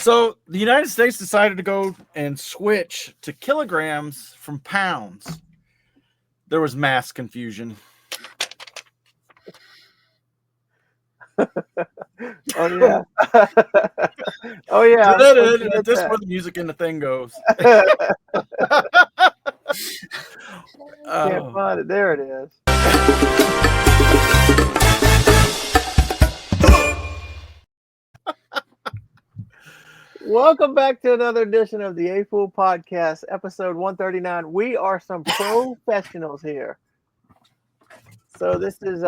So the United States decided to go and switch to kilograms from pounds. There was mass confusion. Oh yeah. Oh yeah. This is where the music in the thing goes. Can't find it. There it is. Welcome back to another edition of the AFoOL podcast, episode 139. We are some professionals here. So this is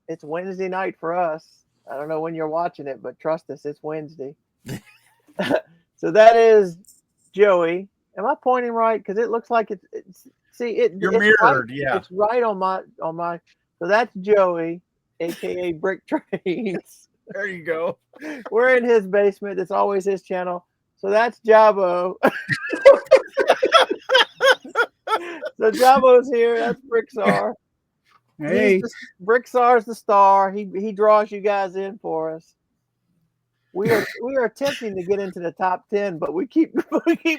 it's Wednesday night for us. I don't know when you're watching it, but trust us, it's Wednesday. So that is Joey. Am I pointing right? Because it looks like it's You're it's mirrored, right, yeah. It's right on my. So that's Joey, aka BrickTrains. There you go. We're in his basement. It's always his channel. So that's Jabo. So Jabo's here. That's BrickTsar. Hey, BrickTsar's the star. He draws you guys in for us. We are attempting to get into the top 10, but we keep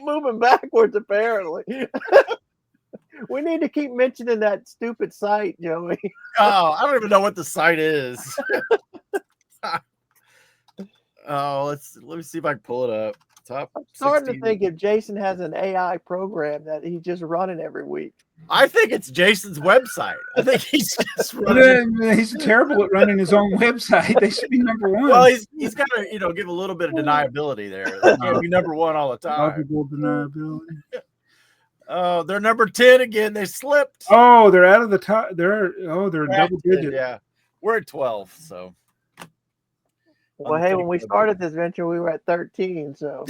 moving backwards. Apparently, we need to keep mentioning that stupid site, Joey. Oh, I don't even know what the site is. Oh, let me see if I can pull it up. Top. I'm starting 16. to think if Jason has an AI program that he's just running every week. I think it's Jason's website. I think he's just running. he's terrible at running his own website. They should be number one. Well, he's got to give a little bit of deniability there. They can't be number one all the time. Multiple deniability. Oh, they're number 10 again. They slipped. Oh, they're out of the top. They're double digit. Yeah, we're at 12. So. Well, hey, when we started this venture, we were at 13. So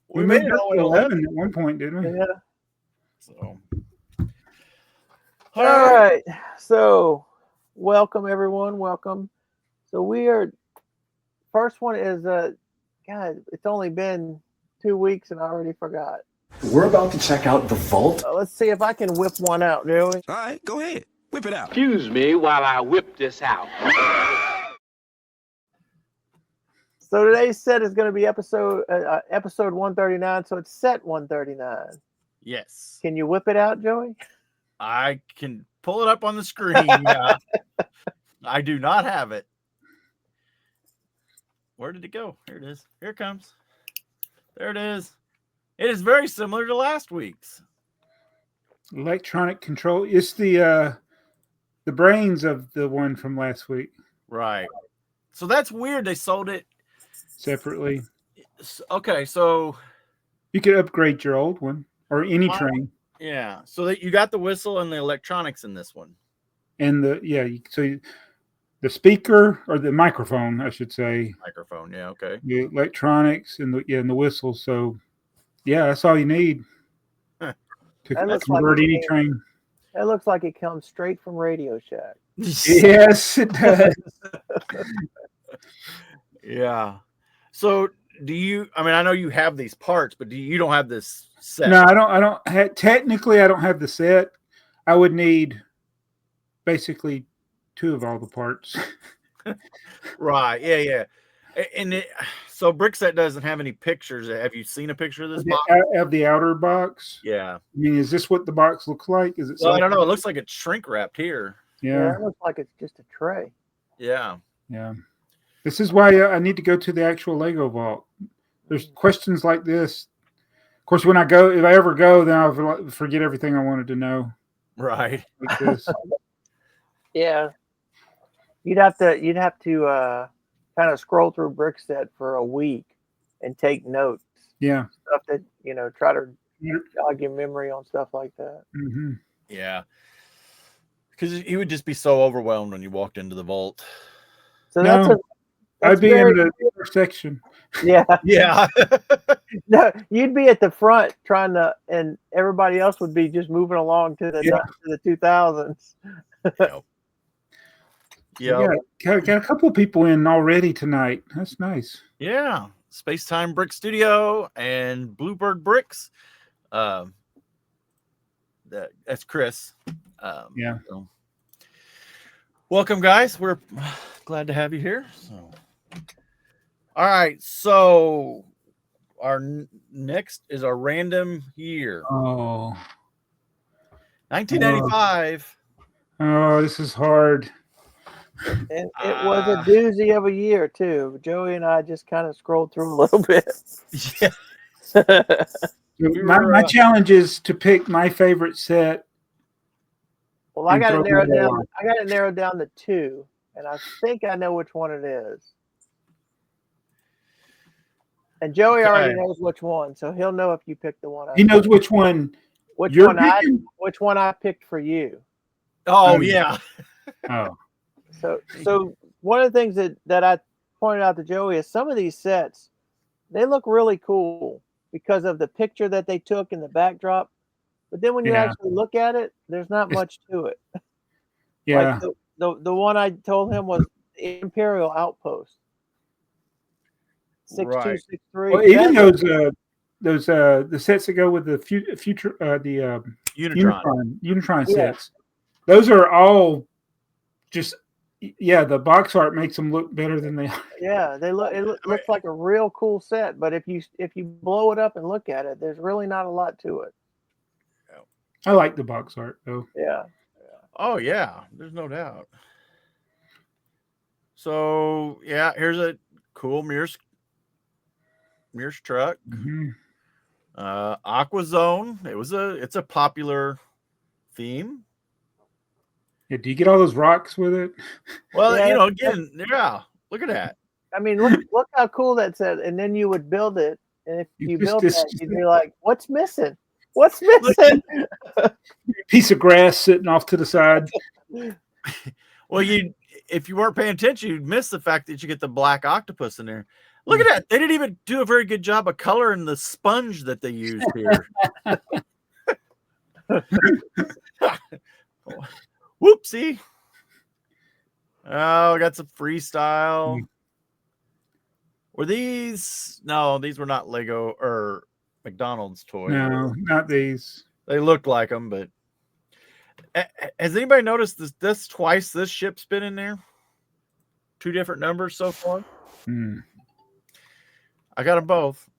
we made it up to 11 at one point, didn't we? Yeah. So. All right. So, welcome everyone. Welcome. So we are. First one is God. It's only been 2 weeks and I already forgot. We're about to check out the vault. Let's see if I can whip one out, Joey. All right, go ahead. Whip it out. Excuse me while I whip this out. So today's set is going to be episode 139. So it's set 139. Yes. Can you whip it out, Joey? I can pull it up on the screen. Yeah. I do not have it. Where did it go? Here it is. Here it comes. There it is. It is very similar to last week's. Electronic control. It's the brains of the one from last week. Right. So that's weird. They sold it separately. Okay, so you could upgrade your old one or any train. Yeah. So that you got the whistle and the electronics in this one. And the speaker or the microphone, I should say. Microphone, yeah, okay. The electronics and the whistle. So yeah, that's all you need to convert any train. That looks like it comes straight from Radio Shack. Yes, it does. Yeah. So do you? I mean, I know you have these parts, but you don't have this set? No, I don't. Technically, I don't have the set. I would need basically 2 of all the parts. Right. Yeah. And so BrickSet doesn't have any pictures. Have you seen a picture of this box? Of the outer box? Yeah. I mean, is this what the box looks like? Is it? Well, I don't know. It looks like it's shrink wrapped here. Yeah. It looks like it's just a tray. Yeah. Yeah. This is why I need to go to the actual Lego vault. There's questions like this. Of course, if I ever go, then I'll forget everything I wanted to know. Right. Like this. Yeah. You'd have to kind of scroll through BrickSet for a week and take notes. Yeah. Stuff that, try to jog your memory on stuff like that. Mm-hmm. Yeah. Because you would just be so overwhelmed when you walked into the vault. So I'd be in the first section. Yeah. Yeah. No, you'd be at the front trying to, and everybody else would be just moving along to the 2000s. Yeah. Got a couple people in already tonight. That's nice. Yeah. Space Time Brick Studio and Bluebird Bricks. That's Chris. Yeah. So. Welcome, guys. We're glad to have you here. So, All right, so our next is our random year. Oh. 1995. Oh, this is hard. And it was a doozy of a year too. Joey and I just kind of scrolled through a little bit. Yeah. My challenge is to pick my favorite set. Well, I got it narrowed down. I got it narrowed down to 2, and I think I know which one it is. And Joey already knows which one, so he'll know if you picked the one. He knows which one. Which one I picked for you. Oh yeah. Oh. So one of the things that I pointed out to Joey is some of these sets, they look really cool because of the picture that they took in the backdrop. But then when you actually look at it, there's not much to it. Yeah. Like the one I told him was Imperial Outpost. 6263. Well, even those the sets that go with the future the Unitron sets. Those are all just the box art makes them look better than they are. Yeah, they look. It looks like a real cool set, but if you blow it up and look at it, there's really not a lot to it. I like the box art though. Yeah. Oh yeah, there's no doubt. So yeah, here's a cool Mears truck. Mm-hmm. Aqua Zone. It's a popular theme. Yeah, do you get all those rocks with it? Well, again, look at that. I mean, look how cool that said. And then you would build it, and if you built that, you'd be like, "What's missing? What's missing?" Piece of grass sitting off to the side. Well, if you weren't paying attention, you'd miss the fact that you get the black octopus in there. Look at that. They didn't even do a very good job of coloring the sponge that they used here. Whoopsie. Oh, got some freestyle. Were these? No, these were not Lego or McDonald's toys. No, not these. They looked like them, but has anybody noticed this twice? This ship's been in there. 2 different numbers so far. I got them both.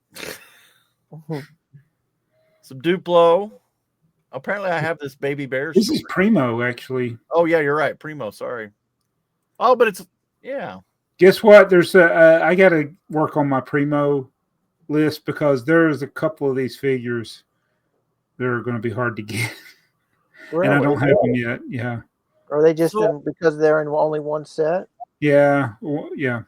Some Duplo. Apparently, I have this baby bear. This is Primo, actually. Oh yeah, you're right, Primo. Sorry. Oh, but it's Guess what? There's I got to work on my Primo list because there's a couple of these figures that are going to be hard to get, and I don't have them yet. Yeah. Are they just because they're in only one set? Yeah. Well, yeah.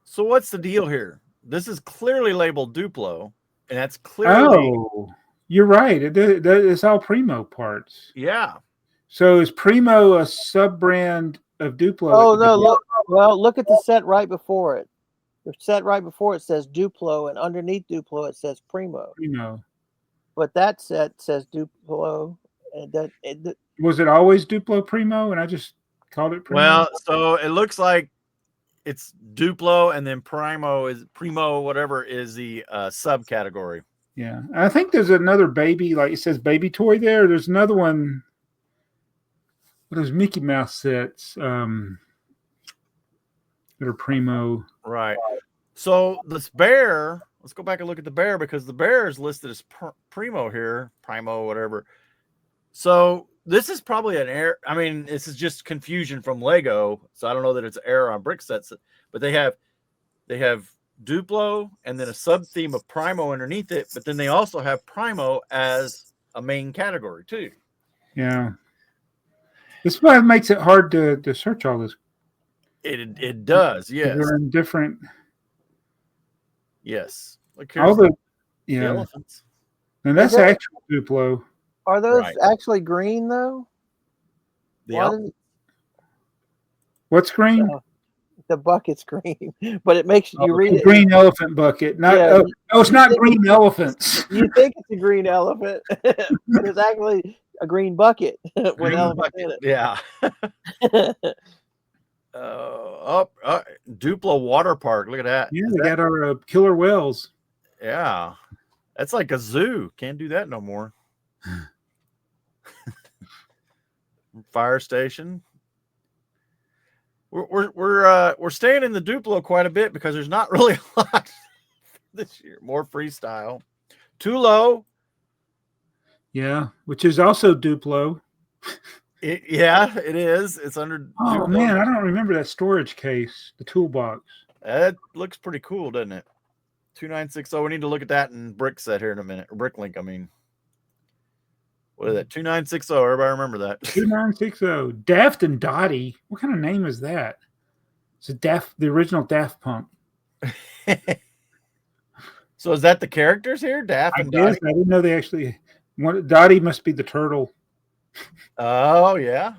So what's the deal here? This is clearly labeled Duplo, and that's clearly. Oh, you're right. It's all Primo parts. Yeah. So is Primo a sub brand of Duplo? Oh no! Look at the set right before it. The set right before it says Duplo, and underneath Duplo it says Primo. But that set says Duplo, and was it always Duplo Primo, and I just called it Primo? Well, so it looks like it's Duplo, and then Primo, whatever is the subcategory. Yeah, I think there's another baby, like it says baby toy there. There's another one. What are those Mickey Mouse sets that are Primo? Right. So this bear, let's go back and look at the bear because the bear is listed as Primo here, Primo, whatever. So this is probably an error. I mean, this is just confusion from Lego. So I don't know that it's an error on brick sets, but they have Duplo and then a sub theme of Primo underneath it, but then they also have Primo as a main category too. Yeah. This is why it makes it hard to search all this. It does, yes. They're in different. Yes. Like all the elephants. And that's actual Duplo. Are those actually green though? What's green? The bucket's green, but it makes you read it. Green elephant bucket. Not it's not green elephants. You think it's a green elephant, but it's actually a green bucket with elephant in it. Yeah. Duplo Water Park. Look at that. Yeah, they got our killer whales. Yeah. That's like a zoo. Can't do that no more. Fire station. we're staying in the Duplo quite a bit because there's not really a lot this year. More freestyle. Tulo. Yeah, which is also Duplo. Yeah, it is. It's under. Oh Duplo. man, I don't remember that storage case, the toolbox. That looks pretty cool, doesn't it? 2960. We need to look at that in BrickTsar here in a minute. Or Bricklink, I mean. What is that? 2960. Everybody remember that. 2960. Daft and Dottie. What kind of name is that? It's the original Daft Punk. So is that the characters here? Daft and Dottie? I didn't know they actually. Dottie must be the turtle. Oh yeah,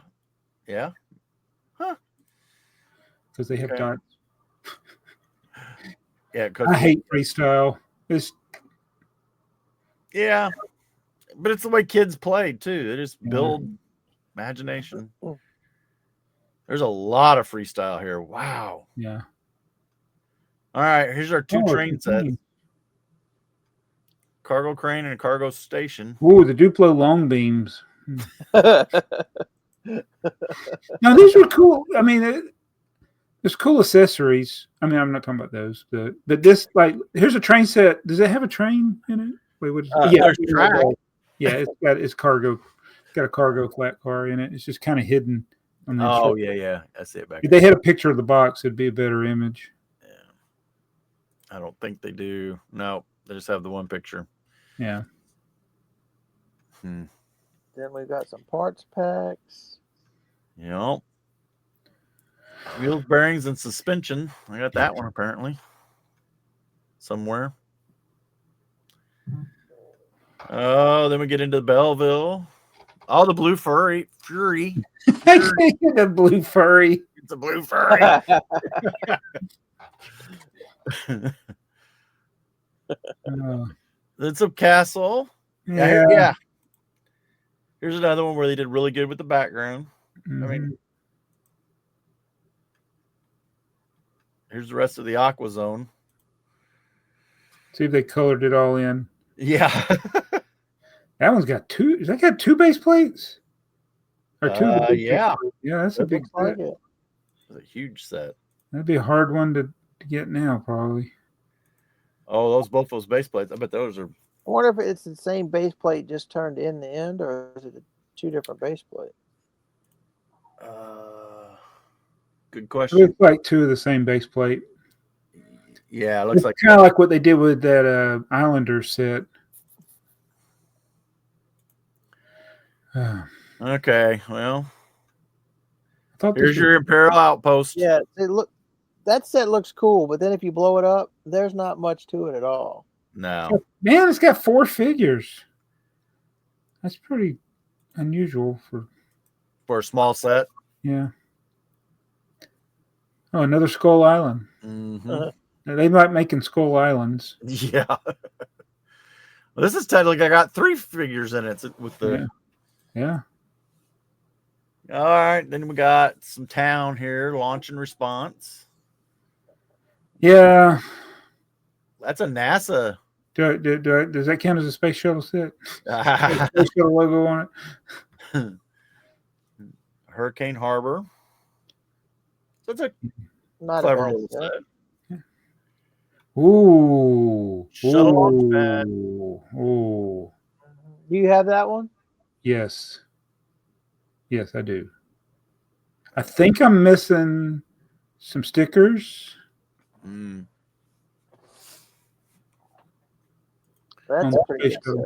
yeah. Huh? Because they have dots. Yeah, because I hate freestyle. Yeah, but it's the way kids play too. They just build imagination. There's a lot of freestyle here. Wow. Yeah. All right, here's our two train sets. Cargo crane and a cargo station. Ooh, the Duplo long beams. Now these were cool. I mean, there's cool accessories. I mean, I'm not talking about those, but this, like, here's a train set. Does it have a train in it? Wait, what is it? Yeah, there's track. Yeah, it's cargo. It's got a cargo flat car in it. It's just kind of hidden. On the Oh yeah. I see it back. If they had a picture of the box, it'd be a better image. Yeah. I don't think they do. No, they just have the one picture. Yeah. Then we've got some parts packs. Yep. Wheels, bearings, and suspension. I got that one apparently. Somewhere. Oh, then we get into Belleville. Oh, the blue fury. The blue furry. It's a blue furry. It's a castle. Yeah. Here's another one where they did really good with the background. Mm-hmm. I mean, here's the rest of the Aqua Zone. See if they colored it all in. Yeah. That one's got two. Does that got two base plates? Or two? Yeah. Yeah, that's a big set. It's a huge set. That'd be a hard one to get now, probably. Oh, both those base plates. I bet those are. I wonder if it's the same base plate just turned in the end, or is it two different base plates? Good question. It looks like two of the same base plate. Yeah, it looks like kind of like what they did with that Islander set. Okay, well, I thought here's your Imperial Outpost. Yeah, that set looks cool, but then if you blow it up, there's not much to it at all. No, man, it's got 4 figures. That's pretty unusual for a small set. Yeah. Oh, another Skull Island. Mm-hmm. They like making Skull Islands. Yeah. Well, this is technically I got 3 figures in it with the. Yeah. All right, then we got some town here, launch and response. Yeah. That's a NASA. Does that count as a space shuttle set? Space shuttle logo on it. Hurricane Harbor. So it's a Not clever a little set. Ooh. Shuttle launch pad. Ooh. Do you have that one? Yes. Yes, I do. I think I'm missing some stickers. That's a pretty good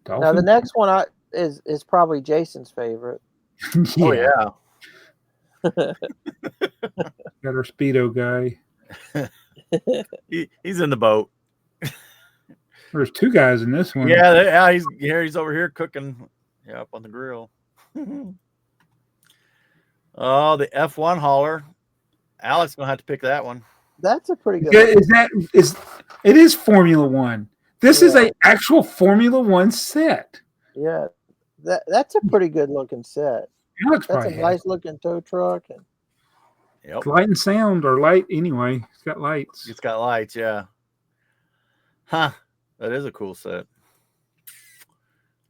set. Now the next one is probably Jason's favorite. Yeah. Oh yeah. Got our Speedo guy. He's in the boat. There's 2 guys in this one. Yeah, he's over here cooking. Yeah, up on the grill. Oh, the F1 hauler. Alex gonna have to pick that one. That's a pretty good. It is Formula One. This is an actual Formula One set. Yeah, that's a pretty good looking set. That's a nice looking tow truck. And yep. Light and sound, or light anyway. It's got lights. It's got lights, yeah. Huh. That is a cool set.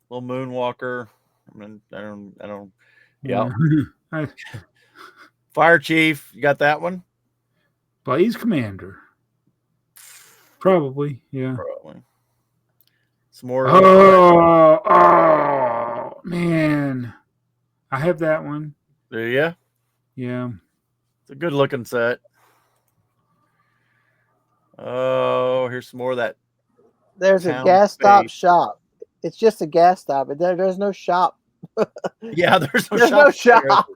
Little moonwalker. I mean, I don't. Yeah. Fire Chief, you got that one? Blaze Commander. Probably, yeah. Probably. Some more. Oh, man. I have that one. Do you? Yeah. It's a good looking set. Oh, here's some more of that. There's a Town gas stop space. shop. It's just a gas stop. There's no shop. Yeah, there's There's no shop.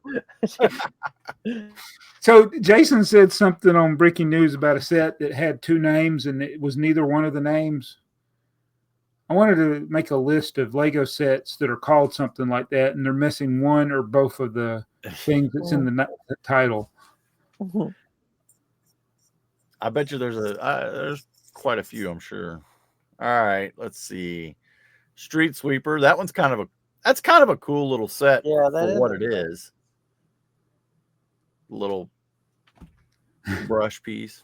So Jason said something on Breaking News about a set that had two names and it was neither one of the names. I wanted to make a list of Lego sets that are called something like that, and they're missing one or both of the things that's in the title. I bet you there's quite a few, I'm sure. All right, let's see. Street Sweeper. That's kind of a cool little set for what it is. Little brush piece.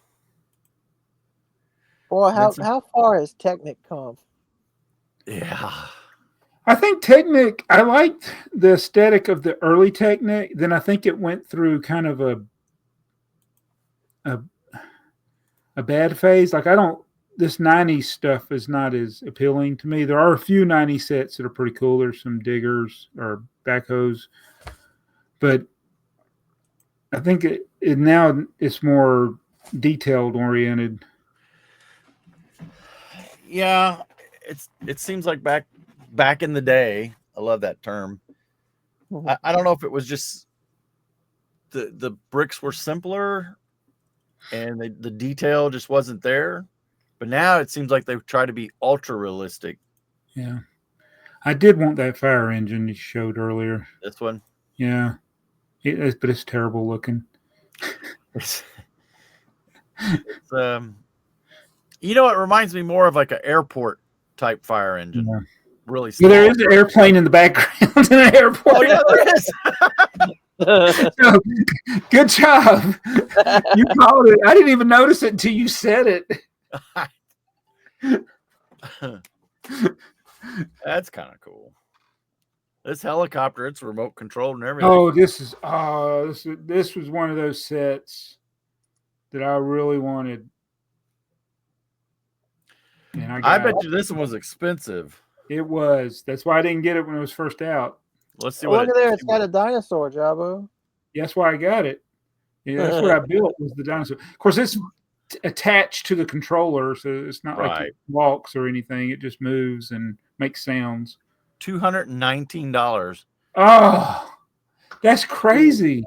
Boy, how far has Technic come? Yeah. I think Technic, I liked the aesthetic of the early Technic. Then I think it went through kind of a bad phase. Like this 90s stuff is not as appealing to me. There are a few 90s sets that are pretty cool. There's some diggers or backhoes. But I think now it's more detailed oriented. Yeah, it seems like back in the day. I love that term. I don't know if it was just the bricks were simpler and the detail just wasn't there. But now it seems like they've tried to be ultra realistic. Yeah. I did want that fire engine you showed earlier. This one? Yeah. But it's terrible looking. It's you know, it reminds me more of like an airport type fire engine. Yeah. Really small. Well, there is an airplane in the background in an airport. Oh, yeah, there is. So, good job. You called it. I didn't even notice it until you said it. That's kind of cool. This helicopter, it's remote controlled and everything. Oh, this was one of those sets that I really wanted. And I bet you this one was expensive. It was. That's why I didn't get it when it was first out. Let's see what. Look at there. It's got a dinosaur, Jabbo. That's why I got it. Yeah, that's what I built was the dinosaur. Of course, it's attached to the controller, so it's not like it walks or anything. It just moves and makes sounds. $219. Oh, that's crazy.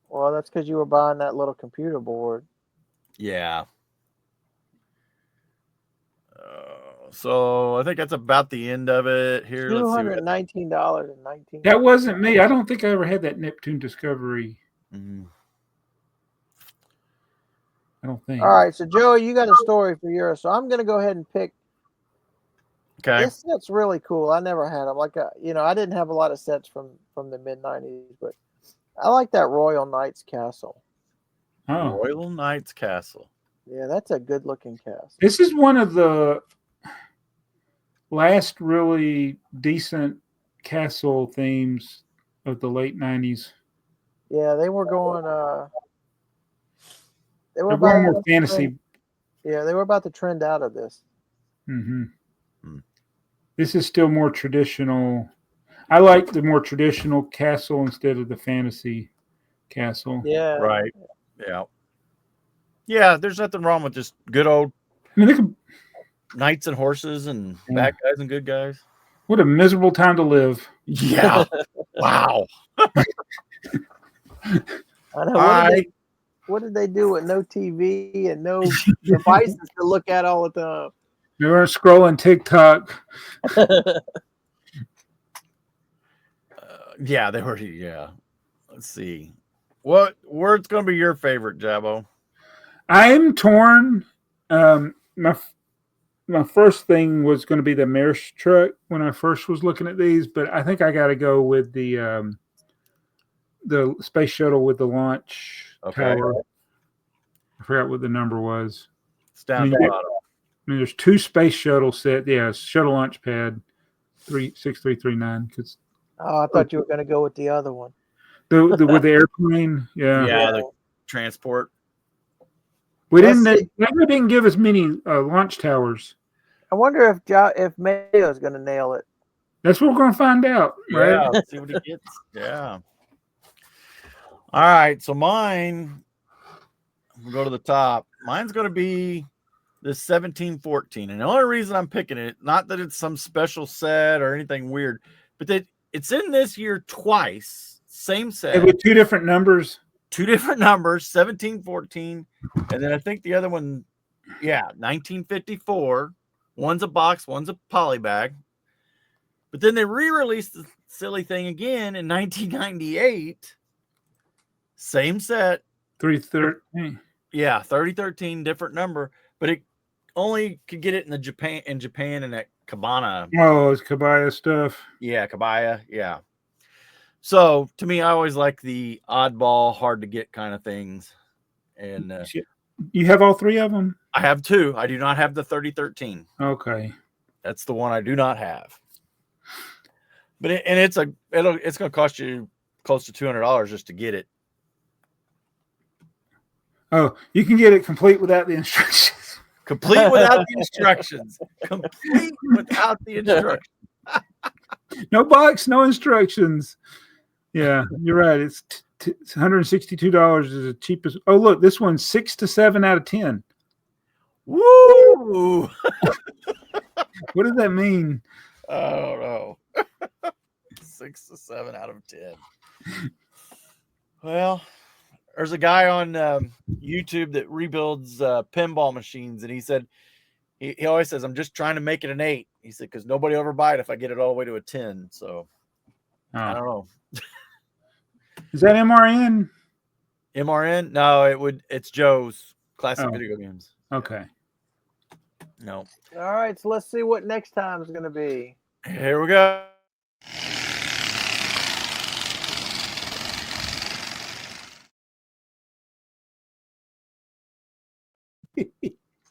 Well, that's because you were buying that little computer board. Yeah. So I think that's about the end of it. Here, $219.19. That wasn't me. I don't think I ever had that Neptune Discovery. Mm-hmm. I don't think. All right, so Joey, you got a story for yours, so I'm going to go ahead and pick. Okay. This set's really cool. I never had them. Like, I didn't have a lot of sets from the mid '90s, but I like that Royal Knights Castle. Oh, Royal Knights Castle. Yeah, that's a good looking castle. This is one of the last really decent castle themes of the late '90s. Yeah, they were going. They were going more fantasy. Yeah, they were about to trend out of this. Mm-hmm. This is still more traditional. I like the more traditional castle instead of the fantasy castle. Yeah. Right. Yeah. Yeah, there's nothing wrong with just good old knights and horses and bad guys and good guys. What a miserable time to live. Yeah. Wow. I know. What did they do with no TV and no devices to look at all the time? They weren't scrolling TikTok. Yeah, they were. Yeah. Let's see. Where's going to be your favorite, Jabbo? I'm torn. My first thing was going to be the Maersk truck when I first was looking at these, but I think I got to go with the space shuttle with the launch tower. I forgot what the number was. It's down the bottom. I mean, there's two space shuttle set. Yeah, shuttle launch pad 6339. Because Oh, I thought you were going to go with the other one. The with the airplane. Yeah. Yeah, the transport. We Let's didn't. see. They didn't give us many launch towers. I wonder if Mayo's going to nail it. That's what we're going to find out, right? Yeah, let's see what he gets. Yeah. All right, so mine. We'll go to the top. Mine's going to be this 1714, and the only reason I'm picking it, not that it's some special set or anything weird, but that it's in this year twice. Same set. With two different numbers. 1714, and then I think the other one, 1954. One's a box, one's a poly bag. But then they re-released the silly thing again in 1998. Same set. 313. Yeah, 3013, different number, but it only could get it in Japan and that Cabana. Oh, it's Kabaya stuff. Yeah, Kabaya. Yeah. So to me, I always like the oddball, hard to get kind of things. And you have all three of them? I have two. I do not have the 3013. Okay. That's the one I do not have. But it's going to cost you close to $200 just to get it. Oh, you can get it complete without the instructions. Complete without the instructions. Complete without the instructions. No box, no instructions. Yeah, you're right. It's $162 is the cheapest. Oh, look, this one's 6 to 7 out of 10. Woo! What does that mean? I don't know. 6 to 7 out of 10. Well, there's a guy on YouTube that rebuilds pinball machines, and he said he always says, "I'm just trying to make it an 8." He said because nobody will ever buy it if I get it all the way to a 10. So I don't know. Is that MRN? MRN? No, it's Joe's Classic Video Games. Okay. No. All right, so let's see what next time is going to be. Here we go.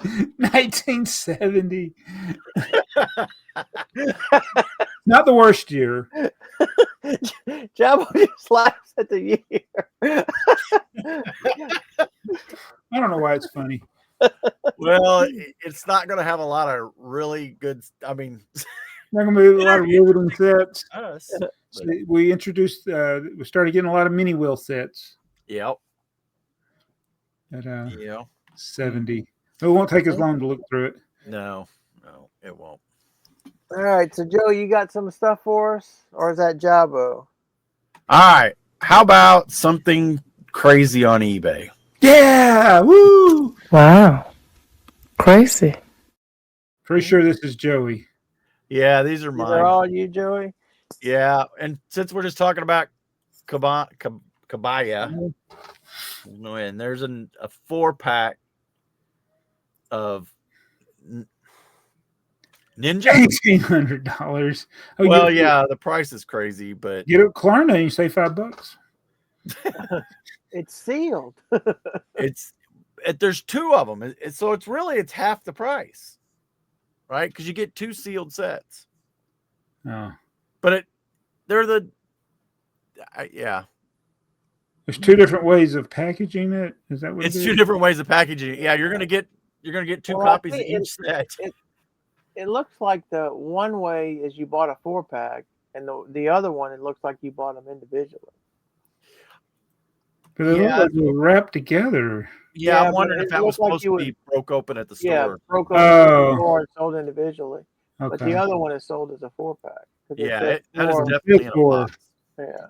$1970. Not the worst year. Jabbo just laughs at the year. I don't know why it's funny. Well, it's not going to have a lot of really good. I mean, not going to be a lot of riveting sets. Us, so we introduced. We started getting a lot of mini wheel sets. Yep. At 70. Mm-hmm. It won't take as long to look through it. No, it won't. All right, so Joe, you got some stuff for us, or is that Jabbo? All right. How about something crazy on eBay? Yeah! Woo! Wow. Crazy. Pretty sure this is Joey. Yeah, these are mine. They're all you, Joey? Yeah, and since we're just talking about Kabaya, and there's a 4-pack of Ninja. $1,800. Oh, well, yeah, the price is crazy, but get a Klarna and you save $5. It's sealed. There's two of them, so it's half the price, right? Because you get 2 sealed sets. Oh, but there's 2 different ways of packaging it. Is that what it's it is? 2 different ways of packaging it? Yeah, you're gonna get 2 copies of each set. It looks like the one way is you bought a 4-pack, and the other one, it looks like you bought them individually. But they look like they were wrapped together. Yeah, I'm wondering if that was supposed to be broke open at the store. Yeah, broke open at the store and sold individually. Okay. But the other one is sold as a 4-pack. Yeah, that is definitely in a box. Yeah.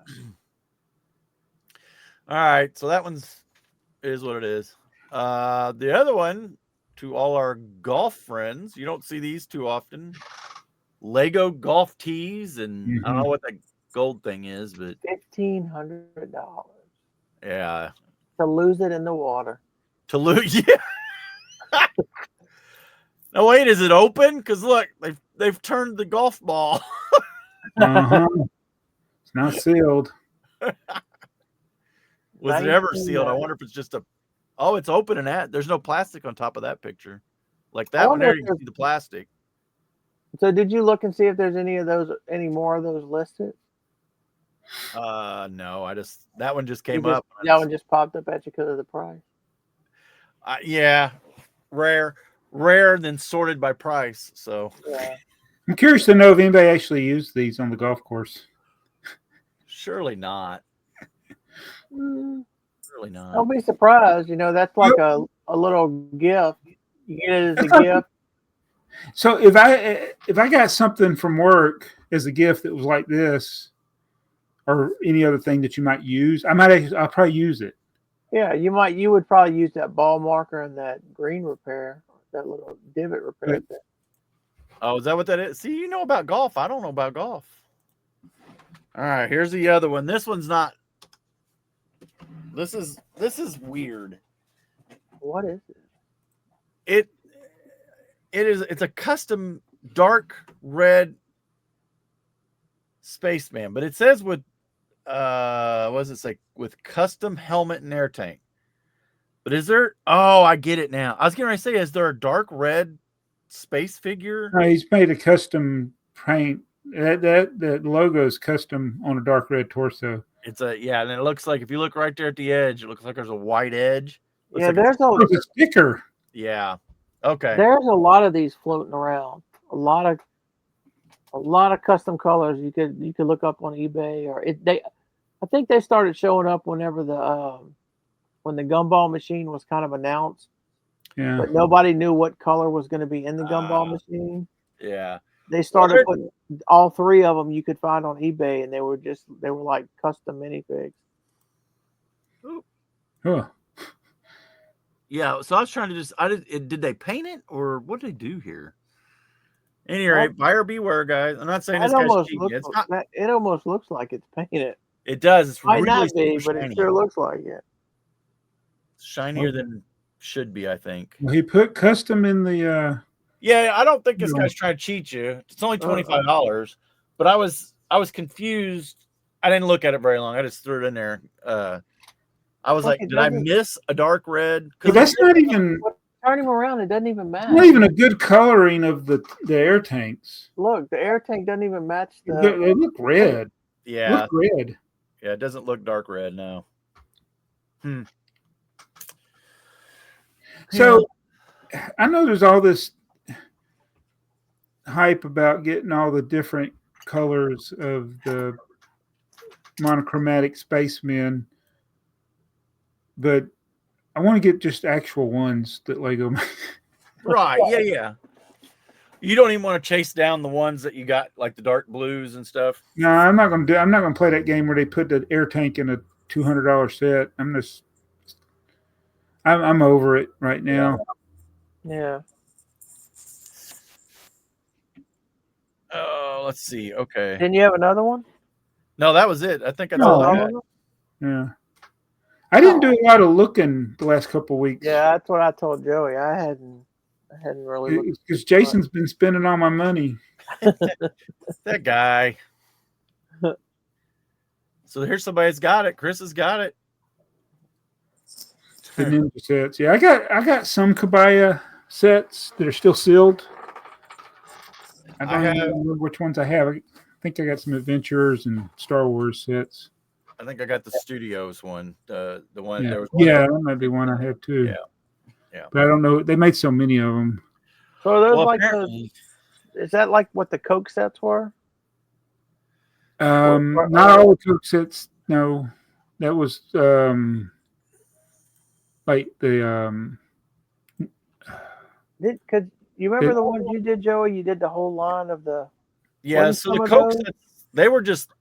All right, so that one's is what it is. The other one, to all our golf friends, you don't see these too often. Lego golf tees, and I don't know what that gold thing is, but $1,500. Yeah. To lose it in the water. To lose, yeah. Now wait, is it open? Because look, they've turned the golf ball. It's not sealed. Was it ever sealed? I wonder if it's just Oh, it's open and that. There's no plastic on top of that picture. Like that one there, you can see the plastic. So did you look and see if there's any more of those listed? No, that one just came That up. one just popped up at you because of the price. Yeah, rare, then sorted by price. So Yeah. I'm curious to know if anybody actually used these on the golf course. surely not. Surely not. Don't be surprised. That's like a little gift. You get it as a gift. So if I got something from work as a gift that was like this, or any other thing that you might use, I'll probably use it. Yeah, you would probably use that ball marker and that green repair, that little divot repair thing. Oh, is that what that is? See, you know about golf. I don't know about golf. All right, here's the other one. This one's not. This is weird. What is it? It's a custom dark red spaceman, but it says with what does it say? With custom helmet and air tank. But is there? Oh, I get it now. I was going to say, is there a dark red space figure? No, he's made a custom paint. That logo is custom on a dark red torso. It's and it looks like if you look right there at the edge, it looks like there's a white edge. Yeah, like there's a sticker. Yeah. Okay. There's a lot of these floating around. A lot of custom colors you could look up on eBay I think they started showing up whenever when the gumball machine was kind of announced. Yeah. But nobody knew what color was going to be in the gumball machine. Yeah. They started putting all three of them you could find on eBay, and they were like custom minifigs. Huh. Yeah, so I was trying to did they paint it or what did they do here? Any rate, buyer beware, guys. I'm not saying this guy's cheating. It almost looks like it's painted. It does. It's Might really not be, super but shiny. it sure looks like it. Shinier than should be, I think. Well, he put custom in the. Yeah, I don't think this guy's trying to cheat you. It's only $25, but I was confused. I didn't look at it very long. I just threw it in there. I was like, did I miss a dark red? But that's not even. Turn him around. It doesn't even match. Not even a good coloring of the air tanks. Look, the air tank doesn't even match the. They look red. Yeah. Look red. Yeah, it doesn't look dark red, no. So I know there's all this hype about getting all the different colors of the monochromatic spacemen, but I want to get just actual ones that Lego makes. Right, yeah. You don't even want to chase down the ones that you got, like the dark blues and stuff. No, I'm not going to play that game where they put the air tank in a $200 set. I'm over it right now. Yeah. Oh, let's see. Okay. Didn't you have another one? No, that was it. I think I told you. Yeah. I didn't do a lot of looking the last couple of weeks. Yeah, that's what I told Joey. I hadn't really looked. Because Jason's been spending all my money. That guy. So here's somebody that's got it. Chris has got it. The ninja sets. Yeah, I got some Kabaya sets that are still sealed. I don't even remember which ones I have. I think I got some Adventurers and Star Wars sets. I think I got the Studios one. The one Yeah, there was one that might be one I have too. Yeah. But I don't know. They made so many of them. So there's is that like what the Coke sets were? Not all the Coke sets. No, that was like the Because you remember the ones you did, Joey? You did the whole line of the. Yeah, so the Coke sets, they were just.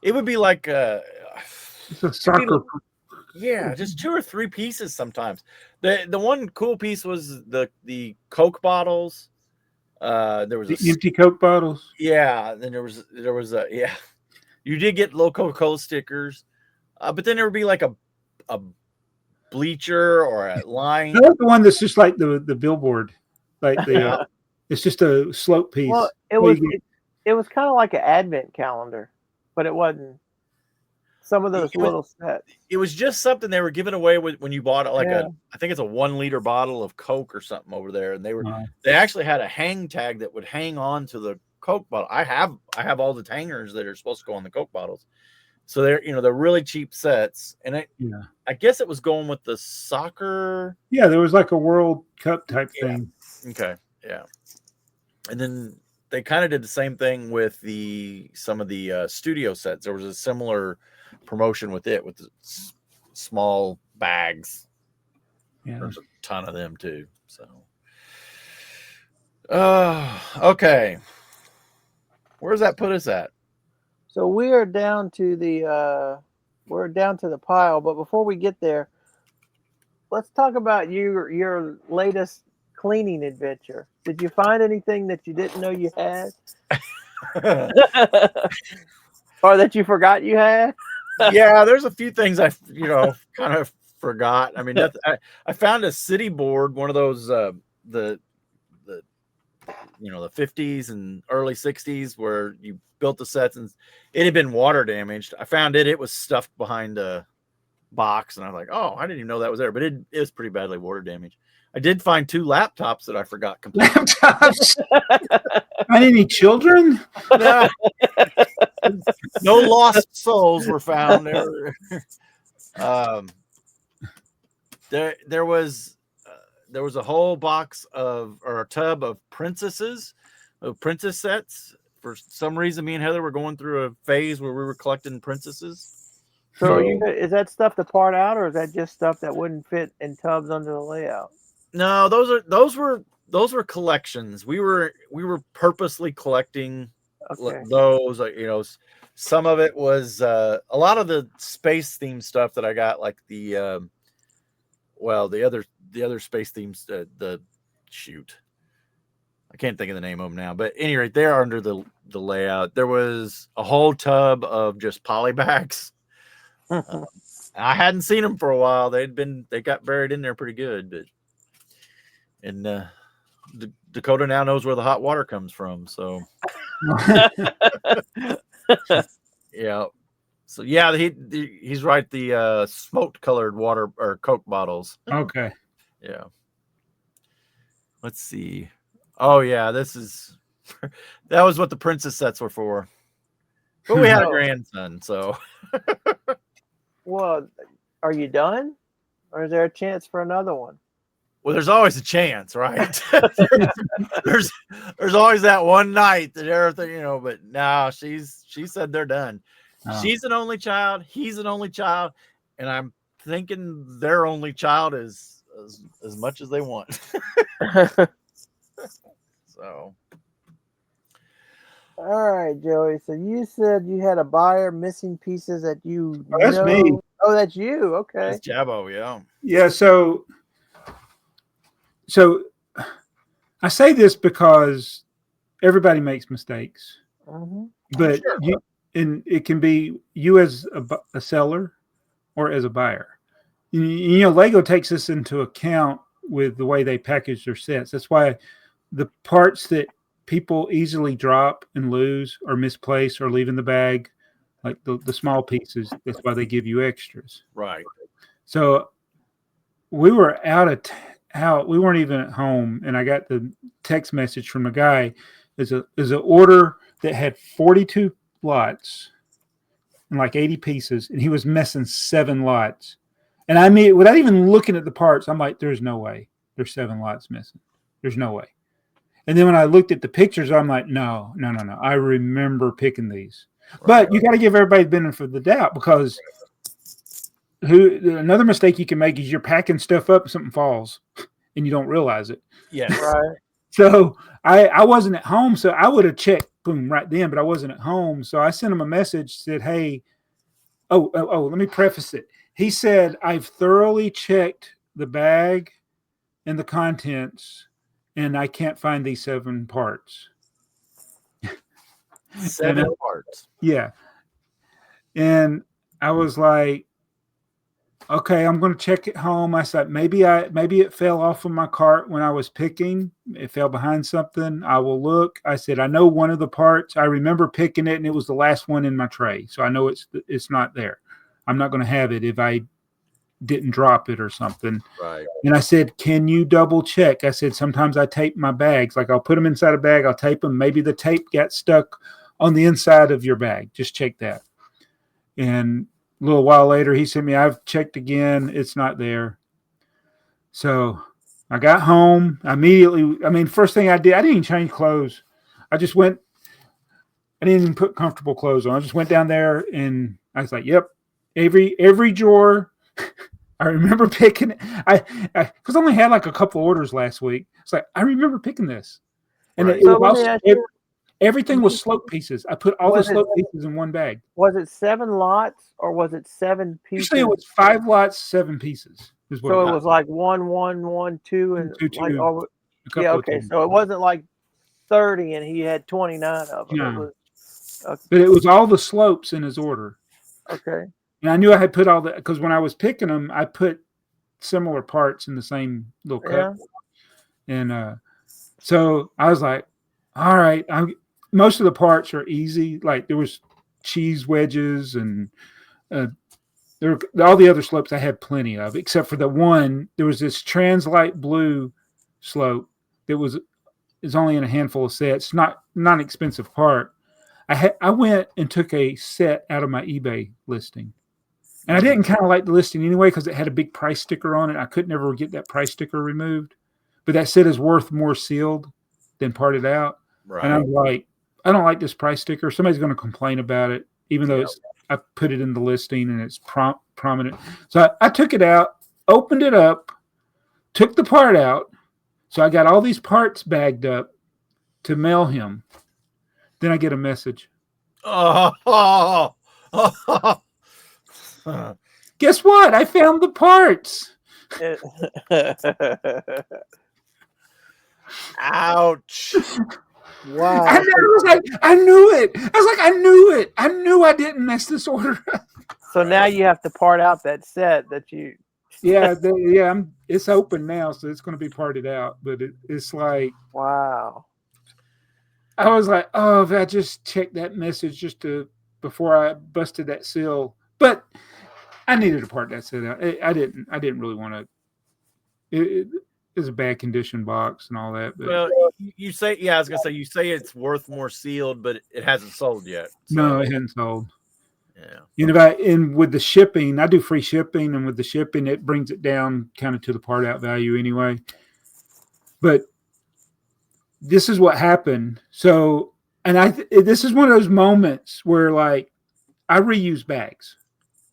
It would be like it's a soccer. Just 2 or 3 pieces sometimes. The one cool piece was the Coke bottles. There was the empty Coke bottles. Yeah, then there was You did get low Coca-Cola stickers, but then there would be like a bleacher or a line. I like the one that's just like the billboard, like the it's just a slope piece. Well, it was kind of like an advent calendar, but it wasn't. Some of those little sets. It was just something they were giving away when you bought like I think it's a 1 liter bottle of Coke or something over there, and they actually had a hang tag that would hang on to the Coke bottle. I have all the hangers that are supposed to go on the Coke bottles. So they're really cheap sets, and I guess it was going with the soccer. Yeah, there was like a World Cup type thing. Okay, yeah. And then they kind of did the same thing with some of the studio sets. There was a similar promotion with it, with the small bags. Yeah, there's a ton of them too. So, okay, where does that put us at? So we are down to the pile, but before we get there, let's talk about your latest cleaning adventure. Did you find anything that you didn't know you had? Or that you forgot you had? Yeah, there's a few things I kind of forgot. I mean, I found a city board, one of those the 50s and early 60s, where you built the sets and it had been water damaged. I found it was stuffed behind a box, and I was like, oh, I didn't even know that was there, but it was pretty badly water damaged. I did find 2 laptops that I forgot completely. Laptops? Not any children? No lost souls were found. There was a whole box or a tub of princess sets. For some reason, me and Heather were going through a phase where we were collecting princesses. So is that stuff to part out, or is that just stuff that wouldn't fit in tubs under the layout? No, those were collections. We were purposely collecting those. Some of it was a lot of the space themed stuff that I got, like the other space themes. I can't think of the name of them now, but anyway, they're under the layout. There was a whole tub of just poly bags. I hadn't seen them for a while. They got buried in there pretty good, and Dakota now knows where the hot water comes from. So, yeah. So yeah, he's right. The smoked colored water or Coke bottles. Okay. Yeah. Let's see. Oh yeah, that was what the princess sets were for. But we had a grandson, so. Well, are you done, or is there a chance for another one? Well, there's always a chance, right? there's always that one night that everything, but no, she said they're done. Oh. She's an only child, he's an only child, and I'm thinking their only child is as much as they want. So, all right, Joey. So you said you had a buyer missing pieces that you. Oh, that's me. Oh, that's you. Okay. That's Jabbo. Yeah. Yeah. So I say this because everybody makes mistakes, but it can be you as a seller or as a buyer. Lego takes this into account with the way they package their sets. That's why the parts that people easily drop and lose or misplace or leave in the bag, like the small pieces, that's why they give you extras. Right. So we were out. We weren't even at home, and I got the text message from the guy. There's an order that had 42 lots and like 80 pieces, and he was missing 7 lots. And I mean, without even looking at the parts, I'm like, there's no way. There's 7 lots missing. There's no way. And then when I looked at the pictures, I'm like, no. I remember picking these. Right. But you got to give everybody the benefit of the doubt, because another mistake you can make is you're packing stuff up and something falls and you don't realize it. Yeah. Right. So I wasn't at home, so I would have checked right then, but I wasn't at home. So I sent him a message, said, hey, let me preface it. He said, I've thoroughly checked the bag and the contents, and I can't find these 7 parts. 7 parts. Yeah. And I was like, okay, I'm going to check it home. I said, maybe it fell off of my cart when I was picking. It fell behind something. I will look. I said, I know one of the parts. I remember picking it, and it was the last one in my tray. So I know it's not there. I'm not going to have it if I didn't drop it or something. Right. And I said, can you double check? I said, sometimes I tape my bags. Like I'll put them inside a bag. I'll tape them. Maybe the tape got stuck on the inside of your bag. Just check that. And a little while later, he sent me, I've checked again. It's not there. So I got home immediately. First thing I didn't even change clothes. I just went, I didn't even put comfortable clothes on. I just went down there and I was like, yep, every drawer. I remember picking it. Because I only had like a couple orders last week. It's like, I remember picking this. And Right. everything was slope pieces. I put all the slope pieces in one bag. Was it 7 lots or was it 7 pieces? Usually it was 5 lots, 7 pieces. So it was like 1, 1, 1, 2, and 2, 2. like, yeah, okay. So it wasn't like 30 and he had 29 of them. No. It was, okay. But it was all the slopes in his order. Okay. And I knew I had put all that because when I was picking them, I put similar parts in the same little cup. Yeah. And so I was like, all right, most of the parts are easy. Like there was cheese wedges and all the other slopes I had plenty of, except for the one. There was this Translite blue slope that is only in a handful of sets. Not an expensive part. I went and took a set out of my eBay listing, and I didn't kind of like the listing anyway because it had a big price sticker on it. I could never get that price sticker removed, but that set is worth more sealed than parted out. Right. And I'm like, I don't like this price sticker. Somebody's going to complain about it, even though I put it in the listing and it's prominent. So I took it out, opened it up, took the part out. So I got all these parts bagged up to mail him. Then I get a message. Guess what? I found the parts. Ouch. Wow. I knew it. I knew it. I knew I didn't mess this order up. So now you have to part out that set that you. It's open now, so it's going to be parted out. But it's like, wow. I was like, oh, if I just checked that message before I busted that seal. But I needed to part that set out. I didn't really want to. It was a bad condition box and all that. But. Well, you say, I was gonna say, you say it's worth more sealed, but it hasn't sold yet. So. No, it hasn't sold. Yeah. And with the shipping, I do free shipping, and with the shipping, it brings it down kind of to the part out value anyway. But this is what happened. So, and this is one of those moments where like I reuse bags.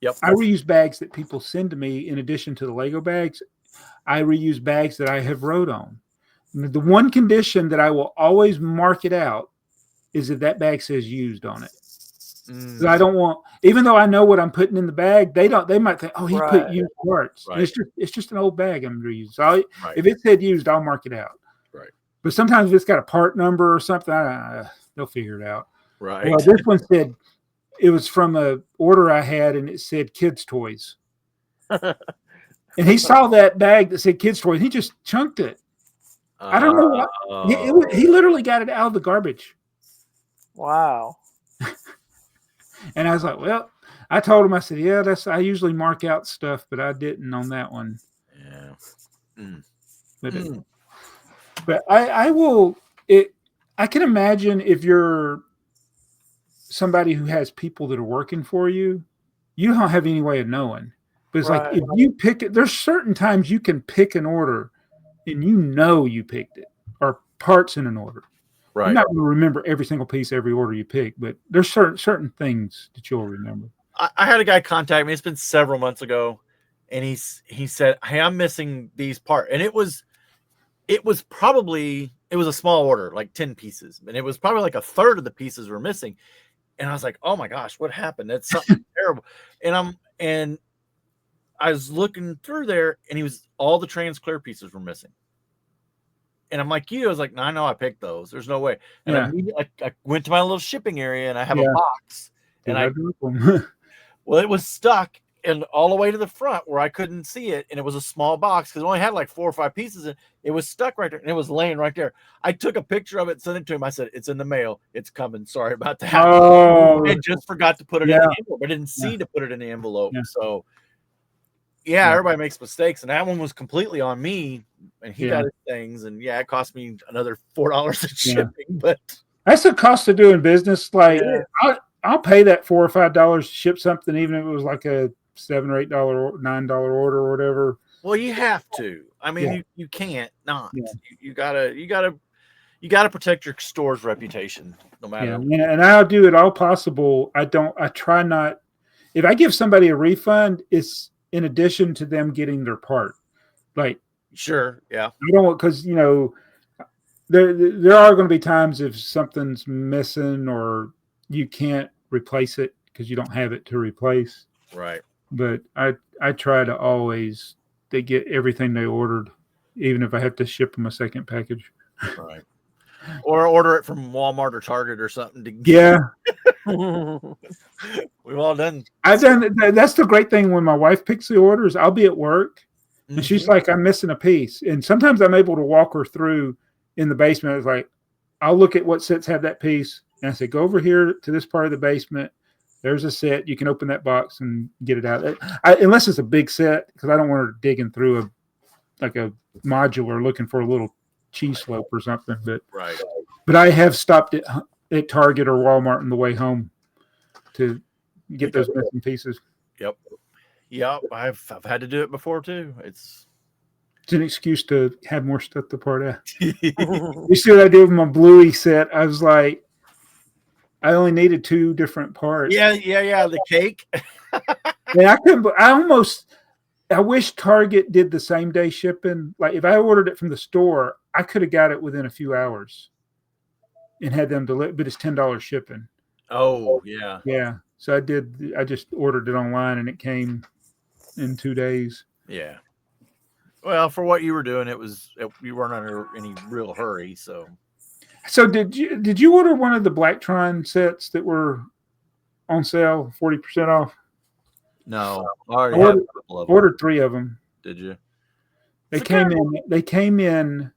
Yep. I reuse bags that people send to me in addition to the Lego bags. I reuse bags that I have wrote on. And the one condition that I will always mark it out is that bag says used on it. I don't want, even though I know what I'm putting in the bag, they might think, oh, he put used parts. Right. It's just an old bag I'm reusing. So if it said used, I'll mark it out. Right. But sometimes if it's got a part number or something, they'll figure it out. Right. Well, this one said it was from a order I had, and it said kids' toys. And he saw that bag that said kids' toys. He just chunked it. I don't know what. He literally got it out of the garbage. Wow. And I was like, well, I told him, I said, yeah, I usually mark out stuff, but I didn't on that one. Yeah. But I will. I can imagine if you're somebody who has people that are working for you, you don't have any way of knowing. But it's like if you pick it, there's certain times you can pick an order and you picked it, or parts in an order. Right. You're not going to remember every single piece, every order you pick, but there's certain things that you'll remember. I had a guy contact me. It's been several months ago, and he said, "Hey, I'm missing these parts," and it was a small order, like 10 pieces, and it was probably like a third of the pieces were missing, and I was like, "Oh my gosh, what happened? That's something terrible." And I was looking through there, and all the trans clear pieces were missing. And I'm like, I was like, no, I know I picked those. There's no way. And I went to my little shipping area, and I have a box. And well, it was stuck and all the way to the front where I couldn't see it. And it was a small box because it only had like 4 or 5 pieces. And it was stuck right there, and it was laying right there. I took a picture of it, sent it to him. I said, it's in the mail. It's coming. Sorry about that. Oh, I just forgot to put it in the envelope. I didn't see to put it in the envelope. Yeah. So, everybody makes mistakes, and that one was completely on me, and he got his things, and it cost me another $4 in shipping. But that's the cost of doing business. Like I'll pay that $4 or $5 to ship something, even if it was like a $7 or $8, $9 order or whatever. Well, you have to. I mean, Yeah. you can't not. Yeah. You gotta protect your store's reputation, no matter. Yeah, and I'll do it all possible. I try not. If I give somebody a refund, it's in addition to them getting their part. Like, Sure, yeah, I don't want, because there are going to be times if something's missing or you can't replace it because you don't have it to replace. right. But I try to always they get everything they ordered, even if I have to ship them a second package. Right. Or order it from Walmart or Target or something. Yeah. We've all done. I've done. That's the great thing when my wife picks the orders. I'll be at work, and she's like, "I'm missing a piece," and sometimes I'm able to walk her through in the basement. It's like, I'll look at what sets have that piece, and I say, "Go over here to this part of the basement. There's a set. You can open that box and get it out." Unless it's a big set, because I don't want her digging through a modular looking for a little cheese slope or something. But I have stopped at Target or Walmart on the way home to get those missing pieces. Yep. I've had to do it before too. It's an excuse to have more stuff to part out. You see what I did with my Bluey set? I was like, I only needed 2 different parts. Yeah. The cake. And I wish Target did the same day shipping. Like if I ordered it from the store, I could have got it within a few hours and had them deliver, but it's $10 shipping. Oh yeah. Yeah. So I just ordered it online and it came in 2 days. Yeah. Well, for what you were doing, you weren't under any real hurry. So did you order one of the BrickTrains sets that were on sale, 40% off? No, I already have a couple of them. Ordered 3 of them. Did you? They came in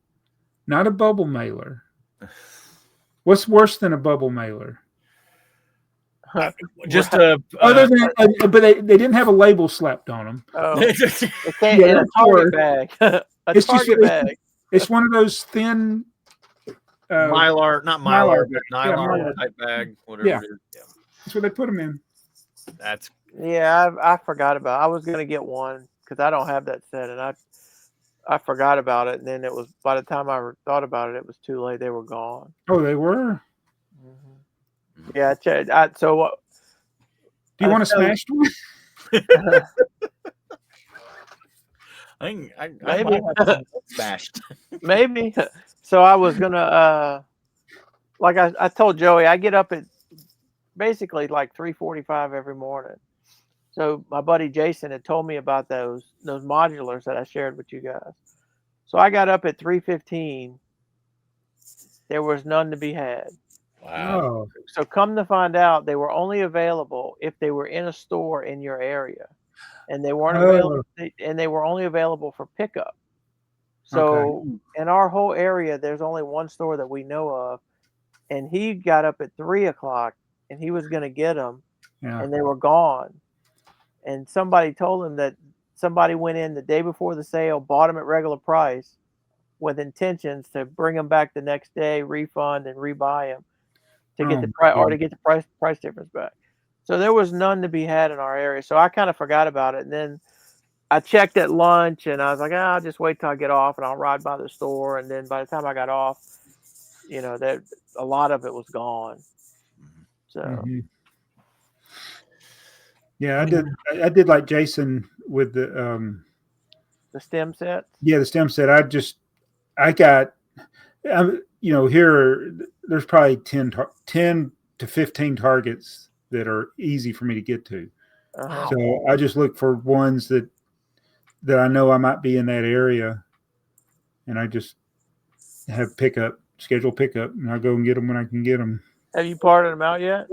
not a bubble mailer. What's worse than a bubble mailer? Just other than, but they didn't have a label slapped on them. Oh, it came in a Target bag. Target bag. It's one of those thin Mylar, not Mylar, but nylon type bag, whatever it is. Yeah. That's what they put them in. I forgot about it. I was gonna get one because I don't have that set, and I forgot about it. And then it was, by the time I thought about it, it was too late. They were gone. Oh, they were. Mm-hmm. Yeah. So what? Do you want a smashed one? I maybe smashed. Maybe. So I was gonna like I told Joey, I get up at basically like 3:45 every morning. So my buddy Jason had told me about those modulars that I shared with you guys. So I got up at 3:15. There was none to be had. Wow. So come to find out, they were only available if they were in a store in your area, and they weren't available, and they were only available for pickup. So in our whole area, there's only one store that we know of, and he got up at 3 o'clock, and he was going to get them, and they were gone. And somebody told him that somebody went in the day before the sale, bought them at regular price, with intentions to bring them back the next day, refund, and rebuy them to get the price or to get the price difference back. So there was none to be had in our area. So I kind of forgot about it, and then I checked at lunch, and I was like, I'll just wait till I get off, and I'll ride by the store. And then by the time I got off, that a lot of it was gone. So. Yeah, I did like Jason with the stem sets. Yeah, the stem set. I got, here there's probably 10 to 15 targets that are easy for me to get to. So I just look for ones that I know I might be in that area, and I just have schedule pickup, and I go and get them when I can get them. Have you parted them out yet?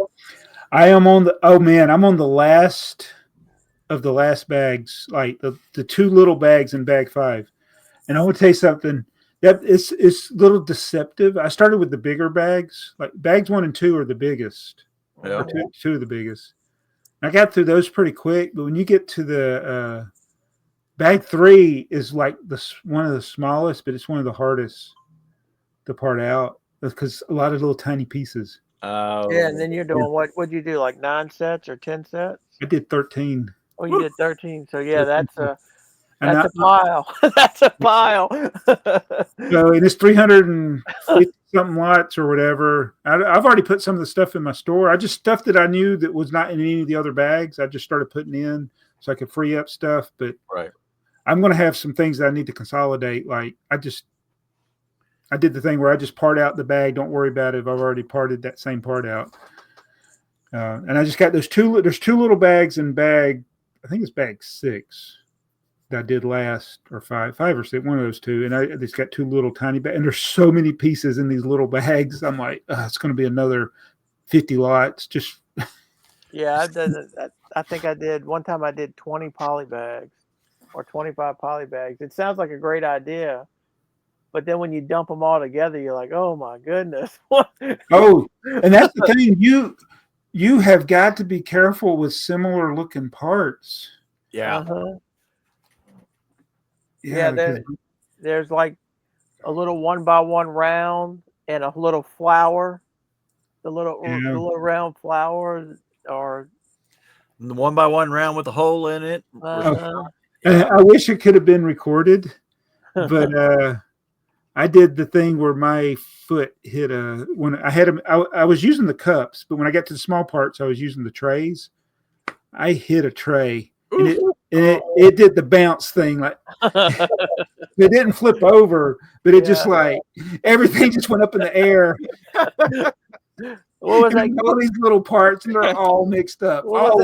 I am I'm on the last of the last bags, like the 2 little bags in bag 5. And I want to tell you something that it's a little deceptive. I started with the bigger bags, like bags 1 and 2 are the biggest. Yeah. Two of the biggest. I got through those pretty quick, but when you get to the bag 3 is like one of the smallest, but it's one of the hardest to part out because a lot of little tiny pieces. Yeah, and then you're doing what'd you do, like 9 sets or 10 sets? I did 13. Oh, you did 13. So yeah, 13. that's a pile. That's a pile. So and it's 350 something watts or whatever. I've already put some of the stuff in my store. I just stuff that I knew that was not in any of the other bags. I just started putting in so I could free up stuff. But Right. I'm going to have some things that I need to consolidate. Like I did the thing where I just part out the bag. Don't worry about it. I've already parted that same part out. And I just got there's two little bags in bag. I think it's bag 6 that I did last, or five or 6, one of those two. And I just got 2 little tiny bags. And there's so many pieces in these little bags. I'm like, it's going to be another 50 lots. Just Yeah, I think I did one time. I did 20 poly bags or 25 poly bags. It sounds like a great idea, but then when you dump them all together, you're like, oh my goodness. oh, and that's the thing. You have got to be careful with similar looking parts. Yeah. Yeah, there's like a little 1x1 round and a little flower, the little round flower, or the 1x1 round with a hole in it. I wish it could have been recorded, but I did the thing where my foot hit when I had them. I was using the cups, but when I got to the small parts, I was using the trays. I hit a tray, and it did the bounce thing. Like it didn't flip over, but it just like everything just went up in the air. What was that? All these little parts, and they're all mixed up. What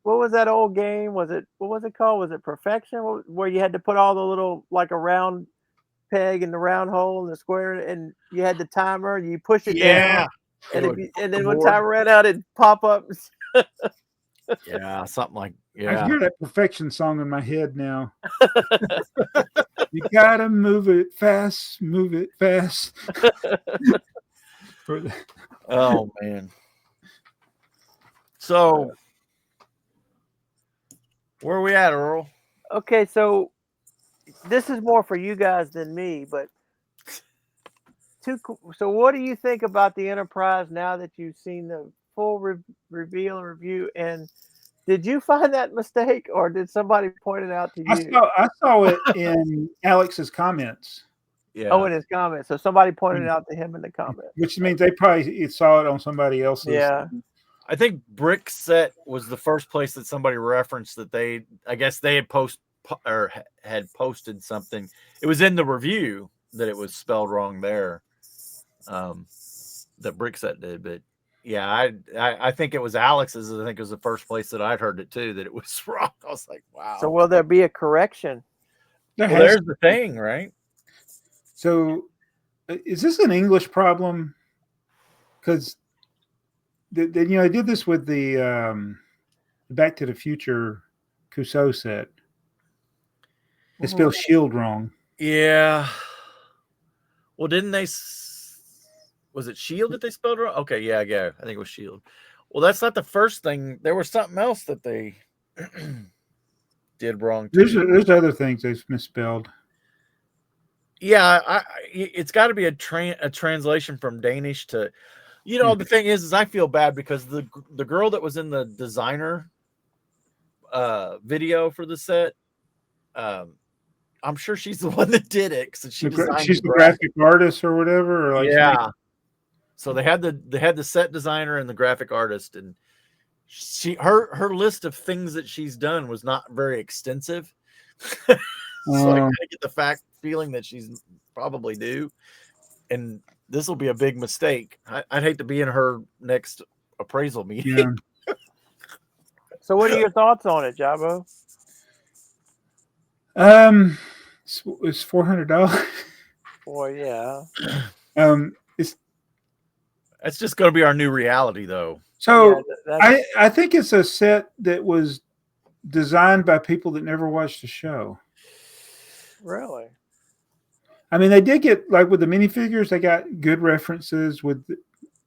was that old game? What was it called? Was it Perfection? Where you had to put all the little, like a round peg in the round hole in the square, and you had the timer. You push it down, and then when time ran out, it'd pop up. Yeah, something like I hear that Perfection song in my head now. You gotta move it fast. Oh man. So where are we at, Earl? Okay, so this is more for you guys than me, but so what do you think about the Enterprise now that you've seen the full reveal and review? And did you find that mistake, or did somebody point it out to you? I saw it in Alex's comments. Yeah. Oh, in his comments. So somebody pointed it out to him in the comments. Which means they probably saw it on somebody else's. Yeah. I think BrickTsar was the first place that somebody referenced that I guess they had posted something. It was in the review that it was spelled wrong there. That BrickTsar did, but yeah, I think it was Alex's. I think it was the first place that I'd heard it too, that it was wrong. I was like, wow. So will there be a correction? There's the thing, right? So is this an English problem? Because I did this with the Back to the Future Clouseau set. They spelled shield wrong. Yeah. Well, didn't they? Was it shield that they spelled wrong? Okay, yeah. I think it was shield. Well, that's not the first thing. There was something else that they did wrong too. There's other things they misspelled. Yeah, it's got to be a translation from Danish to, the thing is I feel bad because the girl that was in the designer video for the set, I'm sure she's the one that did it. She's the graphic artist or whatever. Or yeah. So they had the set designer and the graphic artist, and her list of things that she's done was not very extensive. So I kind of get the feeling that she's probably due, and this will be a big mistake. I'd hate to be in her next appraisal meeting. Yeah. So what are your thoughts on it, Jabo? It's $400. Boy, yeah. It's just going to be our new reality, though. So I think it's a set that was designed by people that never watched the show. Really? I mean, they did get, like with the minifigures, they got good references with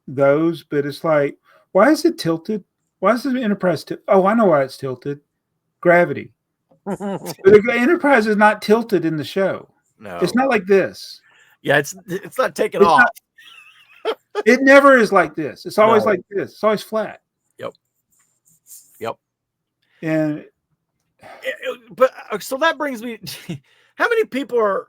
those, but it's like, why is it tilted? Why is the Enterprise tilted? Oh, I know why it's tilted. Gravity. But the Enterprise is not tilted in the show. No. It's not like this. Yeah, it's not taken off. It never is like this. It's always No. like this. It's always flat. Yep. And But so that brings me. How many people are?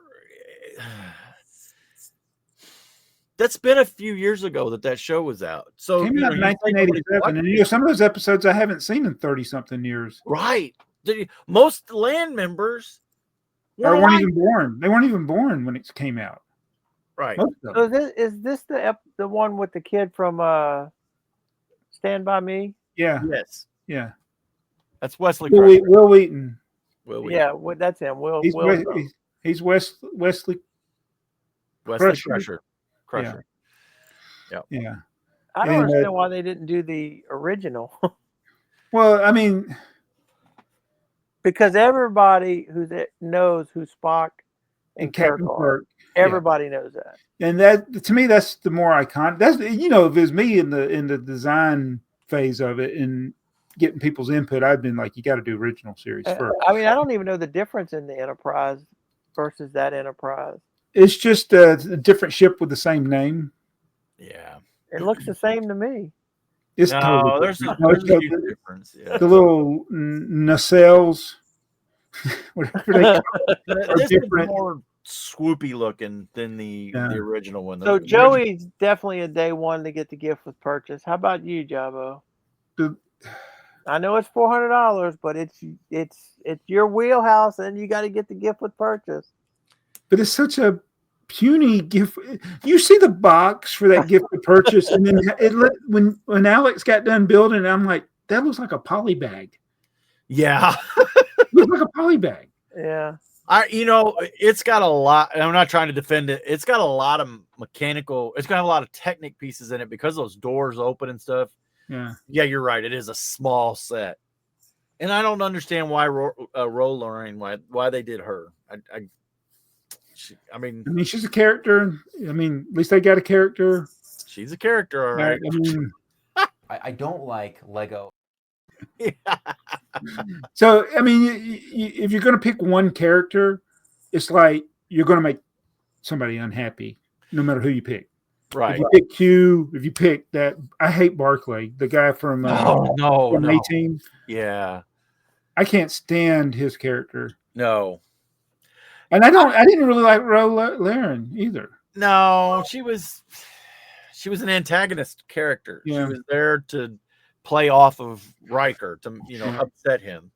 That's been a few years ago that show was out. So came out in 1987, and some of those episodes I haven't seen in 30-something years. Right. Most land members weren't even born. They weren't even born when it came out. Right. So is this the one with the kid from Stand By Me? Yeah. Yes. Yeah. That's Wesley. Will Wheaton. Yeah, that's him. He's Wesley Crusher. Yeah. I don't understand why they didn't do the original. Well, I mean, because everybody knows who Spock and Captain Kirk Kirk. Everybody knows that. And that, to me, that's the more iconic. That's, if it was me in the design phase of it and getting people's input, I'd been like, you got to do original series first. I mean, I don't even know the difference in the Enterprise versus that Enterprise. It's just a different ship with the same name. Yeah. It looks the same to me. It's totally there's a huge difference. Yeah. The little nacelles, whatever they call it, this is more swoopy looking than the original one. So Joey's definitely a day one to get the gift with purchase. How about you, Jabo? I know it's $400, but it's your wheelhouse, and you got to get the gift with purchase. But it's such a puny gift. You see the box for that gift with purchase, and then when Alex got done building, I'm like, that looks like a poly bag. Yeah, it looks like a poly bag. Yeah. It's got a lot. I'm not trying to defend it. It's got a lot of mechanical. It's got a lot of Technic pieces in it because those doors open and stuff. Yeah, you're right. It is a small set, and I don't understand why Roland, why they did her. I mean, she's a character. I mean, at least they got a character. She's a character, all right. I don't like Lego. Yeah. So, I mean, if you're going to pick one character, it's like you're going to make somebody unhappy, no matter who you pick. Right. If you pick Q, if you pick that, I hate Barclay, the guy from A-Team. Yeah. I can't stand his character. No. And I didn't really like Ro Laren either. No, she was an antagonist character. Yeah. She was there to play off of Riker to upset him.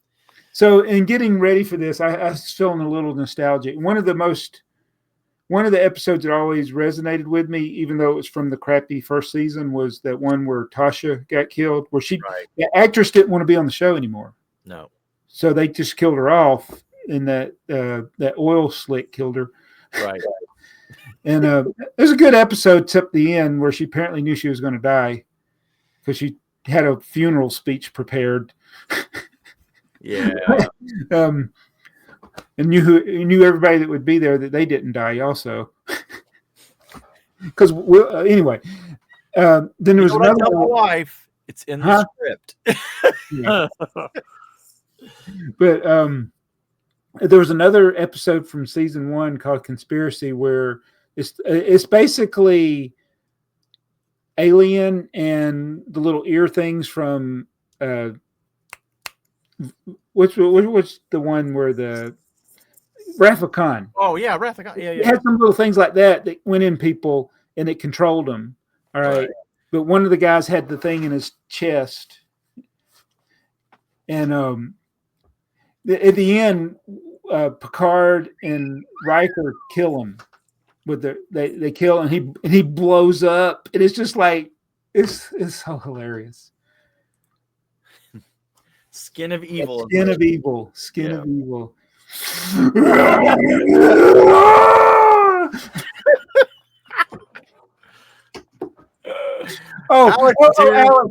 So in getting ready for this, I was feeling a little nostalgic. One of the episodes that always resonated with me, even though it was from the crappy first season, was that one where Tasha got killed, where the actress didn't want to be on the show anymore. No. So they just killed her off, and that oil slick killed her. Right. And there's a good episode except the end where she apparently knew she was going to die because she had a funeral speech prepared. Yeah. And knew everybody that would be there that they didn't die also. Because anyway, then there was another wife. It's in the script. But there was another episode from season 1 called Conspiracy where it's basically Alien and the little ear things from what's the one where the Wrath of Khan. Oh yeah, Wrath of Khan. Yeah. It had some little things like that went in people and it controlled them. All right. But one of the guys had the thing in his chest. And at the end, Picard and Riker kill him with they kill and he blows up. And it's just like it's so hilarious. Skin of evil. Skin of evil. Skin of evil. Alex,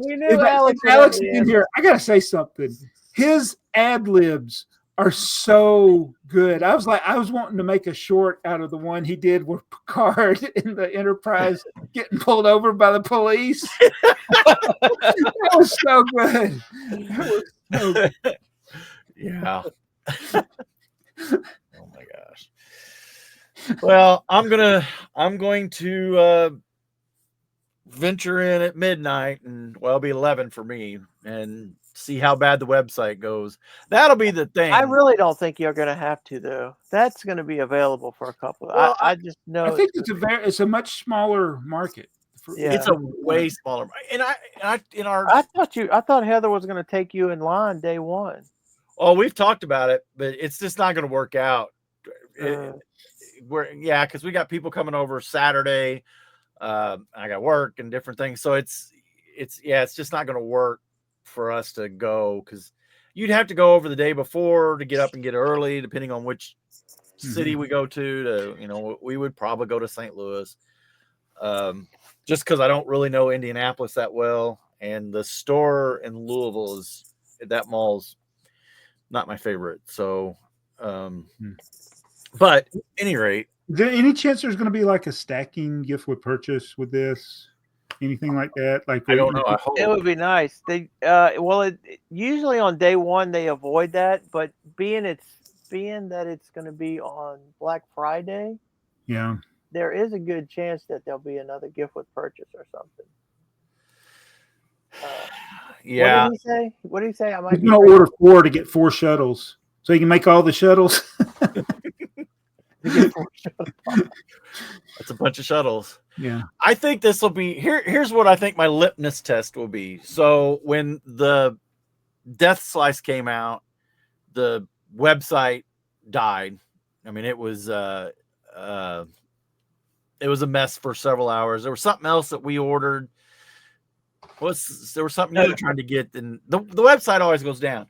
we knew Alex in here. I gotta say something. His ad libs are so good. I was wanting to make a short out of the one he did with Picard in the Enterprise getting pulled over by the police. That was so good. Yeah. Oh my gosh. Well, I'm going to venture in at midnight, and well, it'll be 11 for me, and see how bad the website goes. That'll be the thing. I really don't think you're going to have to, though. That's going to be available for a couple. Well, I just know. I think it's a much smaller market. Yeah. It's a way smaller. And I thought Heather was going to take you in line day one. Oh, we've talked about it, but it's just not going to work out. Because we got people coming over Saturday. I got work and different things, so it's just not going to work for us to go, because you'd have to go over the day before to get up and get early, depending on which city we go to. We would probably go to St. Louis, just because I don't really know Indianapolis that well, and the store in Louisville that mall's not my favorite. So, but at any rate, is there any chance there's going to be like a stacking gift with purchase with this? Anything like that? Like, I don't know. I hope it would be nice. They usually on day one they avoid that, but being that it's going to be on Black Friday, yeah, there is a good chance that there'll be another gift with purchase or something. yeah. What did he say? I might he's going to order 4 to get 4 shuttles, so he can make all the shuttles. That's a bunch of shuttles. Yeah. I think this will be here's what I think my litmus test will be. So when the Death Slice came out, the website died. I mean, it was a mess for several hours. There was something else that we ordered. There was something you were trying to get, and the website always goes down.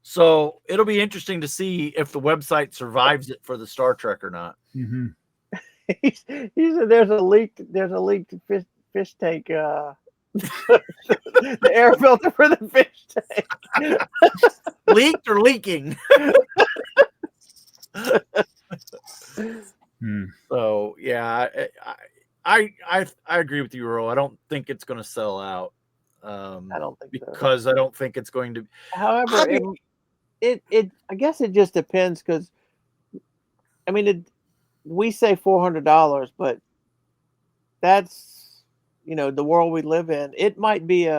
So it'll be interesting to see if the website survives it for the Star Trek or not. Mm-hmm. He said there's a leaked fish tank, the air filter for the fish tank. Leaked or leaking? So yeah, I agree with you, Earl. I don't think it's going to sell out. I don't think because I don't think it's going to. However, I guess it just depends, because I mean we say $400, but that's the world we live in. It might be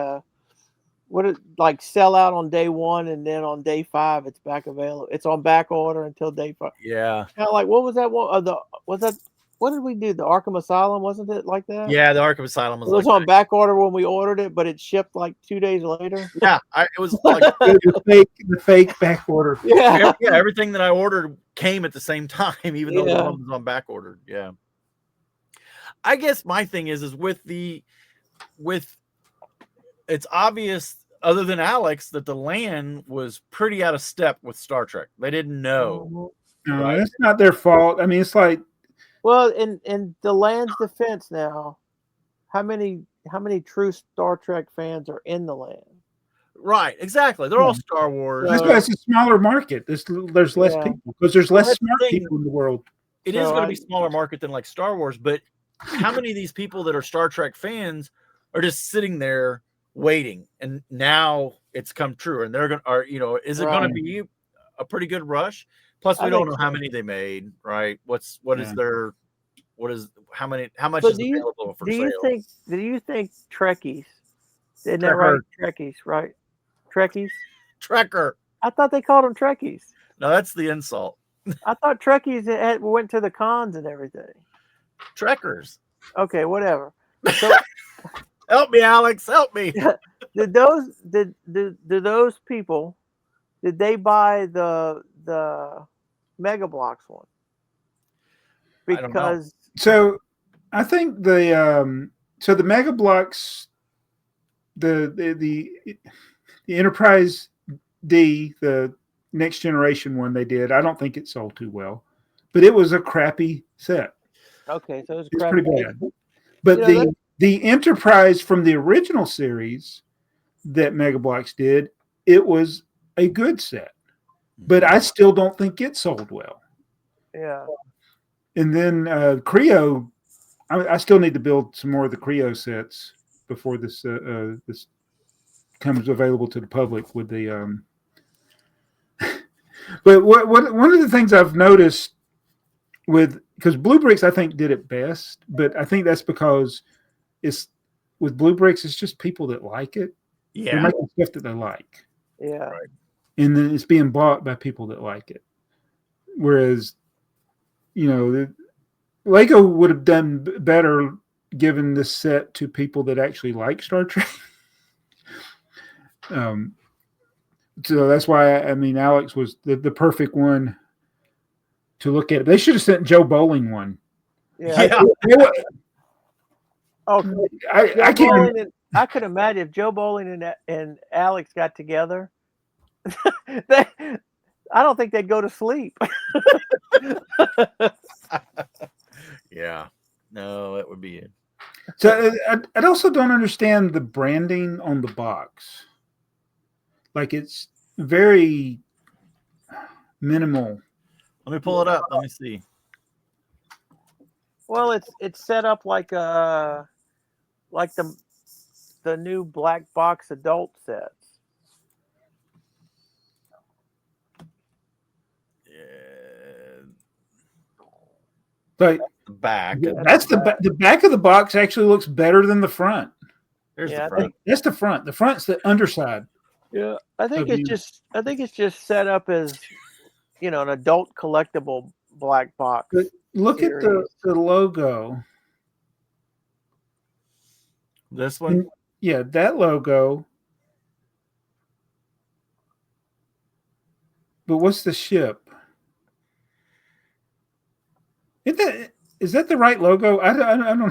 like sell out on day 1, and then on day 5 it's back available. It's on back order until day 5. Yeah. Kind of like, what was that one? What did we do? The Arkham Asylum, wasn't it like that? Yeah, the Arkham Asylum was on back order when we ordered it, but it shipped like 2 days later. Yeah, it was like the fake back order. Yeah, everything that I ordered came at the same time, even though the one was on back ordered. Yeah. I guess my thing is with it's obvious, other than Alex, that the LAN was pretty out of step with Star Trek. They didn't know. No, right? It's not their fault. I mean, it's like, well, in the LAN's defense now, how many true Star Trek fans are in the LAN? Right, exactly. They're all Star Wars. That's why it's a smaller market. There's less people, because there's less smart people in the world. It is going to be a smaller market than like Star Wars, but how many of these people that are Star Trek fans are just sitting there waiting, and now it's come true, and they're is it going to be a pretty good rush? Plus, we don't know how many they made, right? How much is available for sale? Do you think Trekkies? Isn't that right? Trekkies, right? Trekkies? Trekker. I thought they called them Trekkies. No, that's the insult. I thought Trekkies went to the cons and everything. Trekkers. Okay, whatever. So, help me, Alex. Help me. Did those people? Did they buy the Mega Bloks one? Because I think the Mega Bloks, the Enterprise D, the next generation one they did, I don't think it sold too well, but it was a crappy set. Okay, so it's pretty bad. But the Enterprise from the original series that Mega Bloks did, it was a good set, but I still don't think it sold well. Yeah. And then Creo, I still need to build some more of the Creo sets before this comes available to the public with the. But one of the things I've noticed because Blue Bricks, I think, did it best, but I think that's because with Blue Bricks, it's just people that like it. They're Yeah. making stuff that they like. Yeah. Right. And then it's being bought by people that like it. Whereas, Lego would have done better given this set to people that actually like Star Trek. So that's why, Alex was the perfect one to look at. They should have sent Joe Bowling one. Yeah. I can't. I could imagine if Joe Bowling and Alex got together. I don't think they'd go to sleep. Yeah. No, that would be it. So I also don't understand the branding on the box. Like it's very minimal. Let me pull it up. Let me see. Well, it's set up like the new black box adult sets. Like the back. That's the back of the box actually looks better than the front. There's the front. That's the front. The front's the underside. Yeah, I think it's just set up as an adult collectible black box. But look series. At the logo. This one? Yeah, that logo. But what's the ship? Is that the right logo? I don't know.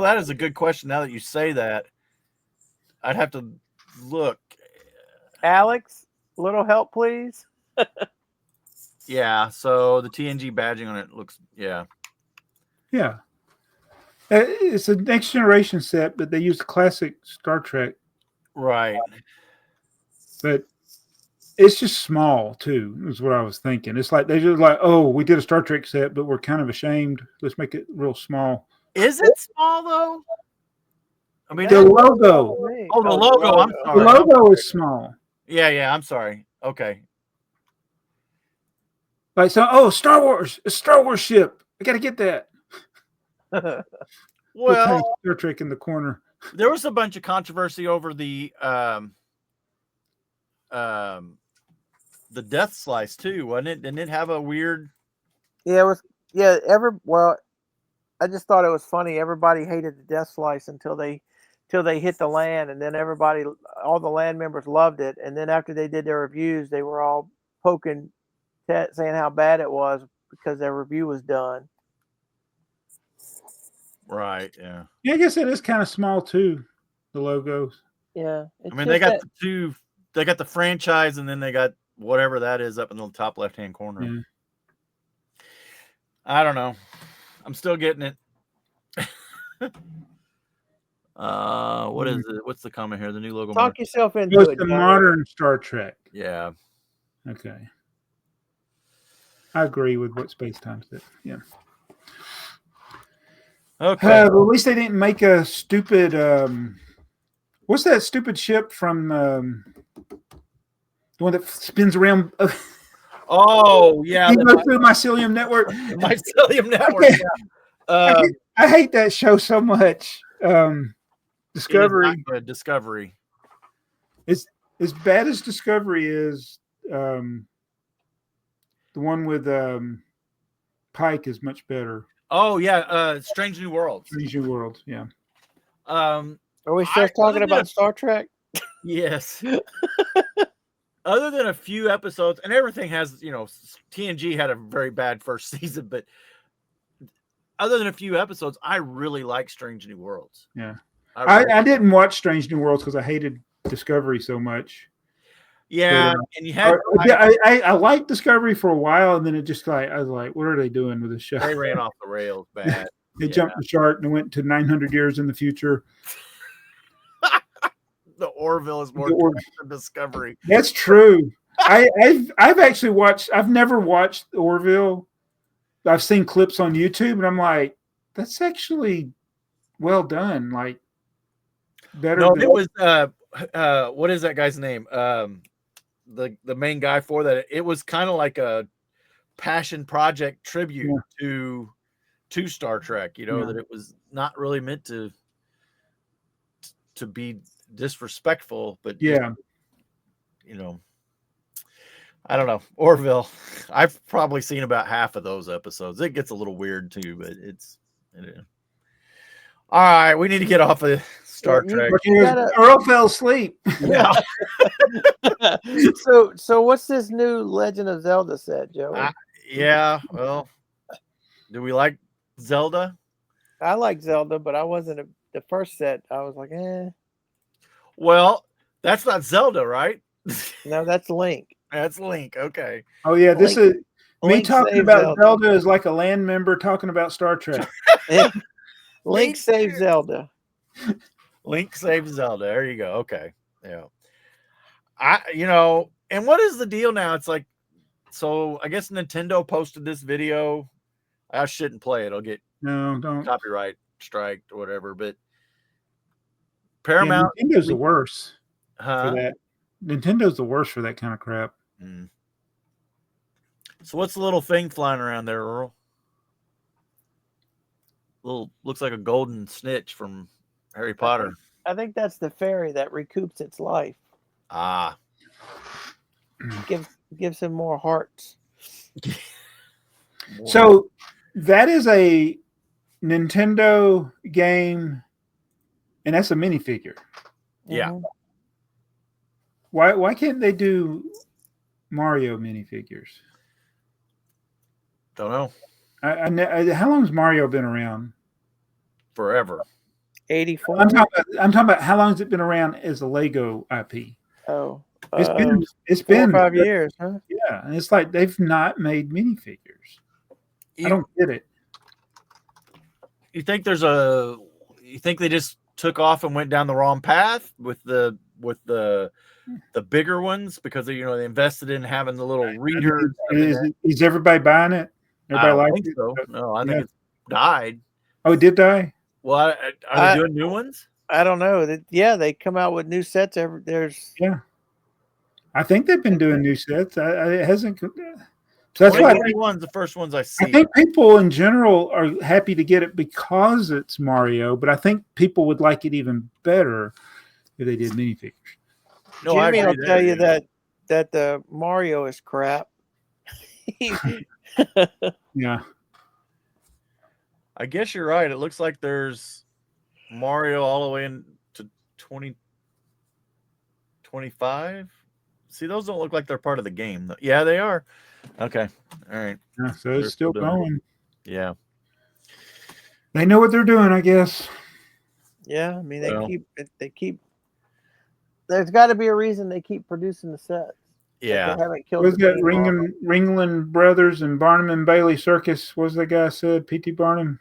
That is a good question. Now that you say that, I'd have to look. Alex, a little help, please. Yeah. So the TNG badging on it looks. Yeah. Yeah. It's a next generation set, but they use classic Star Trek. Right. But it's just small too, is what I was thinking. It's like they just like, oh, we did a Star Trek set, but we're kind of ashamed. Let's make it real small. Is it small though? I mean, the logo. Oh, the logo. I'm sorry. The logo is small. Yeah. I'm sorry. Okay. Like so, Star Wars, a Star Wars ship. I got to get that. Well, Star Trek in the corner. There was a bunch of controversy over the Death Slice too, wasn't it? Didn't it have a weird? Yeah, it was. Yeah, I just thought it was funny. Everybody hated the Death Slice until they hit the land, and then all the land members loved it, and then after they did their reviews, they were all poking, saying how bad it was because their review was done. Right. Yeah. Yeah, I guess it is kind of small too. The logos. Yeah. I mean, they got the two. They got the franchise, and then they got whatever that is up in the top left-hand corner. Yeah. I don't know. I'm still getting it. What is it? What's the comment here? The new logo. Talk yourself into it. The modern Star Trek. Yeah. Okay. I agree with what Space Time said. Yeah. Okay. But at least they didn't make a stupid. What's that stupid ship from the one that spins around? Oh yeah, you go through Mycelium Network. Mycelium Network. Yeah. I hate that show so much. Discovery. Discovery. It's as bad as Discovery is. The one with Pike is much better. Oh yeah, Strange New Worlds. Strange New Worlds, yeah. Are we still talking about Star Trek? Yes. Other than a few episodes, and everything has, TNG had a very bad first season, but other than a few episodes, I really like Strange New Worlds. Yeah. I didn't watch Strange New Worlds because I hated Discovery so much. Yeah, but, and you had I liked Discovery for a while, and then it just I was like, what are they doing with this show? They ran off the rails bad. They jumped the shark and went to 900 years in the future. The Orville is more than Discovery. That's true. I've actually watched. I've never watched Orville. I've seen clips on YouTube, and I'm like, that's actually well done. Like better. No, it was. What is that guy's name? The main guy for that. It was kind of like a passion project tribute to to Star Trek. You know, that it was not really meant to be disrespectful, but yeah. you know, I don't know. Orville, I've probably seen about half of those episodes. It gets a little weird too, but it is. All right, we need to get off of Star Trek. Earl fell asleep. Yeah. So what's this new Legend of Zelda set, Joey? Yeah. Well, do we like Zelda? I like Zelda, but I wasn't the first set. I was like, eh. Well, that's not Zelda, right? No, that's Link. That's Link. Okay. Oh yeah, this is me Link talking about Zelda is like a land member talking about Star Trek. Link saves Zelda. Link saves Zelda. There you go. Okay. Yeah. And what is the deal now? It's like, so I guess Nintendo posted this video. I shouldn't play it. I'll get don't copyright strike or whatever. But Paramount, Nintendo's the worst for huh? that. Nintendo's the worst for that kind of crap. Mm. So what's the little thing flying around there, Earl? Looks like a golden snitch from Harry Potter. I think that's the fairy that recoups its life. Ah. Gives him more hearts. So that is a Nintendo game, and that's a minifigure. Yeah. Mm-hmm. Why can't they do Mario minifigures? Don't know. How long has Mario been around? Forever. 84. I'm talking about how long has it been around as a Lego IP? Oh, it's 4 been or 5 years, huh? Yeah, and it's like they've not made minifigures. I don't get it. You think you think they just took off and went down the wrong path with the bigger ones because they invested in having the little readers? Is everybody buying it? Everybody likes it? So. No, I think it's died. Oh, it did die? Well, are they doing new ones? I don't know. They come out with new sets Yeah. I think they've been doing new sets. It hasn't. So that's why the first ones I see. I think people in general are happy to get it because it's Mario, but I think people would like it even better if they did minifigures. No, Jimmy will tell you that the Mario is crap. Yeah. I guess you're right. It looks like there's Mario all the way into 2025. See, those don't look like they're part of the game. Yeah, they are. Okay. All right. Yeah, so it's still going. Yeah. They know what they're doing, I guess. Yeah, I mean they keep there's got to be a reason they keep producing the sets. Yeah. They haven't killed. Was that Ringling Brothers and Barnum and Bailey Circus? What was that guy said? P.T. Barnum?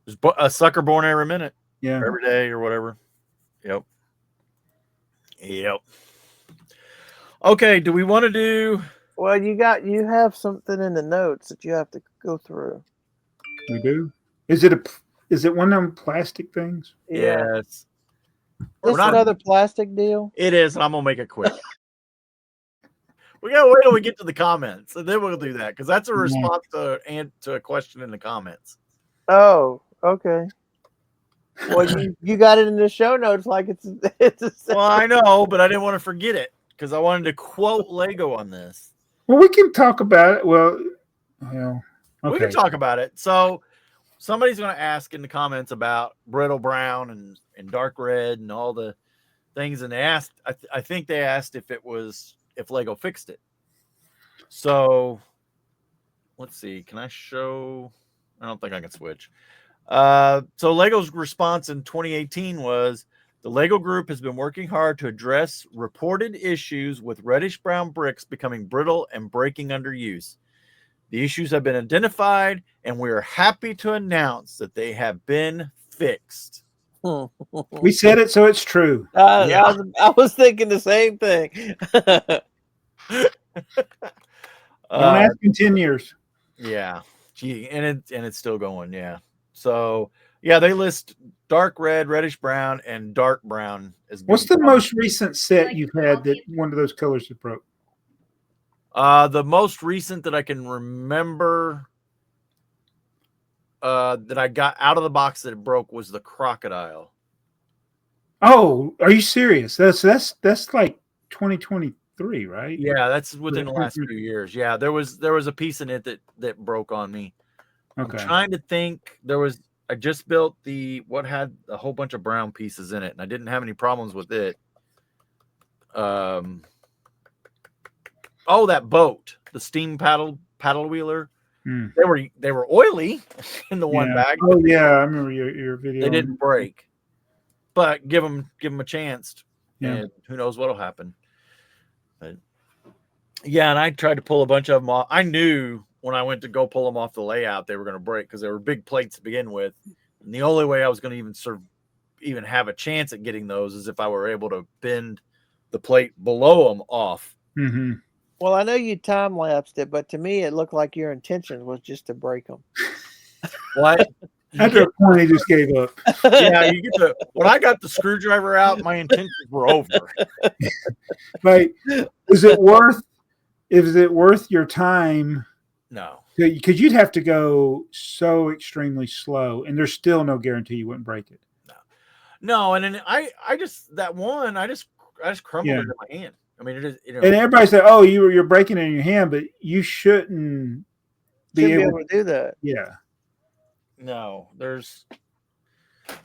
There's a sucker born every minute. Yeah. Every day or whatever. Yep. Okay, do we want to do? Well, you have something in the notes that you have to go through. We do. Is it one of them plastic things? Yeah. It's another plastic deal. It is, and I'm gonna make it quick. We gotta wait till we get to the comments, and then we'll do that because that's a response to a question in the comments. Oh, okay. Well, you got it in the show notes like it's Well, I know, but I didn't want to forget it because I wanted to quote Lego on this. Well, we can talk about it. Well, okay. We can talk about it. So somebody's going to ask in the comments about brittle brown and dark red and all the things, and they asked. I think they asked if Lego fixed it. So let's see. Can I show? I don't think I can switch. So Lego's response in 2018 was, the Lego group has been working hard to address reported issues with reddish brown bricks becoming brittle and breaking under use. The issues have been identified, and we are happy to announce that they have been fixed. We said it, so it's true. I was thinking the same thing. Don't ask in 10 years. Yeah. Gee, and it's still going, yeah. So yeah, they list dark red, reddish brown, and dark brown as being. What's the most recent set you've had that one of those colors has broke? The most recent that I can remember that I got out of the box that it broke was the crocodile. Oh, are you serious? That's like 2023, right? Yeah, that's within the last few years. Yeah, there was a piece in it that broke on me. Okay. I'm trying to think. I just built what had a whole bunch of brown pieces in it, and I didn't have any problems with it. That boat, the steam paddle wheeler. They were oily in the one bag. Oh yeah, I remember your video. They didn't break, but give them a chance, Yeah. and who knows what'll happen. But yeah, and I tried to pull a bunch of them off. I knew when I went to go pull them off the layout they were going to break because they were big plates to begin with, and the only way I was going to even have a chance at getting those is if I were able to bend the plate below them off. Mm-hmm. Well, I know you time lapsed it, but to me, it looked like your intention was just to break them. What? After a point, he just gave up. Yeah, when I got the screwdriver out, my intentions were over. Like, is it worth your time? No, because you'd have to go so extremely slow, and there's still no guarantee you wouldn't break it. No, and then I just crumbled it in my hand. I mean, it is. And everybody said, "Oh, you're breaking it in your hand," but you shouldn't be able to do that. Yeah. No, there's.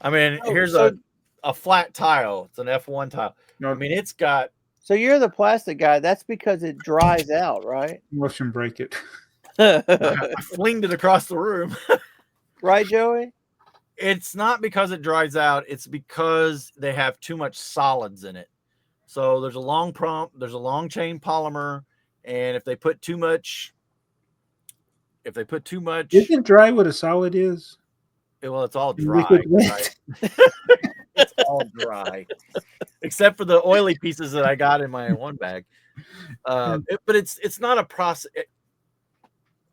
I mean, here's a flat tile. It's an F1 tile. No, I mean, it's got. So you're the plastic guy. That's because it dries out, right? Watch him break it. I flinged it across the room. Right, Joey? It's not because it dries out. It's because they have too much solids in it. So there's a long chain polymer, and if they put too much, isn't dry what a solid is? Well, it's all dry. Right? It's all dry, except for the oily pieces that I got in my one bag. But it's not a process.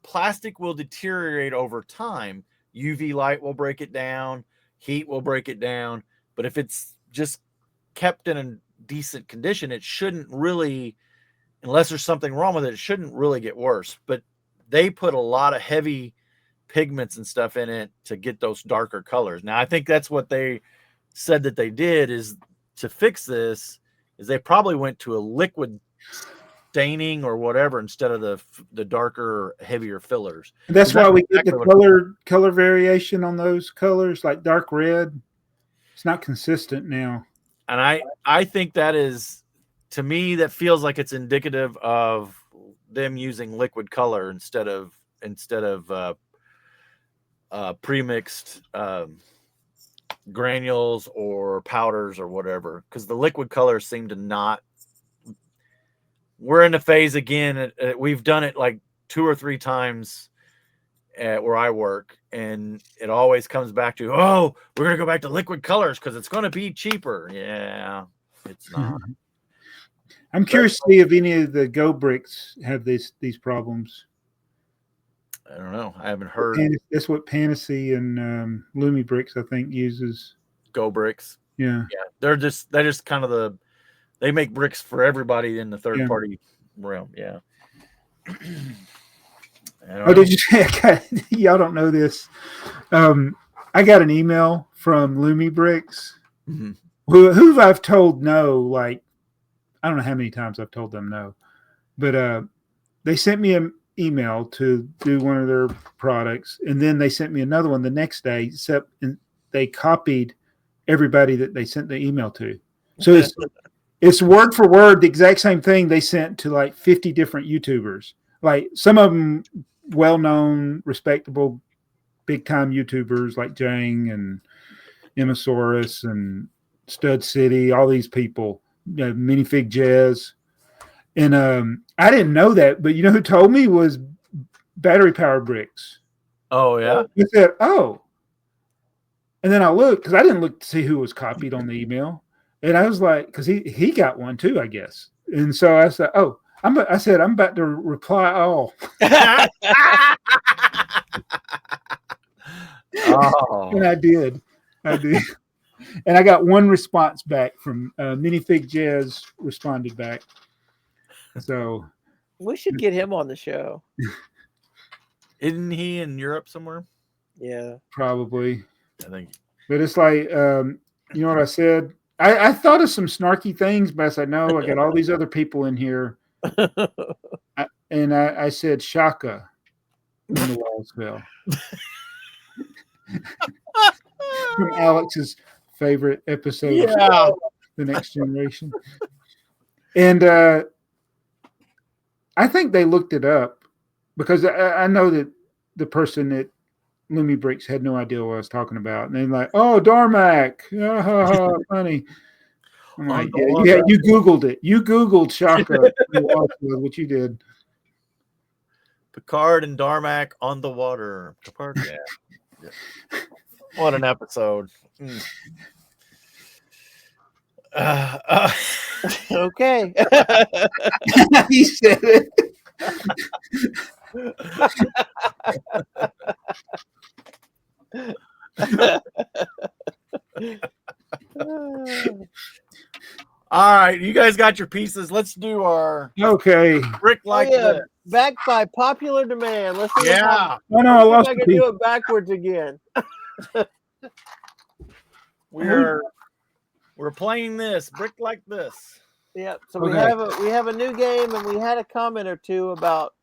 Plastic will deteriorate over time. UV light will break it down. Heat will break it down. But if it's just kept in a decent condition, it shouldn't really, unless there's something wrong with it, it shouldn't really get worse. But they put a lot of heavy pigments and stuff in it to get those darker colors. Now, I think that's what they said that they did is to fix this is they probably went to a liquid staining or whatever instead of the darker, heavier fillers. That's why we get the color variation on those colors, like dark red. It's not consistent now. And I think that is, to me, that feels like it's indicative of them using liquid color instead of pre-mixed granules or powders or whatever, because the liquid colors seem to not. We're in the phase again. We've done it like 2 or 3 times at where I work, and it always comes back to, oh, we're going to go back to liquid colors because it's going to be cheaper. Yeah, it's not. I'm curious to see if any of the Go bricks have these problems. I don't know. I haven't heard. That's what Panacea and Lumi Bricks, I think, uses. Go bricks. Yeah. They're just kind of they make bricks for everybody in the third party realm. Yeah. Did you say, y'all don't know this? I got an email from Lumi Bricks, who I've told no, like, I don't know how many times I've told them no, but they sent me an email to do one of their products, and then they sent me another one the next day, except they copied everybody that they sent the email to. So it's word for word the exact same thing they sent to like 50 different YouTubers. Like some of them well-known, respectable, big-time YouTubers like Jang and Emmasaurus and Stud City, all these people, Minifig Jez. And I didn't know that, but you know who told me was Battery Power Bricks. Oh, yeah? He said, oh. And then I looked, because I didn't look to see who was copied on the email. And I was like, because he got one too, I guess. And so I said, oh. I'm about to reply all. Oh. And I did. And I got one response back from Minifig Jez responded back. So we should get him on the show. Isn't he in Europe somewhere? Yeah. Probably. I think. But it's like, you know what I said? I thought of some snarky things, but I said, no, I got all these other people in here. I said, Shaka when the walls fell. From Alex's favorite episode of The Next Generation. And I think they looked it up because I know that the person at Lumi Bricks had no idea what I was talking about. And they're like, oh, Darmac. Funny. I'm like, yeah, you Googled it. You Googled Shaka. What you did. Picard and Darmac on the water. Picard, yeah. What an episode. Okay. He said it. All right, you guys got your pieces. Let's do our brick like this. Backed by popular demand. Let's see. Yeah. I lost. I can do it backwards again. We're playing this brick like this. Yeah. So we have a new game, and we had a comment or two about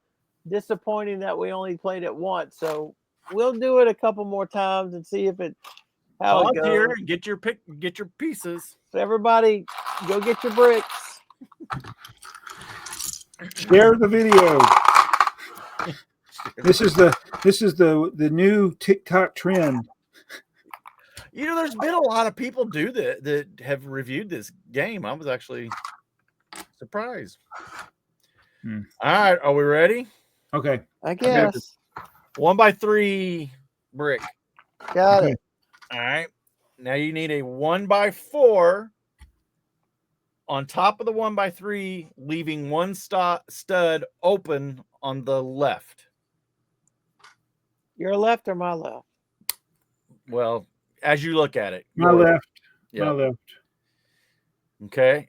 disappointing that we only played it once. So we'll do it a couple more times and see if it how it goes. Here and get your pieces. So everybody, go get your bricks. Share the video. This is the new TikTok trend. You know, there's been a lot of people that have reviewed this game. I was actually surprised. All right, are we ready? Okay. I guess. 1x3 brick. Got it. All right. Now you need a 1x4 on top of the 1x3, leaving one stud open on the left. Your left or my left? Well, as you look at it. My left. Yep. My left. Okay.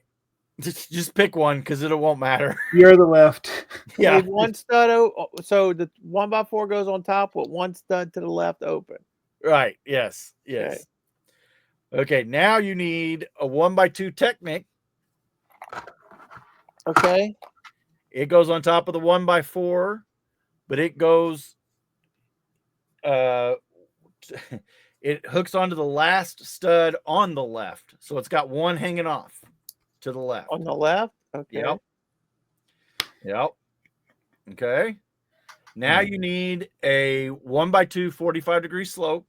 Just pick one because it won't matter. You're the left. Yeah. One stud. So the 1x4 goes on top with one stud to the left open. Right. Yes. Yes. Okay. Now you need a 1x2 Technic. Okay. It goes on top of the 1x4, but it goes. It hooks onto the last stud on the left, so it's got one hanging off to the left. On the left. Okay. Yep. Okay. Now you need a 1x2 45-degree slope.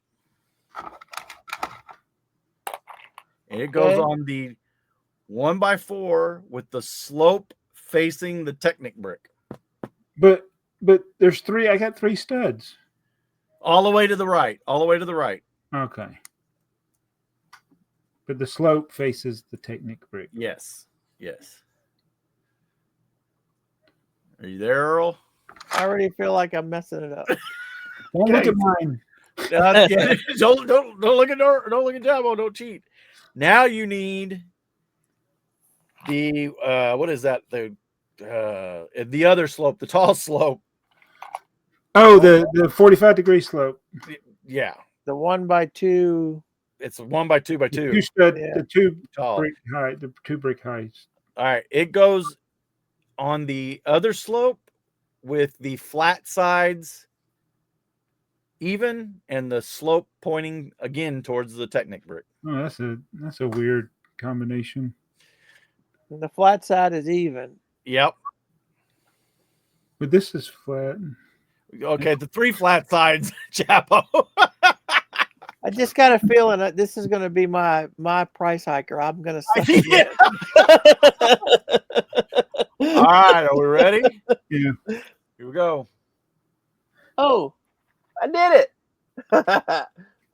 And it goes on the 1x4 with the slope facing the Technic brick. But there's three. I got three studs. All the way to the right. All the way to the right. Okay. But the slope faces the Technic brick. Yes. Yes. Are you there, Earl? I already feel like I'm messing it up. Don't look at mine. Don't look at Jabo. Don't cheat. Now you need the what is that? The other slope, the tall slope. Oh, the 45-degree slope. Yeah. The 1x2. It's a 1x2x2. Two stud, the two tall. brick height, the two brick heights. All right. It goes on the other slope with the flat sides even and the slope pointing again towards the Technic brick. Oh, that's a weird combination. And the flat side is even. Yep. But this is flat. Okay, the three flat sides, Chapo. I just got a feeling that this is going to be my price hiker. I'm going to say All right, are we ready? Yeah. Here we go. Oh, I did it. I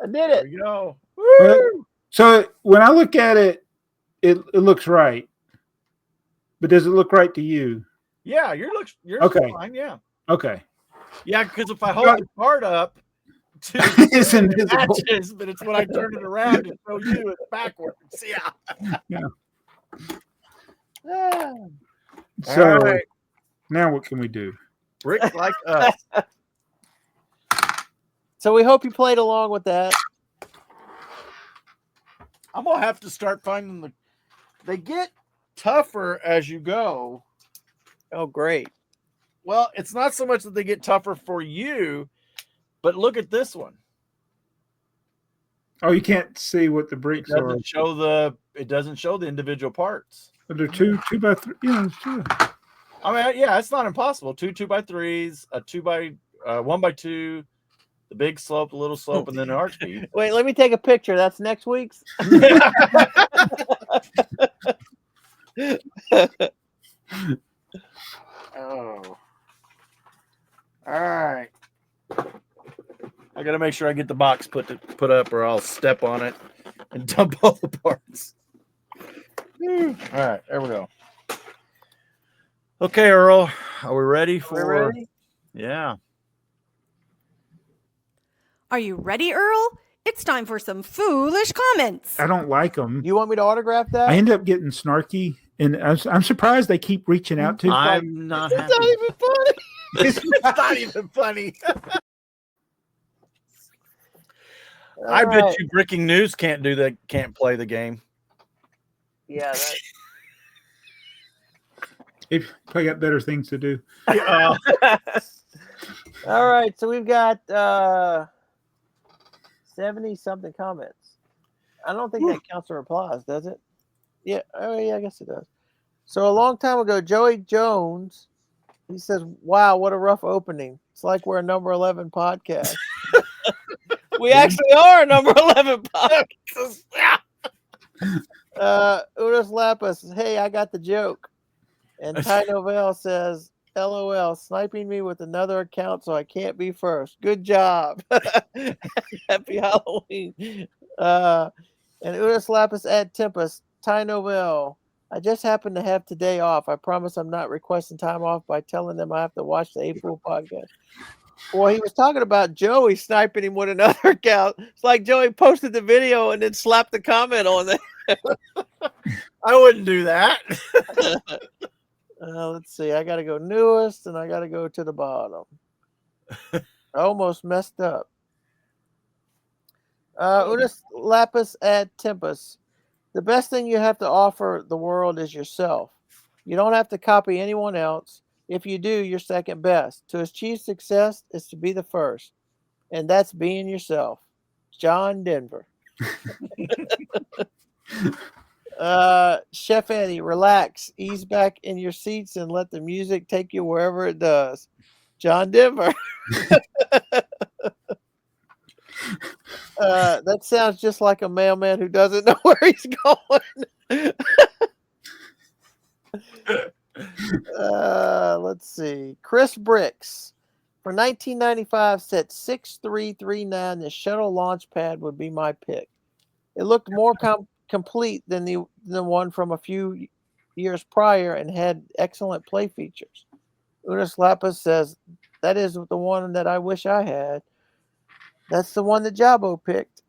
did it. Here we go. Woo! So when I look at it, it looks right. But does it look right to you? Yeah, yours okay. Fine, yeah. Okay. Yeah, because if I hold the card up, it's invisible. Matches, but it's when I turn it around and show you it's backwards. Yeah. So now what can we do? Brick like us. So we hope you played along with that. I'm gonna have to start finding they get tougher as you go. Oh, great. Well, it's not so much that they get tougher for you, but look at this one. Oh, you can't see what the bricks It are. doesn't show the individual parts. But they're two by three. Yeah, two. I mean, yeah, it's not impossible. Two 2x3s, a 1x2, the big slope, the little slope, and then an arch speed. Wait, let me take a picture. That's next week's. Oh. All right. I got to make sure I get the box put up, or I'll step on it and dump all the parts. All right, there we go. Okay, Earl, are we ready for? We're ready? Yeah. Are you ready, Earl? It's time for some foolish comments. I don't like them. You want me to autograph that? I end up getting snarky, and I'm surprised they keep reaching out to. I'm not It's happy. not even funny. It's not even funny. I All bet right. you Breaking News can't do that. Can't play the game. Yeah. They've probably got better things to do. Yeah. All right. So we've got 70-something comments. I don't think that counts for replies, does it? Yeah. Oh, yeah, I guess it does. So a long time ago, Joey Jones, he says, wow, what a rough opening. It's like we're a number 11 podcast. We actually are a number 11 podcast. Unis Lapis, hey, I got the joke. And Ty Novell says, LOL, sniping me with another account so I can't be first. Good job. Happy Halloween. And Unis Lapis at Tempest, Ty Novell, I just happen to have today off. I promise I'm not requesting time off by telling them I have to watch the AFoOL podcast. Well, he was talking about Joey sniping him with another account. It's like Joey posted the video and then slapped the comment on there. I wouldn't do that. Let's see. I got to go newest and I got to go to the bottom. I almost messed up. Unis Lapis ad Tempest. The best thing you have to offer the world is yourself. You don't have to copy anyone else. If you do, you're second best. To achieve success is to be the first. And that's being yourself. John Denver. Chef Eddie, relax. Ease back in your seats and let the music take you wherever it does. John Denver. That sounds just like a mailman who doesn't know where he's going. Let's see. Chris Bricks for 1995 said 6339. The shuttle launch pad would be my pick. It looked more complete than the one from a few years prior and had excellent play features. Unis Lapis says that is the one that I wish I had. That's the one that Jabo picked.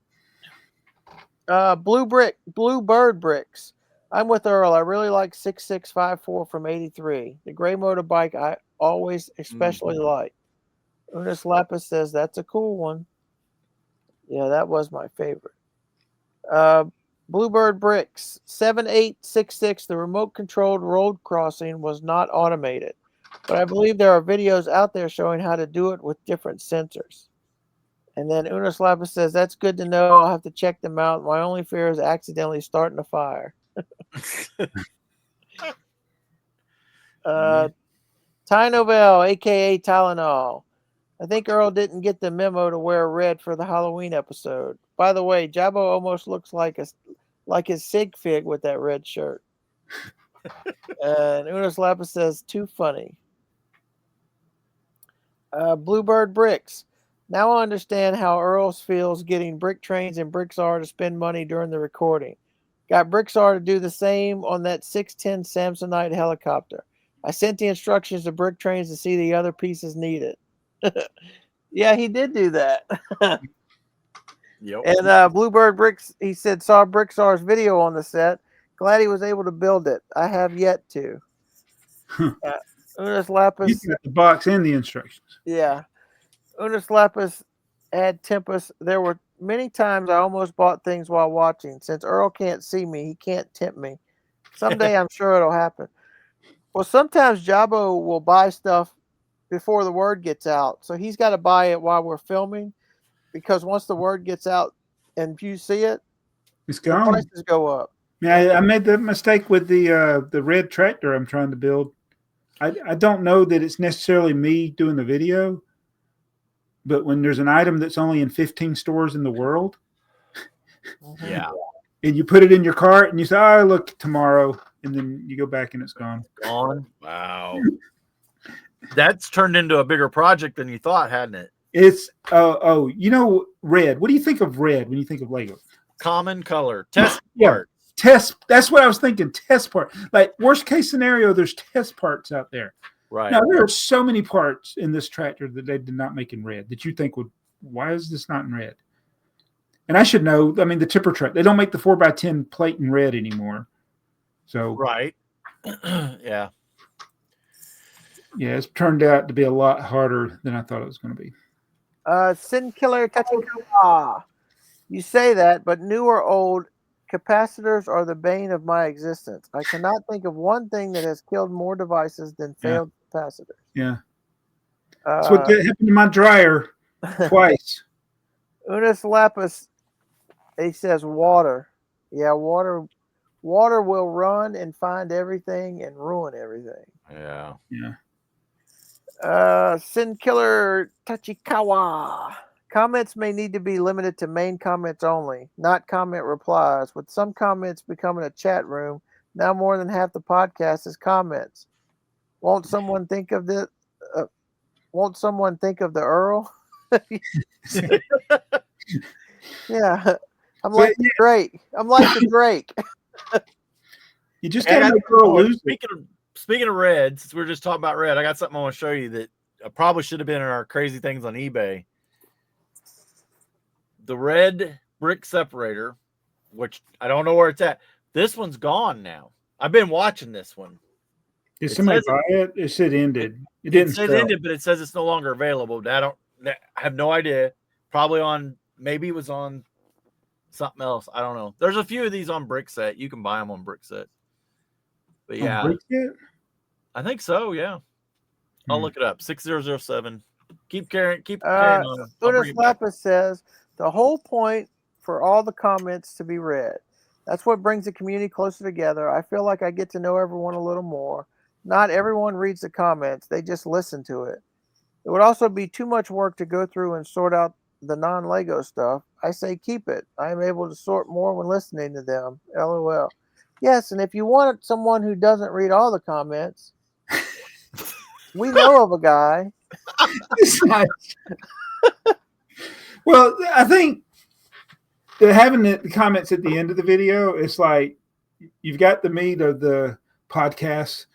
Blue Bird Bricks. I'm with Earl. I really like 6654 from 83. The gray motorbike I always especially like. Unis Lapis says that's a cool one. Yeah, that was my favorite. Bluebird Bricks 7866. The remote controlled road crossing was not automated, but I believe there are videos out there showing how to do it with different sensors. And then Unis Lapis says that's good to know. I'll have to check them out. My only fear is accidentally starting a fire. Ty Novell, aka Tylenol. I think Earl didn't get the memo to wear red for the Halloween episode. By the way, Jabo almost looks like his sig fig with that red shirt. And Unis Lapis says, too funny. Bluebird Bricks. Now I understand how Earl feels getting BrickTrains and BrickTsar to spend money during the recording. Got BrickTsar to do the same on that 610 Samsonite helicopter. I sent the instructions to BrickTrains to see the other pieces needed. Yeah, he did do that. Yep. And Bluebird Bricks, he said, saw BrickTsar's video on the set. Glad he was able to build it. I have yet to. Unis Lapis. You got the box and the instructions. Yeah. Unis Lapis Add Tempest. There were many times I almost bought things while watching. Since Earl can't see me, he can't tempt me. Someday I'm sure it'll happen. Well, sometimes Jabo will buy stuff before the word gets out. So he's got to buy it while we're filming, because once the word gets out and you see it, It's the gone. prices go up. Yeah, I made the mistake with the red tractor I'm trying to build. I don't know that it's necessarily me doing the video, but when there's an item that's only in 15 stores in the world, Yeah. and you put it in your cart and you say, "Oh, look, tomorrow," and then you go back and it's gone. Gone. Wow. That's turned into a bigger project than you thought, hadn't it? It's red. What do you think of red when you think of Lego? Common color. Test Yeah. part. Test. That's what I was thinking. Test part. Like worst case scenario, there's test parts out there. Right. Now there are so many parts in this tractor that they did not make in red that you think would. Why is this not in red? And I should know. I mean, the tipper truck. They don't make the 4x10 plate in red anymore. So Right. Yeah. Yeah, it's turned out to be a lot harder than I thought it was going to be. Sin Killer Tachikawa. You say that, but new or old, capacitors are the bane of my existence. I cannot think of one thing that has killed more devices than failed capacitors. Yeah. That's what happened to my dryer twice. Unis Lapis, he says water. Yeah, water will run and find everything and ruin everything. Yeah. Sin Killer Tachikawa. Comments may need to be limited to main comments only, not comment replies. With some comments becoming a chat room, now more than half the podcast is comments. Won't someone think of the Earl? Yeah, I'm like the Drake. I'm like the Drake. You just gotta make Earl lose. Speaking of red, since we were just talking about red, I got something I want to show you that probably should have been in our crazy things on eBay. The red brick separator, which I don't know where it's at. This one's gone now. I've been watching this one. Did somebody buy it? It said ended. It didn't. It ended, but it says it's no longer available. I have no idea. Probably maybe it was on something else. I don't know. There's a few of these on BrickTsar. You can buy them on BrickTsar. But yeah, I think so. Yeah, I'll look it up. 6007. Keep carrying on. Unis Lapis says the whole point for all the comments to be read. That's what brings the community closer together. I feel like I get to know everyone a little more. Not everyone reads the comments; they just listen to it. It would also be too much work to go through and sort out the non-Lego stuff. I say keep it. I am able to sort more when listening to them. LOL. Yes, and if you want someone who doesn't read all the comments, we know of a guy. Well, I think that having the comments at the end of the video, it's like you've got the meat of the podcast,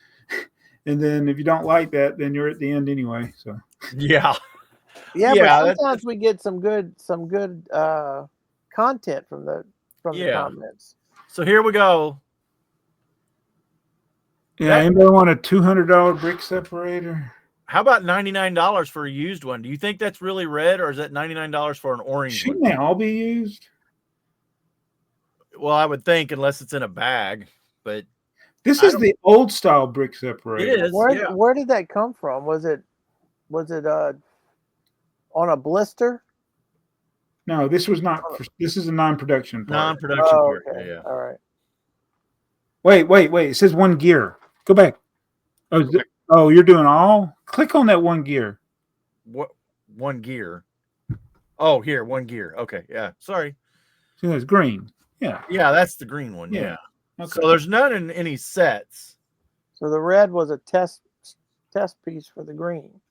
and then if you don't like that, then you're at the end anyway. So yeah. But sometimes we get some good content from the comments. So here we go. Yeah, anybody want a $200 brick separator? How about $99 for a used one? Do you think that's really red, or is that $99 for an orange Shouldn't one? they all be used? Well, I would think, unless it's in a bag. But this is the old style brick separator. It is. Where did that come from? Was it on a blister? No, this was not. This is a non-production part. Non-production part. Okay. Yeah. All right. Wait. It says one gear. Go back. Oh, you're doing all? Click on that one gear. What one gear? Oh, here, one gear. Okay, yeah. Sorry. See, that's green. Yeah. Yeah, that's the green one. Yeah. Okay. So there's none in any sets. So the red was a test piece for the green.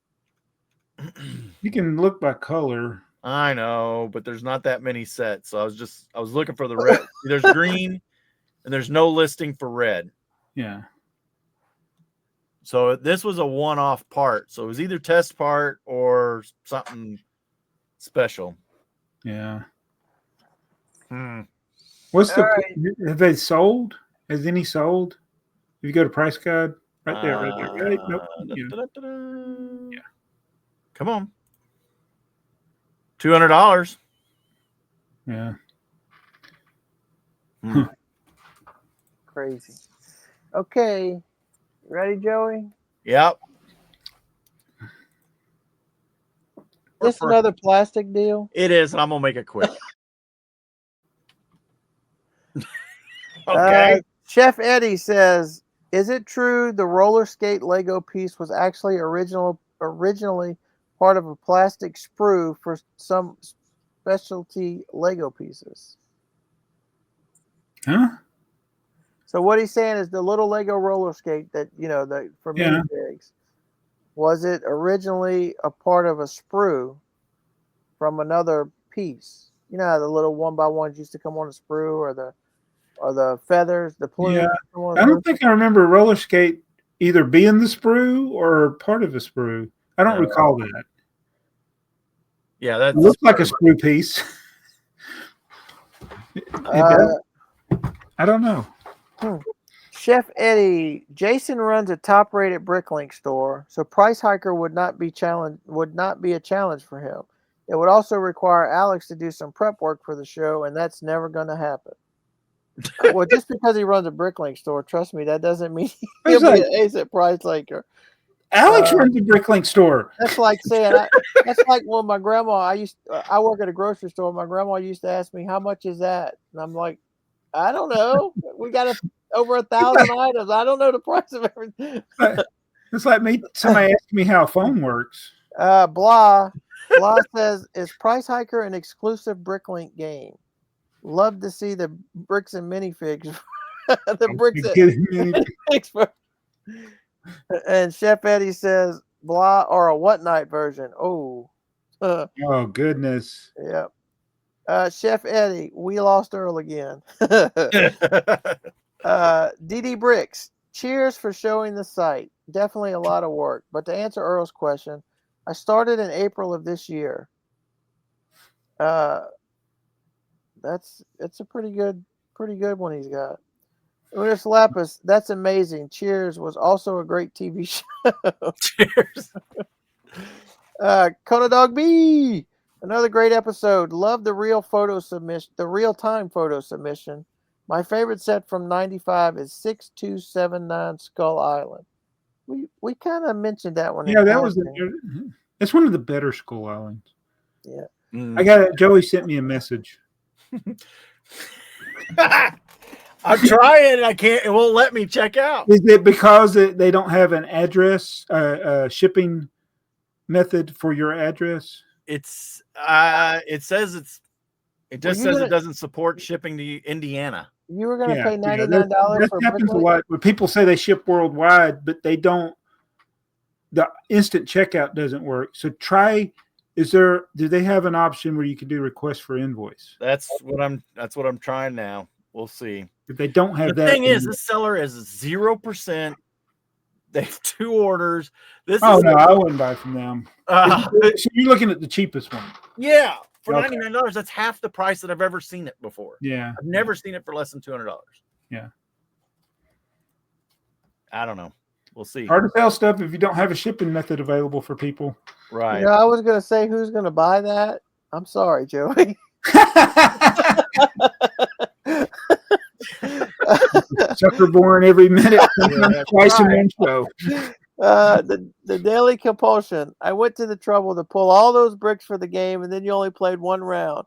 You can look by color. I know, but there's not that many sets. So I was looking for the red. There's green, and there's no listing for red. Yeah. So this was a one-off part. So it was either test part or something special. Yeah. What's have they sold? Has any sold? If you go to price guide, right there. Right? Nope. Yeah. Come on. $200. Yeah. Crazy. Okay. Ready, Joey? Yep. This another plastic deal? It is, and I'm gonna make it quick. Okay. Chef Eddie says, "Is it true the roller skate Lego piece was actually originally part of a plastic sprue for some specialty Lego pieces?" Huh? So what he's saying is the little Lego roller skate that the for minifigs, was it originally a part of a sprue from another piece? You know how the little 1x1s used to come on a sprue, or the feathers, the plumes. Yeah. I don't think I remember roller skate either being the sprue or part of a sprue. I don't recall that. Yeah, that looks like a sprue piece. I don't know. Chef Eddie, Jason runs a top-rated Bricklink store, so price hiker would not be a challenge for him. It would also require Alex to do some prep work for the show, and that's never going to happen. Well, just because he runs a Bricklink store, trust me, that doesn't mean he'll be an ace at price hiker. Alex runs a Bricklink store. That's like saying that's like when my grandma. I work at a grocery store. My grandma used to ask me, "How much is that?" And I'm like, "I don't know. We got over 1,000 items. I don't know the price of everything." It's like somebody asked me how a phone works. Blah says, "Is Price Hiker an exclusive Bricklink game? Love to see the bricks and minifigs." The bricks and minifigs. And Chef Eddie says, "Blah or a what night version?" Oh, oh goodness. Yep. Chef Eddie, we lost Earl again. DD Bricks, cheers for showing the site. Definitely a lot of work. But to answer Earl's question, I started in April of this year. It's a pretty good one he's got. Unis Lapis, that's amazing. Cheers was also a great TV show. Cheers. Kona Dog B, another great episode. Love the real time photo submission. My favorite set from '95 is 6279 Skull Island. We kind of mentioned that one. Yeah, it's one of the better Skull Islands. Yeah. I got it. Joey sent me a message. I'm trying. I can't. It won't let me check out. Is it because they don't have an address, shipping method for your address? It's. It says it's. It just says it doesn't support shipping to Indiana. You were going to pay $99 that happens a lot. When people say they ship worldwide, but they don't. The instant checkout doesn't work. So try. Do they have an option where you can do request for invoice? That's what I'm trying now. We'll see. If they don't have the thing is, this seller is 0%. They have 2 orders. I wouldn't buy from them. So you're looking at the cheapest one. Yeah, for $99, that's half the price that I've ever seen it before. Yeah, I've never seen it for less than $200. Yeah, I don't know. We'll see. Hard to sell stuff if you don't have a shipping method available for people. Right. I was going to say, who's going to buy that? I'm sorry, Joey. Sucker born every minute, twice in one show. The Daily Compulsion. I went to the trouble to pull all those bricks for the game, and then you only played 1 round.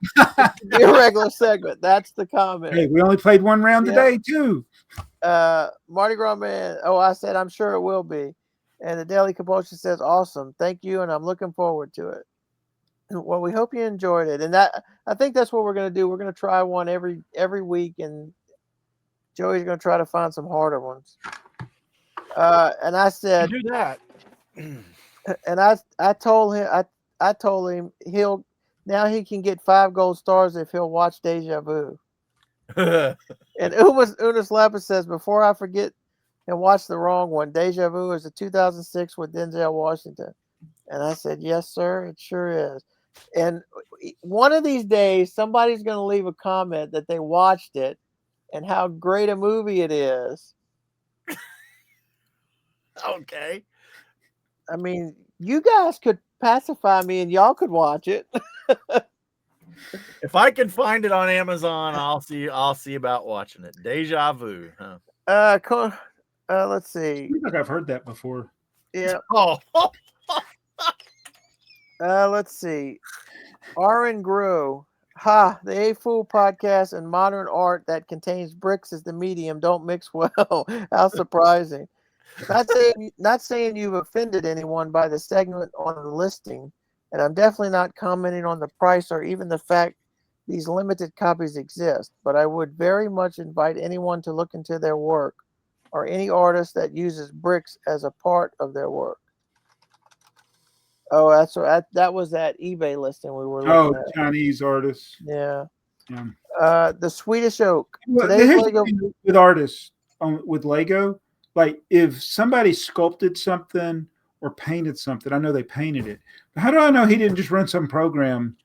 Your regular segment. That's the comment. Hey, we only played 1 round today, too. Mardi Gras Man. Oh, I said I'm sure it will be. And the Daily Compulsion says, "Awesome, thank you, and I'm looking forward to it." Well, we hope you enjoyed it, and I think that's what we're going to do. We're going to try one every week, and Joey's going to try to find some harder ones. And I said, do that. And I told him he can get 5 gold stars if he'll watch Deja Vu. And Unis Lapis says, "Before I forget and watch the wrong one, Deja Vu is a 2006 with Denzel Washington." And I said, "Yes, sir, it sure is." And one of these days, somebody's going to leave a comment that they watched it and how great a movie it is. Okay. I mean, you guys could pacify me, and y'all could watch it. If I can find it on Amazon, I'll see about watching it. Deja vu, huh? Let's see. I feel like I've heard that before. Yeah. Oh, Let's see. Aaron Grew. Ha, the AFoOL podcast and modern art that contains bricks as the medium don't mix well. How surprising. Not saying you've offended anyone by the segment on the listing, and I'm definitely not commenting on the price or even the fact these limited copies exist, but I would very much invite anyone to look into their work or any artist that uses bricks as a part of their work. Oh, that's right. That was that eBay listing we were looking at. Chinese artists. Yeah. Yeah. The Swedish Oak. Well, Today's here's Lego. the thing with artists with Lego, like if somebody sculpted something or painted something, I know they painted it. But how do I know he didn't just run some program?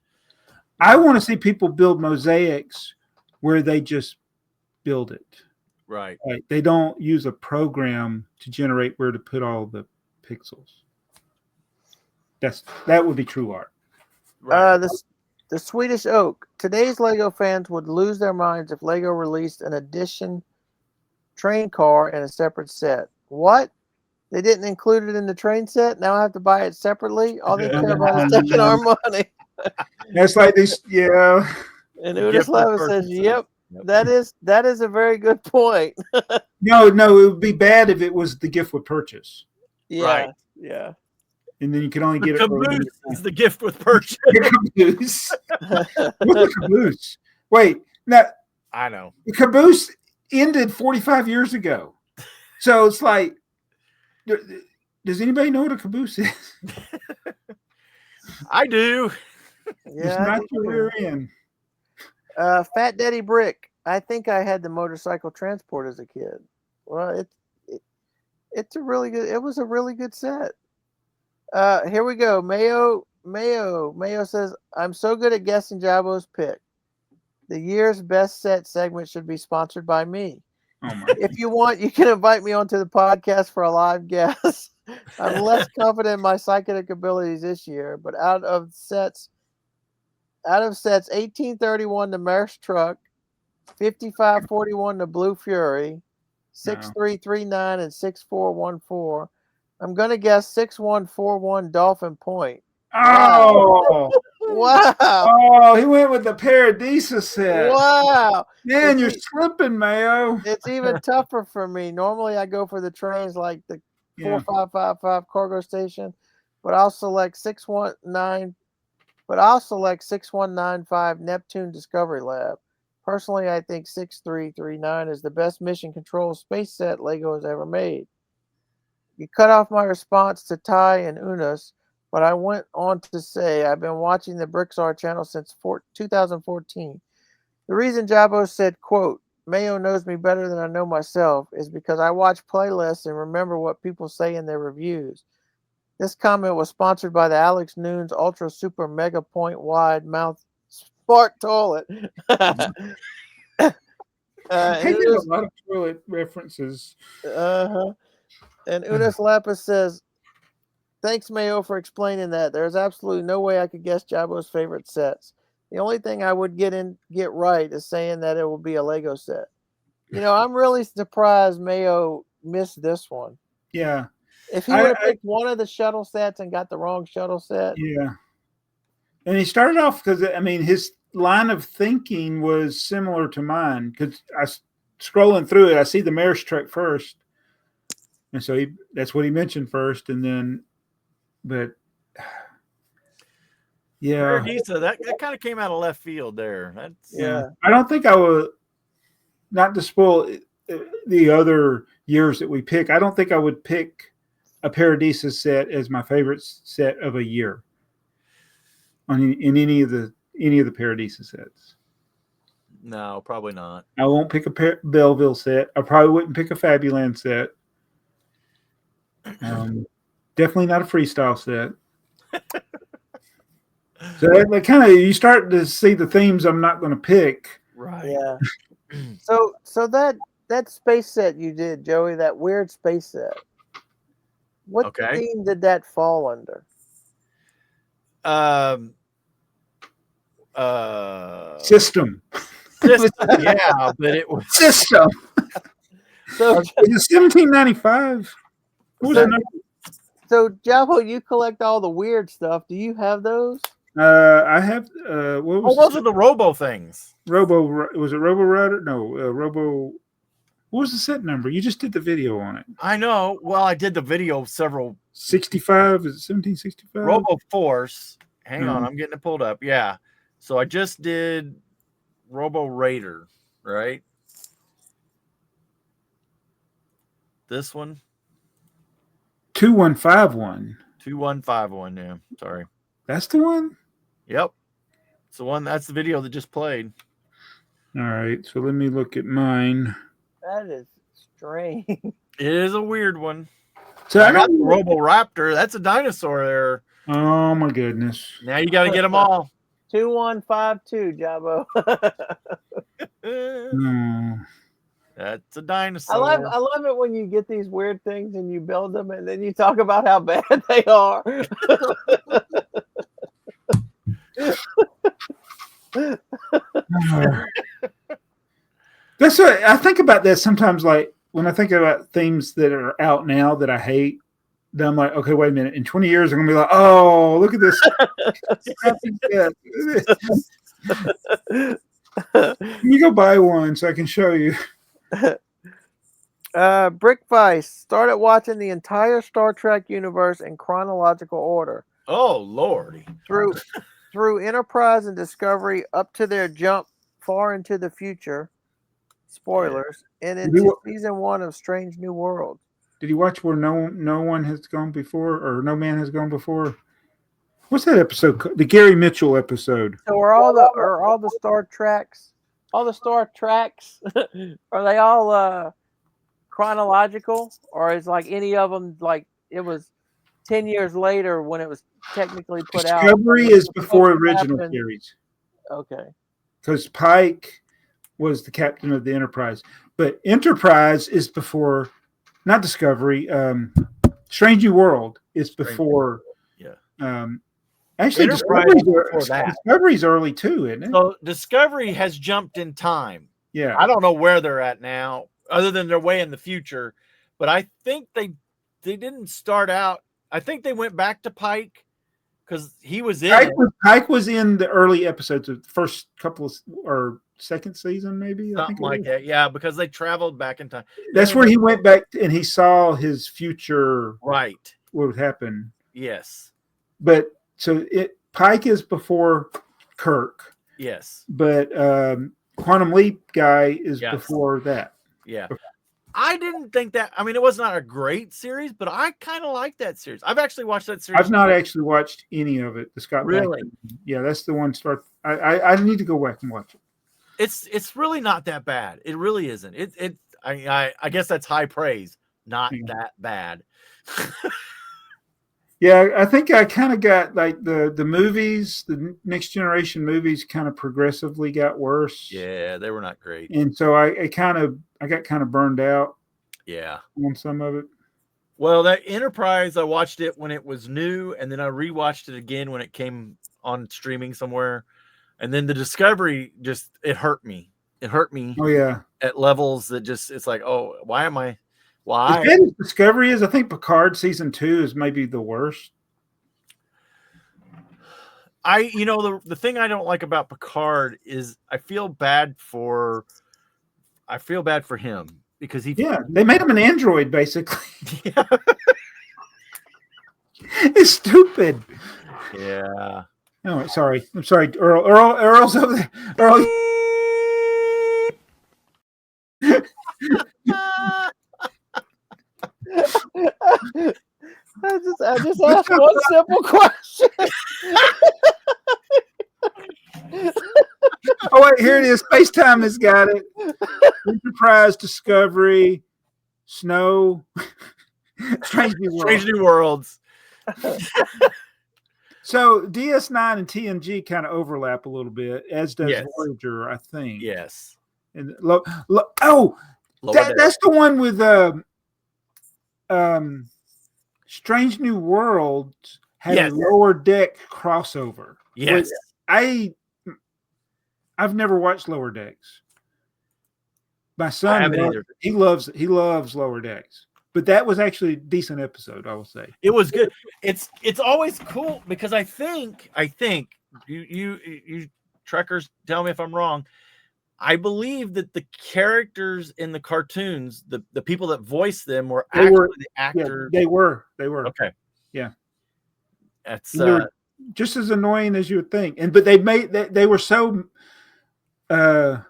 I want to see people build mosaics where they just build it. right. Like they don't use a program to generate where to put all the pixels. That would be true art. Right. The Swedish Oak. Today's Lego fans would lose their minds if Lego released an edition train car in a separate set. What? They didn't include it in the train set? Now I have to buy it separately? All they care about is taking our money. That's like this, yeah. And Udis Leva says, "Yep, that is a very good point." No, it would be bad if it was the gift with purchase. Yeah, Right. yeah. And then you can only The get it for caboose is the gift with purchase. the caboose. What's a caboose? Wait, now I know. the caboose ended 45 years ago. So it's like, does anybody know what a caboose is? I do. It's Yeah. not your rear end. Fat Daddy Brick. I think I had the motorcycle transport as a kid. Well, it's a really good. It was a really good set. Here we go. Mayo says, "I'm so good at guessing Jabo's pick. The year's best set segment should be sponsored by me. Oh my! If you want, you can invite me onto the podcast for a live guest. I'm less confident in my psychic abilities this year, but out of sets 1831 the Merce Truck, 5541 the Blue Fury, 6339 and 6414. I'm gonna guess 6141 Dolphin Point. Oh, Wow. Oh, he went with the Paradisa set. Wow. Man, you're slipping, Mayo. It's even tougher for me. Normally I go for the trains like the 4555 cargo station, but I'll select 6195 Neptune Discovery Lab. Personally, I think 6339 is the best mission control space set Lego has ever made. You cut off my response to Ty and Unis, but I went on to say I've been watching the BrickTsar channel since 2014. The reason Jabo said, quote, Mayo knows me better than I know myself is because I watch playlists and remember what people say in their reviews. This comment was sponsored by the Alex Nunes Ultra Super Mega Point Wide Mouth Smart Toilet. He did a lot of toilet references. And Unis Lapis says, thanks, Mayo, for explaining that. There's absolutely no way I could guess Jabo's favorite sets. The only thing I would get right is saying that it will be a Lego set. You know, I'm really surprised Mayo missed this one. Yeah. If he would have picked one of the shuttle sets and got the wrong shuttle set. Yeah. And he started off because, I mean, his line of thinking was similar to mine because scrolling through it, I see the Merce Truck first. And so that's what he mentioned first. And then, but yeah. Paradisa, that kind of came out of left field there. Yeah. I don't think I would, not to spoil the other years that we pick, I don't think I would pick a Paradisa set as my favorite set of a year in any of the Paradisa sets. No, probably not. I won't pick a Belleville set. I probably wouldn't pick a Fabuland set. Definitely not a freestyle set. So that kind of, you start to see the themes I'm not going to pick. Right. Yeah. So that space set you did, Joey, that weird space set. What theme did that fall under? System. Yeah, but it was System. So, Is it 1795? What was the number? so Javo, you collect all the weird stuff. Do you have those? I have. What was those are the Robo things. Robo? Was it Robo Rider? No, Robo. What was the set number? You just did the video on it. I know. Well, I did the video several. 65. Is it 1765? Robo Force. Hang on, No. I'm getting it pulled up. Yeah. So I just did Robo Raider, right? This one. 2151. 2151. Yeah. Sorry. That's the one? Yep. It's the one. That's the video that just played. All right. So let me look at mine. That is strange. It is a weird one. So I got the Robo Raptor. That's a dinosaur there. Oh my goodness. Now you got to get them all. 2152, Jabo. No. That's a dinosaur. I love it when you get these weird things and you build them and then you talk about how bad they are. That's what I think about that sometimes. Like when I think about themes that are out now that I hate, then I'm like, okay, wait a minute. In 20 years, I'm gonna be like, oh, look at this. Can you go buy one so I can show you? Brick Vice started watching the entire Star Trek universe in chronological order. Oh Lordy. Through Enterprise and Discovery up to their jump far into the future. Spoilers. And into season 1 of Strange New Worlds. Did you watch where no one has gone before, or no man has gone before? What's that episode called? The Gary Mitchell episode. So are all the Star Treks, are they all chronological, or is like any of them like it was 10 years later when it was technically put out? Discovery is before original series. Okay. Because Pike was the captain of the Enterprise, but Enterprise is before, not Discovery. Strange New World is before. Yeah. Actually, Discovery's early too, isn't it? So Discovery has jumped in time. Yeah. I don't know where they're at now, other than they're way in the future. But I think they didn't start out. I think they went back to Pike because he was in. Pike was in the early episodes of the first couple of, or second season, maybe. Something like that. Yeah, because they traveled back in time. That's where he went back and he saw his future. Right. What would happen. Yes. But so Pike is before Kirk. Yes. But Quantum Leap guy is before that. Yeah. I didn't think that. I mean, it was not a great series, but I kind of like that series. I've actually watched that series. I've not actually watched any of it. The Scott really? Bakula. Yeah, that's the one. I need to go back and watch it. It's really not that bad. It really isn't. I guess that's high praise. Not that bad. Yeah, I think I kind of got like the movies, the Next Generation movies kind of progressively got worse. Yeah, they were not great. And so I got kind of burned out. Yeah. On some of it. Well, that Enterprise, I watched it when it was new, and then I rewatched it again when it came on streaming somewhere. And then the Discovery it hurt me. It hurt me. Oh yeah. At levels that it's like, oh, why am I? Why? As bad as Discovery is, I think Picard season 2 is maybe the worst. The thing I don't like about Picard is I feel bad for him because they made him an android basically. Yeah. It's stupid. Yeah. Oh, sorry. I'm sorry, Earl. Earl's over there. Earl. I just asked one simple question. Oh wait, here it is. FaceTime has got it. Enterprise, Discovery, Snow, Strange New Worlds. So DS9 and TNG kind of overlap a little bit, as does Voyager, I think. Yes. And that's the one with Strange New Worlds had a Lower Deck crossover. Yes. I've never watched Lower Decks. My son, he loves Lower Decks. But that was actually a decent episode, I will say. It was good. It's always cool because I think you trekkers, tell me if I'm wrong. I believe that the characters in the cartoons, the people that voiced them were actually the actors. Yeah, they were. Okay. Yeah. That's just as annoying as you would think. But they were so the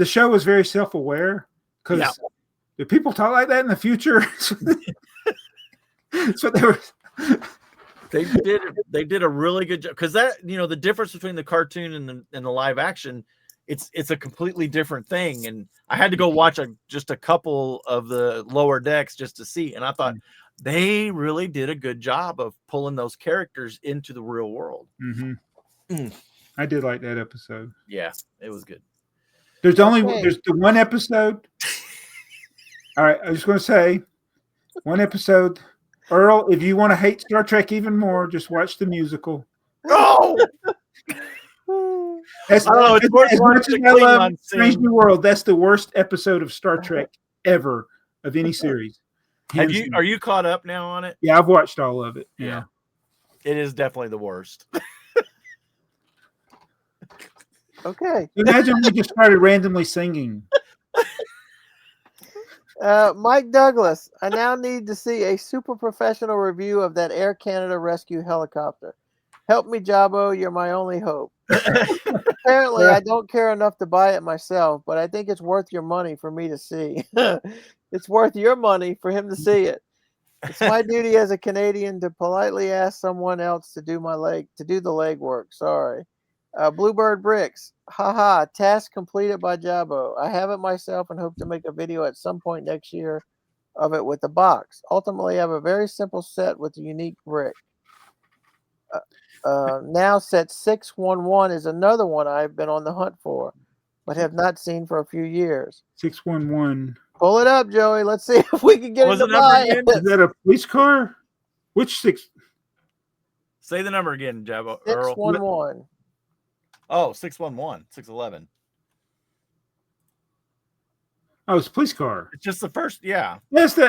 show was very self-aware because if people talk like that in the future, that's what they were. They did a really good job because that the difference between the cartoon and the live action, it's a completely different thing. And I had to go watch just a couple of the Lower Decks just to see, and I thought they really did a good job of pulling those characters into the real world. I did like that episode. Yeah, it was good. There's the one episode. All right, I was going to say one episode. Earl, if you want to hate Star Trek even more, just watch the musical. Oh! As much as I love Strange New World, that's the worst episode of Star Trek ever of any series. Are you caught up now on it? Yeah, I've watched all of it. Yeah. It is definitely the worst. Okay. Imagine we just started randomly singing. Mike Douglas, I now need to see a super professional review of that Air Canada rescue helicopter. Help me, Jabbo. You're my only hope. Apparently, I don't care enough to buy it myself, but I think it's worth your money for me to see. It's worth your money for him to see it. It's my duty as a Canadian to politely ask someone else to do the legwork. Sorry. Bluebird Bricks. Haha. Task completed by Jabbo. I have it myself and hope to make a video at some point next year of it with the box. Ultimately, I have a very simple set with a unique brick. Now set 611 is another one I've been on the hunt for, but have not seen for a few years. 611. Pull it up, Joey. Let's see if we can get it to buy it. Is that a police car? Which six? Say the number again, Jabbo. 611. Oh, 611, 611. Oh, it's a police car. It's just the first, yeah. Yes,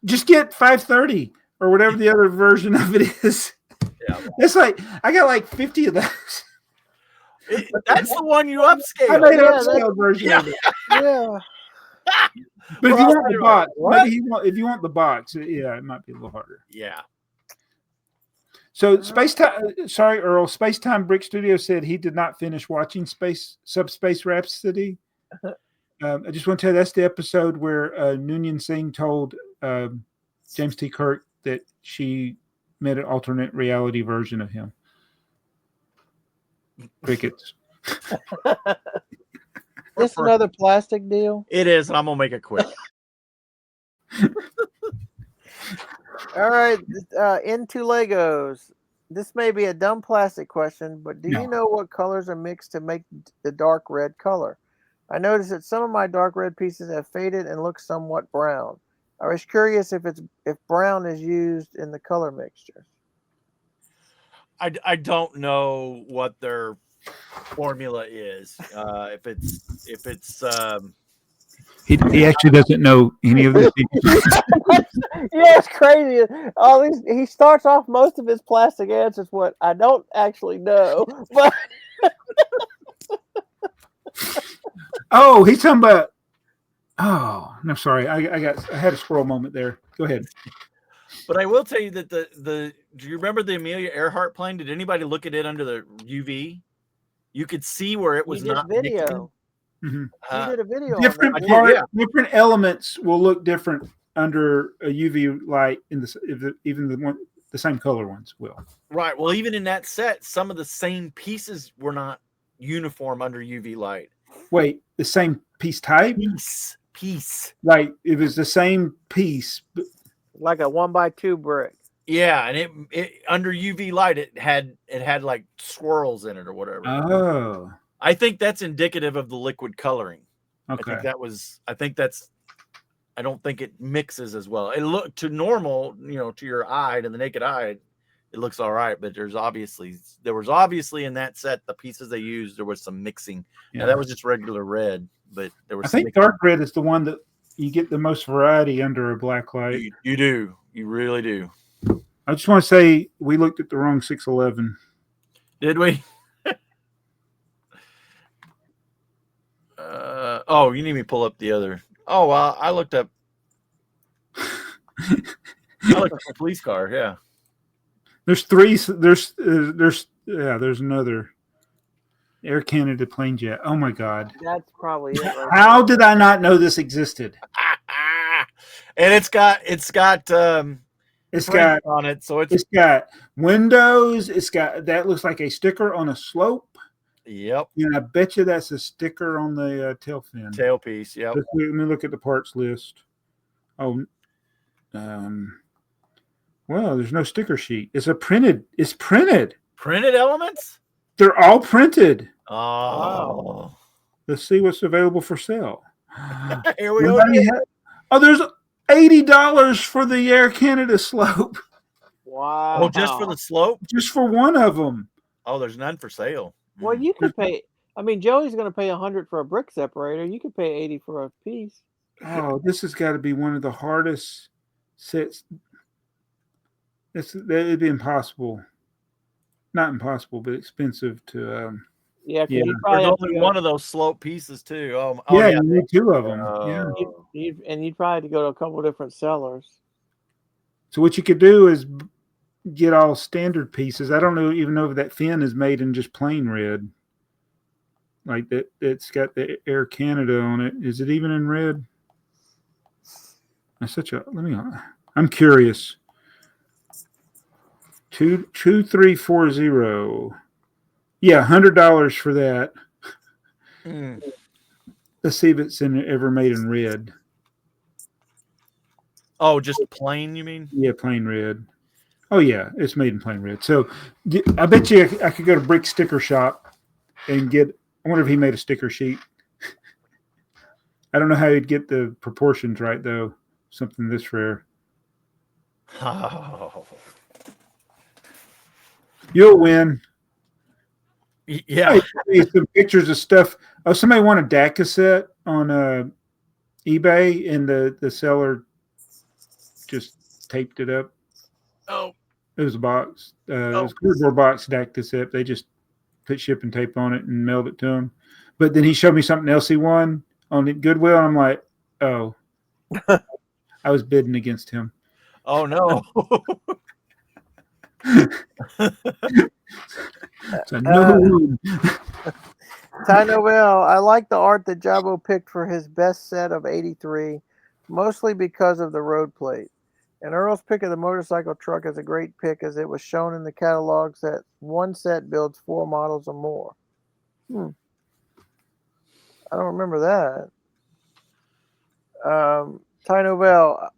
just get 530 or whatever the other version of it is. Yeah. It's like I got like 50 of those. That's the one you upscale. I made an upscale version of it. Yeah. But if you want the box, if you want the box, yeah, it might be a little harder. Yeah. So Earl, Space Time Brick Studio said he did not finish watching Subspace Rhapsody. I just want to tell you that's the episode where Noonien Singh told James T. Kirk that she made an alternate reality version of him. Crickets. This another plastic deal? It is, and I'm gonna make it quick. All right, into Legos. This may be a dumb plastic question, but do you know what colors are mixed to make the dark red color? I noticed that some of my dark red pieces have faded and look somewhat brown. I was curious if brown is used in the color mixture. I don't know what their formula is. If it's he actually doesn't know any of this. Yeah, it's crazy. He starts off most of his plastic answers with "I don't actually know," but oh, he's talking about. Oh no, sorry, I had a squirrel moment there. Go ahead. But I will tell you that do you remember the Amelia Earhart plane? Did anybody look at it under the UV? You could see where it was not video. Mm-hmm. You did a video. Different elements will look different under a UV light even the same color ones will. Right. Well, even in that set, some of the same pieces were not uniform under UV light. Wait, the same piece type? Piece. Like it was the same piece, like a 1x2 brick. Yeah, and it under UV light it had like swirls in it or whatever. Oh. I think that's indicative of the liquid coloring. Okay. I don't think it mixes as well. It looked to normal, to your eye, to the naked eye, it looks all right. But there was obviously in that set, the pieces they used, there was some mixing. Yeah. Now that was just regular red, but there was. I think dark red is the one that you get the most variety under a black light. You do. You really do. I just want to say we looked at the wrong 611. Did we? Oh, you need me to pull up the other. Oh, well, I looked up. I looked up the police car. Yeah. There's three. There's another Air Canada plane jet. Oh my God. That's probably it. Right How did I not know this existed? And it's got on it, so it's got windows. It's got that looks like a sticker on a slope. Yep. And I bet you that's a sticker on the tail fin. Tailpiece. Yep. Let me look at the parts list. Oh, well, there's no sticker sheet. It's printed. Printed elements? They're all printed. Oh. Let's see what's available for sale. Here we go. There's $80 for the Air Canada slope. Wow. Oh, just for the slope? Just for one of them. Oh, there's none for sale. Well, you could pay. I mean, Joey's going to pay $100 for a brick separator. You could pay $80 for a piece. Oh, this has got to be one of the hardest sets. It'd be impossible. Not impossible, but expensive to. Yeah, yeah. There's only one of those slope pieces too. Yeah, you need two of them. You'd probably have to go to a couple different sellers. So what you could do is get all standard pieces. I don't even know if that fin is made in just plain red. Like that, it's got the Air Canada on it. Is it even in red? I'm curious. 2340. Yeah, $100 for that. Let's see if it's ever made in red. Oh, just plain, you mean? Yeah, plain red. Oh yeah, it's made in plain red. So I bet you I could go to Brick Sticker Shop and get. I wonder if he made a sticker sheet. I don't know how he'd get the proportions right though. Something this rare. Oh. You'll win. Yeah. Some pictures of stuff. Oh, somebody won a DAC cassette on eBay, and the seller just taped it up. Oh. It was a box. It was a cardboard box DAC cassette. They just put shipping tape on it and mailed it to him. But then he showed me something else he won on Goodwill, and I'm like, oh. I was bidding against him. Oh, no. So, no. Ty Noel, I like the art that Jabo picked for his best set of 83, mostly because of the road plate. And Earl's pick of the motorcycle truck is a great pick, as it was shown in the catalogs that one set builds 4 models or more. I don't remember that. Ty Noel,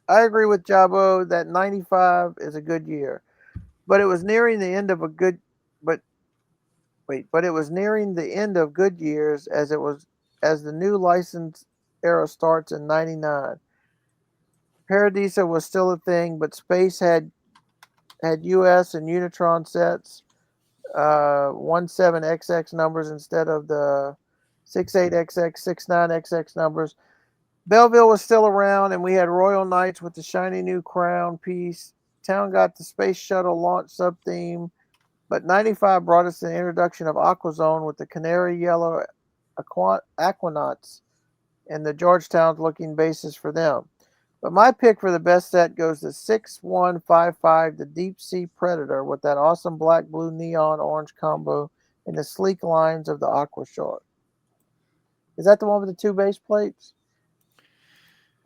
I agree with Jabo that 95 is a good year, but it was nearing the end of good years as the new license era starts in 99. Paradisa was still a thing, but Space had US and Unitron sets, 17XX numbers instead of the 68XX, 69XX numbers. Belleville was still around, and we had Royal Knights with the shiny new crown piece. Town got the Space Shuttle launch sub-theme, but 95 brought us the introduction of AquaZone with the canary yellow Aquanauts and the Georgetown-looking bases for them. But my pick for the best set goes to 6155, the Deep Sea Predator, with that awesome black-blue neon orange combo and the sleek lines of the Aqua Short. Is that the one with the 2 base plates?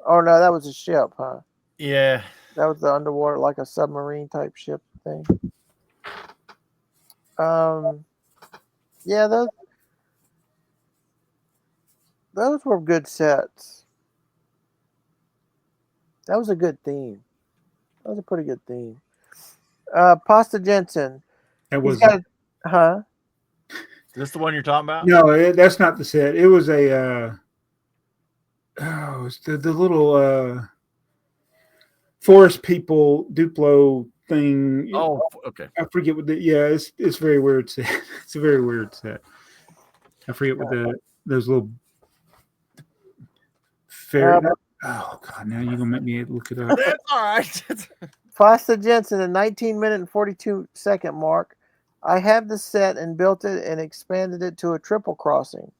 Oh, no, that was a ship, huh? Yeah. That was the underwater, like a submarine type ship thing. Yeah, those were good sets. That was a good theme. That was a pretty good theme. Pasta Jensen. That was. Huh? Is this the one you're talking about? No, that's not the set. It was a. It's the little Forest People Duplo thing. Oh, okay. I forget what it's very weird set. It's a very weird set. I forget what those little fair. Oh God! Now you're gonna make me look it up. That's all right. Foster Jensen, the 19-minute and 42-second mark. I have the set and built it and expanded it to a triple crossing.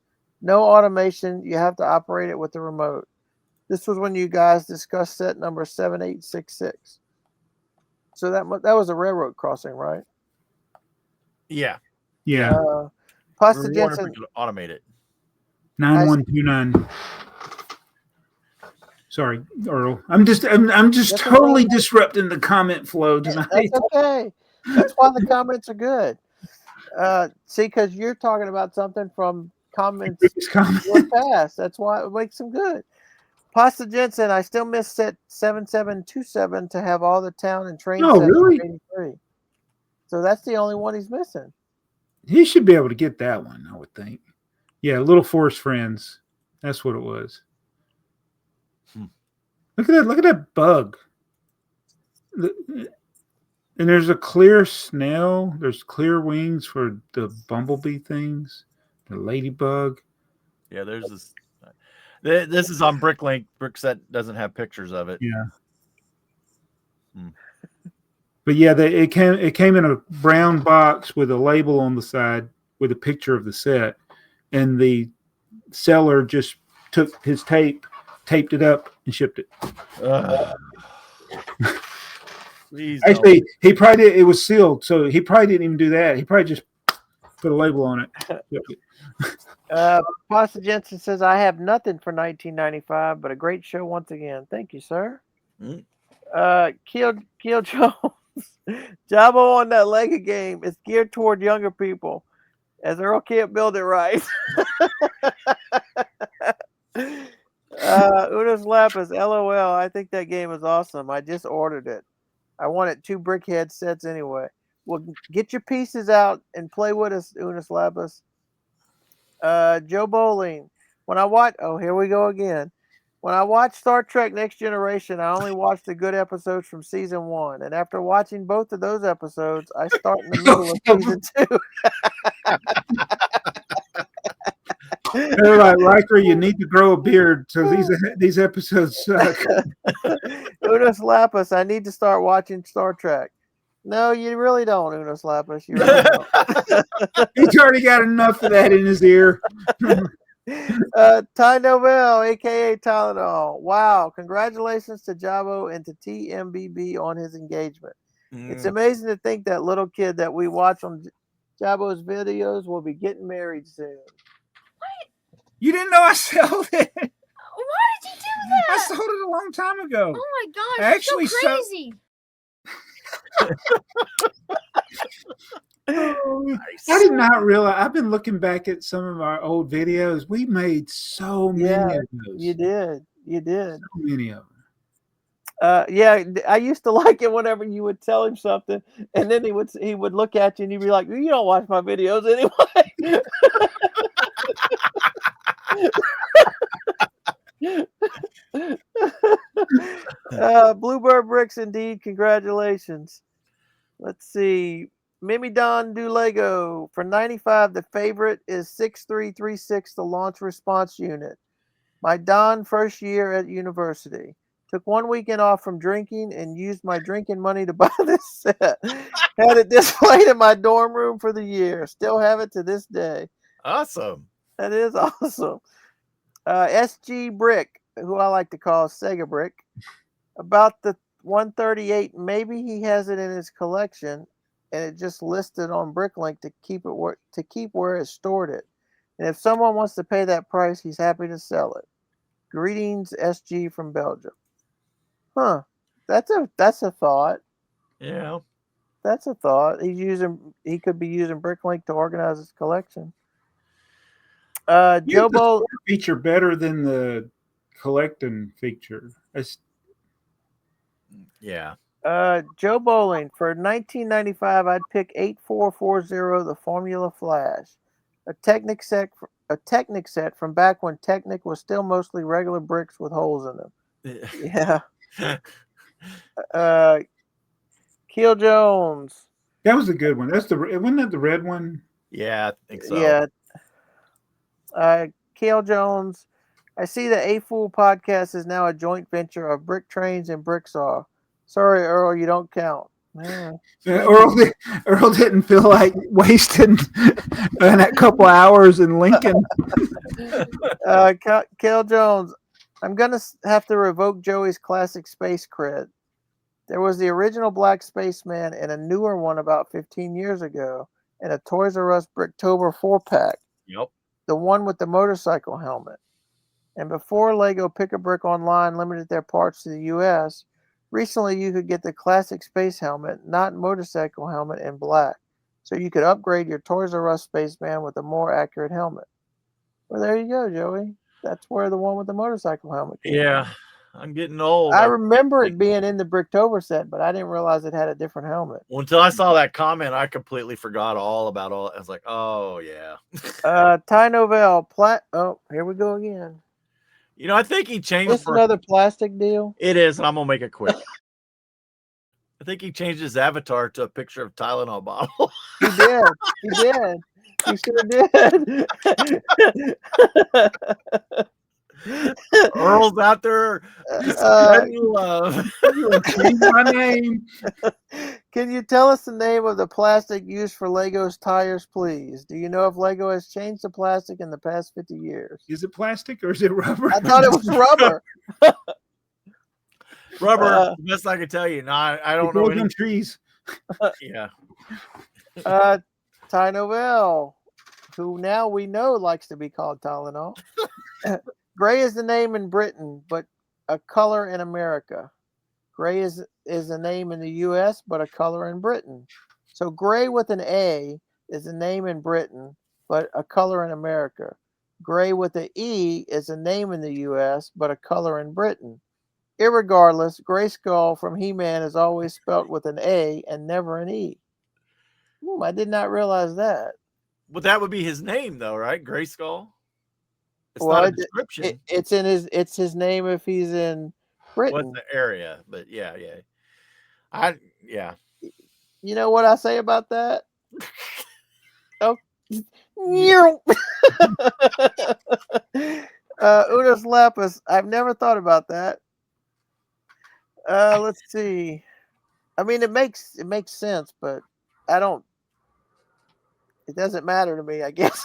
No automation. You have to operate it with the remote. This was when you guys discussed set number 7866. So that was a railroad crossing, right? Yeah. Foster We Jensen, could automate it. 9129. Sorry, Earl. I'm just totally disrupting the comment flow tonight. That's okay. That's why the comments are good. See, because you're talking about something from comments past. That's why it makes them good. Pasta Jensen, I still miss set 7727 to have all the town and train sets really? 83. So that's the only one he's missing. He should be able to get that one, I would think. Yeah, Little Forest Friends. That's what it was. Look at that bug. And there's a clear snail. There's clear wings for the bumblebee things. The ladybug. Yeah, there's this. This is on Bricklink. Brickset doesn't have pictures of it. Yeah. But yeah, it came in a brown box with a label on the side with a picture of the set, and the seller just took his tape, taped it up, and shipped it. Actually, he probably did. It was sealed, so he probably didn't even do that. He probably just put a label on it. Pasta Jensen says, I have nothing for 1995, but a great show once again. Thank you, sir. Keel Jones. Jabo on that Lego game is geared toward younger people, as Earl can't build it right. Unos Lapis, LOL. I think that game is awesome. I just ordered it. I wanted 2 Brickhead sets anyway. Well, get your pieces out and play with us, Unos Lapis. Joe Bowling. Here we go again. When I watched Star Trek Next Generation, I only watched the good episodes from season 1. And after watching both of those episodes, I start in the middle of season 2. They're like, Riker, you need to grow a beard. So these episodes suck. Unos Lapis, I need to start watching Star Trek. No, you really don't, Unos Lapis. You really don't. He's already got enough of that in his ear. Ty Novell, aka Tylenol. Wow, congratulations to Jabo and to TMBB on his engagement. It's amazing to think that little kid that we watch on Jabo's videos will be getting married soon. What? You didn't know I sold it? Why did you do that? I sold it a long time ago. Oh my gosh, Actually, that's so crazy. I did not realize. I've been looking back at some of our old videos. We made so many of those. You did. So many of them. I used to like it whenever you would tell him something, and then he would look at you and he'd be like, "You don't watch my videos anyway." Bluebird Bricks, indeed. Congratulations. Let's see. Mimi Don do Lego. For 95, the favorite is 6336, the launch response unit. My Don first year at university. Took 1 weekend off from drinking and used my drinking money to buy this set. Had it displayed in my dorm room for the year. Still have it to this day. Awesome. That is awesome. SG Brick, who I like to call Sega Brick. About the 138, maybe he has it in his collection, and it just listed on Bricklink to keep where it stored it. And if someone wants to pay that price, he's happy to sell it. Greetings, SG from Belgium. Huh? That's a thought. Yeah, that's a thought. He could be using Bricklink to organize his collection. Joe Bowl feature better than the collecting feature. Yeah. Joe Bowling, for 1995, I'd pick 8440, the Formula Flash, a Technic set from back when Technic was still mostly regular bricks with holes in them. Yeah. Keel Jones. That was a good one. Wasn't that the red one? Yeah, I think so. Yeah. Keel Jones. I see the AFoOL podcast is now a joint venture of BrickTrains and BrickTsar. Sorry, Earl, you don't count. Yeah. Earl didn't feel like wasting that couple hours in Lincoln. Keel Jones. I'm going to have to revoke Joey's classic space cred. There was the original Black Spaceman and a newer one about 15 years ago in a Toys R Us Bricktober 4-pack. Yep. The one with the motorcycle helmet. And before Lego Pick-a-Brick Online limited their parts to the U.S., recently you could get the classic space helmet, not motorcycle helmet, in black. So you could upgrade your Toys R Us Spaceman with a more accurate helmet. Well, there you go, Joey. That's where the one with the motorcycle helmet came from. I'm getting old. I remember it being in the Bricktober set, but I didn't realize it had a different helmet. Well, until I saw that comment, I completely forgot all about all. I was like, oh, yeah. Ty Novell. Oh, here we go again. I think he changed. This another plastic deal? It is, and I'm going to make it quick. I think he changed his avatar to a picture of Tylenol bottle. He did. He did. He sure did. Earl's out there spreading love. Change my name. Can you tell us the name of the plastic used for Lego's tires, please? Do you know if Lego has changed the plastic in the past 50 years? Is it plastic or is it rubber? I thought it was rubber. Rubber, best I can tell you. No, I don't know any trees. Yeah. Ty Novell, who now we know likes to be called Tylenol. Gray is the name in Britain, but a color in America. Gray is a name in the U.S., but a color in Britain. So gray with an A is a name in Britain, but a color in America. Gray with an E is a name in the U.S., but a color in Britain. Irregardless, Grayskull from He-Man is always spelt with an A and never an E. I did not realize that. But that would be his name, though, right? Grayskull. It's Well, not a description. It's his name if he's in Britain. What's the area? But yeah. You know what I say about that? Oh, Unos Lapis. I've never thought about that. Let's see. I mean, it makes sense, but I don't. It doesn't matter to me, I guess.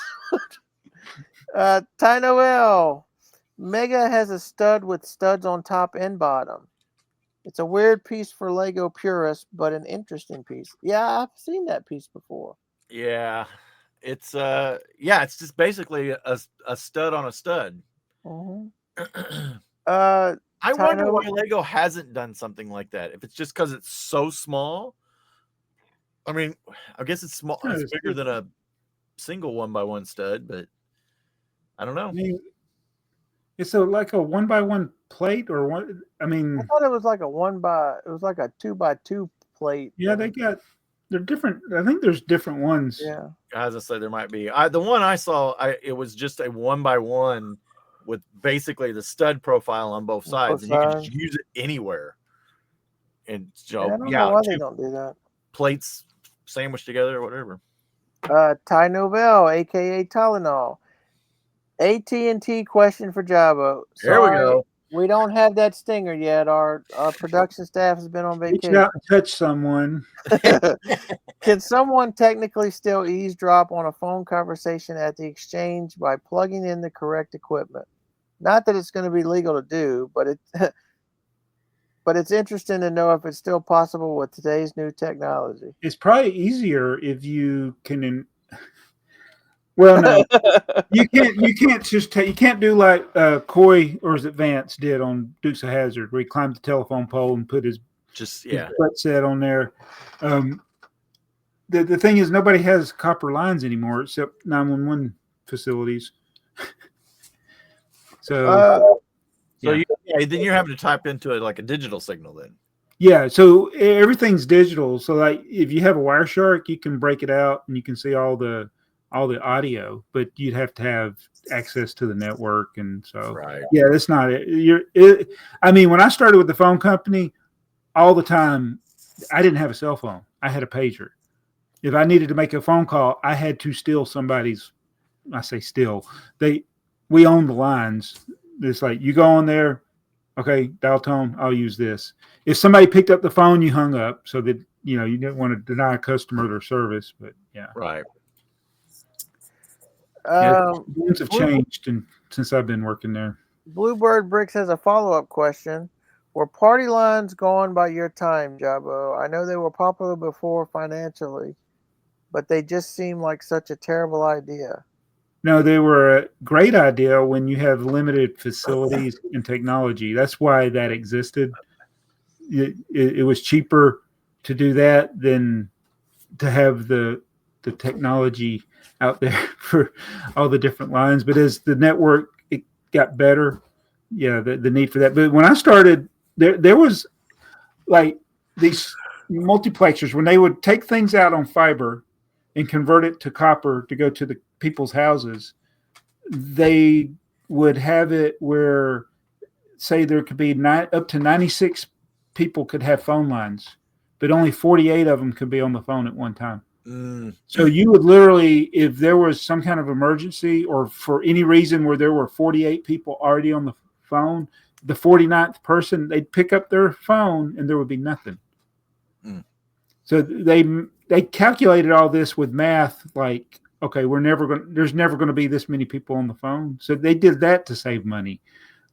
Ty Noel. Mega has a stud with studs on top and bottom. It's a weird piece for Lego purists, but an interesting piece. Yeah, I've seen that piece before. Yeah. It's just basically a stud on a stud. Mm-hmm. I wonder why Lego hasn't done something like that. If it's just because it's so small. I mean, I guess it's small. It's bigger than a single 1x1 stud, but I don't know. I mean, it's like a 1x1 plate or one. I mean, I thought it was like a 2x2 plate. Yeah, they're different. I think there's different ones. Yeah. As I said, there might be. The one I saw, it was just a 1x1 with basically the stud profile on both sides, and you can just use it anywhere. And so, I don't know why they don't do that. Plates sandwiched together or whatever. Ty Novell, aka Tylenol. AT&T question for Jabba. There we go. We don't have that stinger yet. Our production staff has been on vacation. Reach out and touch someone. Can someone technically still eavesdrop on a phone conversation at the exchange by plugging in the correct equipment? Not that it's going to be legal to do, but it's interesting to know if it's still possible with today's new technology. It's probably easier if you can. Well, no, you can't. You can't just you can't do like Coy or is it Vance did on Dukes of Hazzard, where he climbed the telephone pole and put his butt set on there. The thing is, nobody has copper lines anymore except 911 facilities. So then you're having to type into it like a digital signal then. Yeah, so everything's digital. So like if you have a Wireshark, you can break it out and you can see all the audio, but you'd have to have access to the network, and so yeah, that's not it. I mean, when I started with the phone company, all the time I didn't have a cell phone. I had a pager. If I needed to make a phone call, I had to steal somebody's. I say steal. We own the lines. It's like you go on there. Okay, dial tone. I'll use this. If somebody picked up the phone, you hung up so that you didn't want to deny a customer their service. But yeah, Right. Things have changed since I've been working there. Bluebird Bricks has a follow-up question. Were party lines gone by your time, Jabo? I know they were popular before financially, but they just seem like such a terrible idea. No, they were a great idea when you have limited facilities and technology. That's why that existed. It was cheaper to do that than to have the technology out there for all the different lines. But as the network it got better, the need for that. But when I started, there was like these multiplexers when they would take things out on fiber and convert it to copper to go to the people's houses. They would have it where, say, there could be up to 96 people could have phone lines, but only 48 of them could be on the phone at one time. So you would literally, if there was some kind of emergency or for any reason where there were 48 people already on the phone, the 49th person, they'd pick up their phone and there would be nothing. So they calculated all this with math, like, okay, there's never going to be this many people on the phone. So they did that to save money,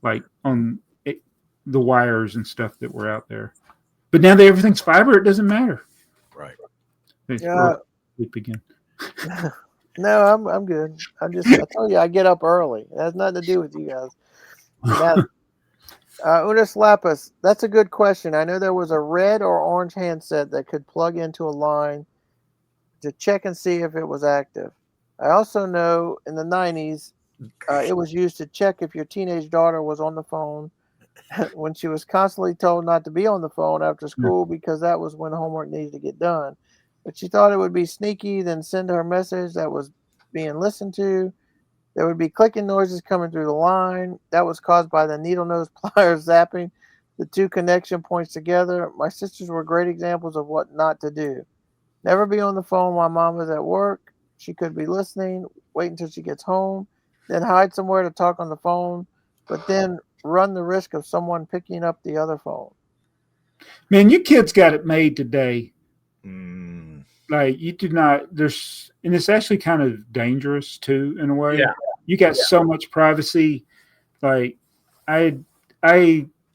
like on the wires and stuff that were out there. But now that everything's fiber, it doesn't matter. Right. Sleep again. No, I'm good. I told you I get up early. It has nothing to do with you guys. Unis Lapis, that's a good question. I know there was a red or orange handset that could plug into a line to check and see if it was active. I also know in the 90s, it was used to check if your teenage daughter was on the phone when she was constantly told not to be on the phone after school because that was when homework needed to get done. But she thought it would be sneaky, then send her a message that was being listened to. There would be clicking noises coming through the line. That was caused by the needle nose pliers zapping the two connection points together. My sisters were great examples of what not to do. Never be on the phone while mom was at work. She could be listening. Wait until she gets home. Then hide somewhere to talk on the phone. But then run the risk of someone picking up the other phone. Man, you kids got it made today. Like you do not. And it's actually kind of dangerous too, in a way. Yeah. You got so much privacy. Like I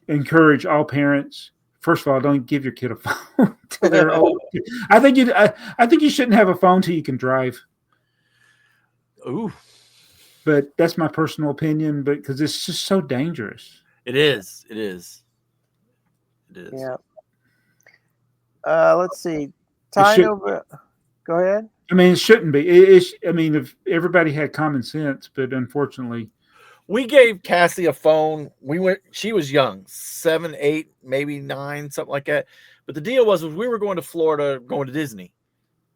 encourage all parents. First of all, don't give your kid a phone till they're old. I think you shouldn't have a phone till you can drive. Ooh. But that's my personal opinion, because it's just so dangerous. It is. Yeah. Let's see. Go ahead. I mean, it shouldn't be. I mean, if everybody had common sense, but unfortunately, we gave Cassie a phone. She was young, 7, 8, maybe 9, something like that. But the deal was we were going to Florida, going to Disney,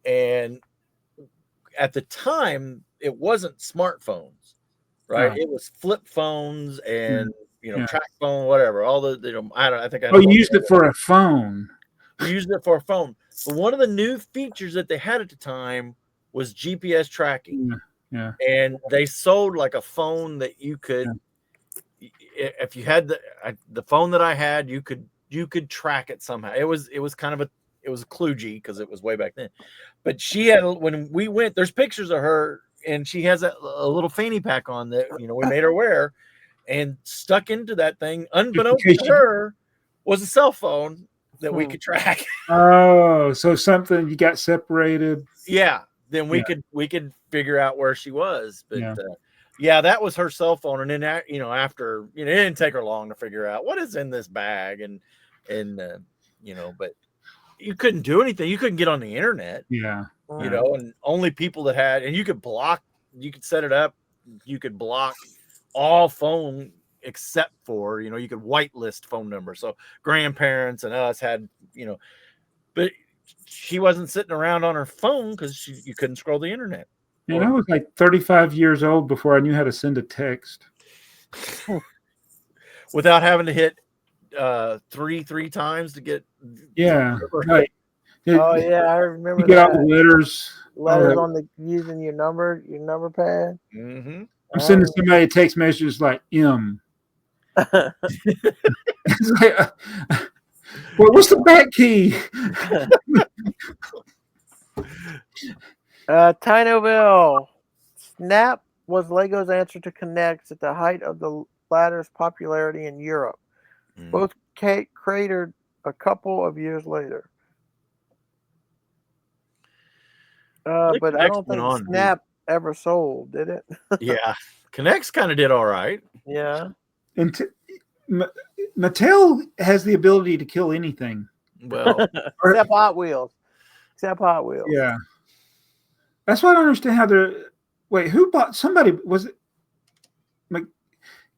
and at the time it wasn't smartphones, right? It was flip phones and track phone, whatever. All the you used it for a phone. We used it for a phone. But one of the new features that they had at the time was GPS tracking. Yeah. And they sold like a phone that you could, if you had the phone that I had, you could track it somehow. It was kind of it was a kludgy because it was way back then. But she had, when we went, there's pictures of her and she has a little fanny pack on that, we made her wear, and stuck into that thing, unbeknownst to her, was a cell phone that we could track. Oh, so something you got separated. Yeah. Then we could figure out where she was. But that was her cell phone. And then after it didn't take her long to figure out what is in this bag, and but you couldn't do anything. You couldn't get on the internet. Yeah. And only people that had, and you could set it up. You could block all phone except for, you could whitelist phone numbers. So grandparents and us had, but she wasn't sitting around on her phone because you couldn't scroll the internet. And I was like 35 years old before I knew how to send a text. Without having to hit three times to get. Yeah, right. Oh yeah, I remember You get all that. the letters. Letters on the using your number pad. Mm-hmm. I'm sending somebody a text message like M. It's like, well, what's the back key? Tinoville. Snap was Lego's answer to Connects at the height of the latter's popularity in Europe. Both cratered a couple of years later. But I don't think Snap ever sold, did it? Yeah. Connects kind of did all right. Yeah. And Mattel has the ability to kill anything. Well, except Hot Wheels. Yeah. That's why I don't understand how they're. Wait, who bought? Somebody was it?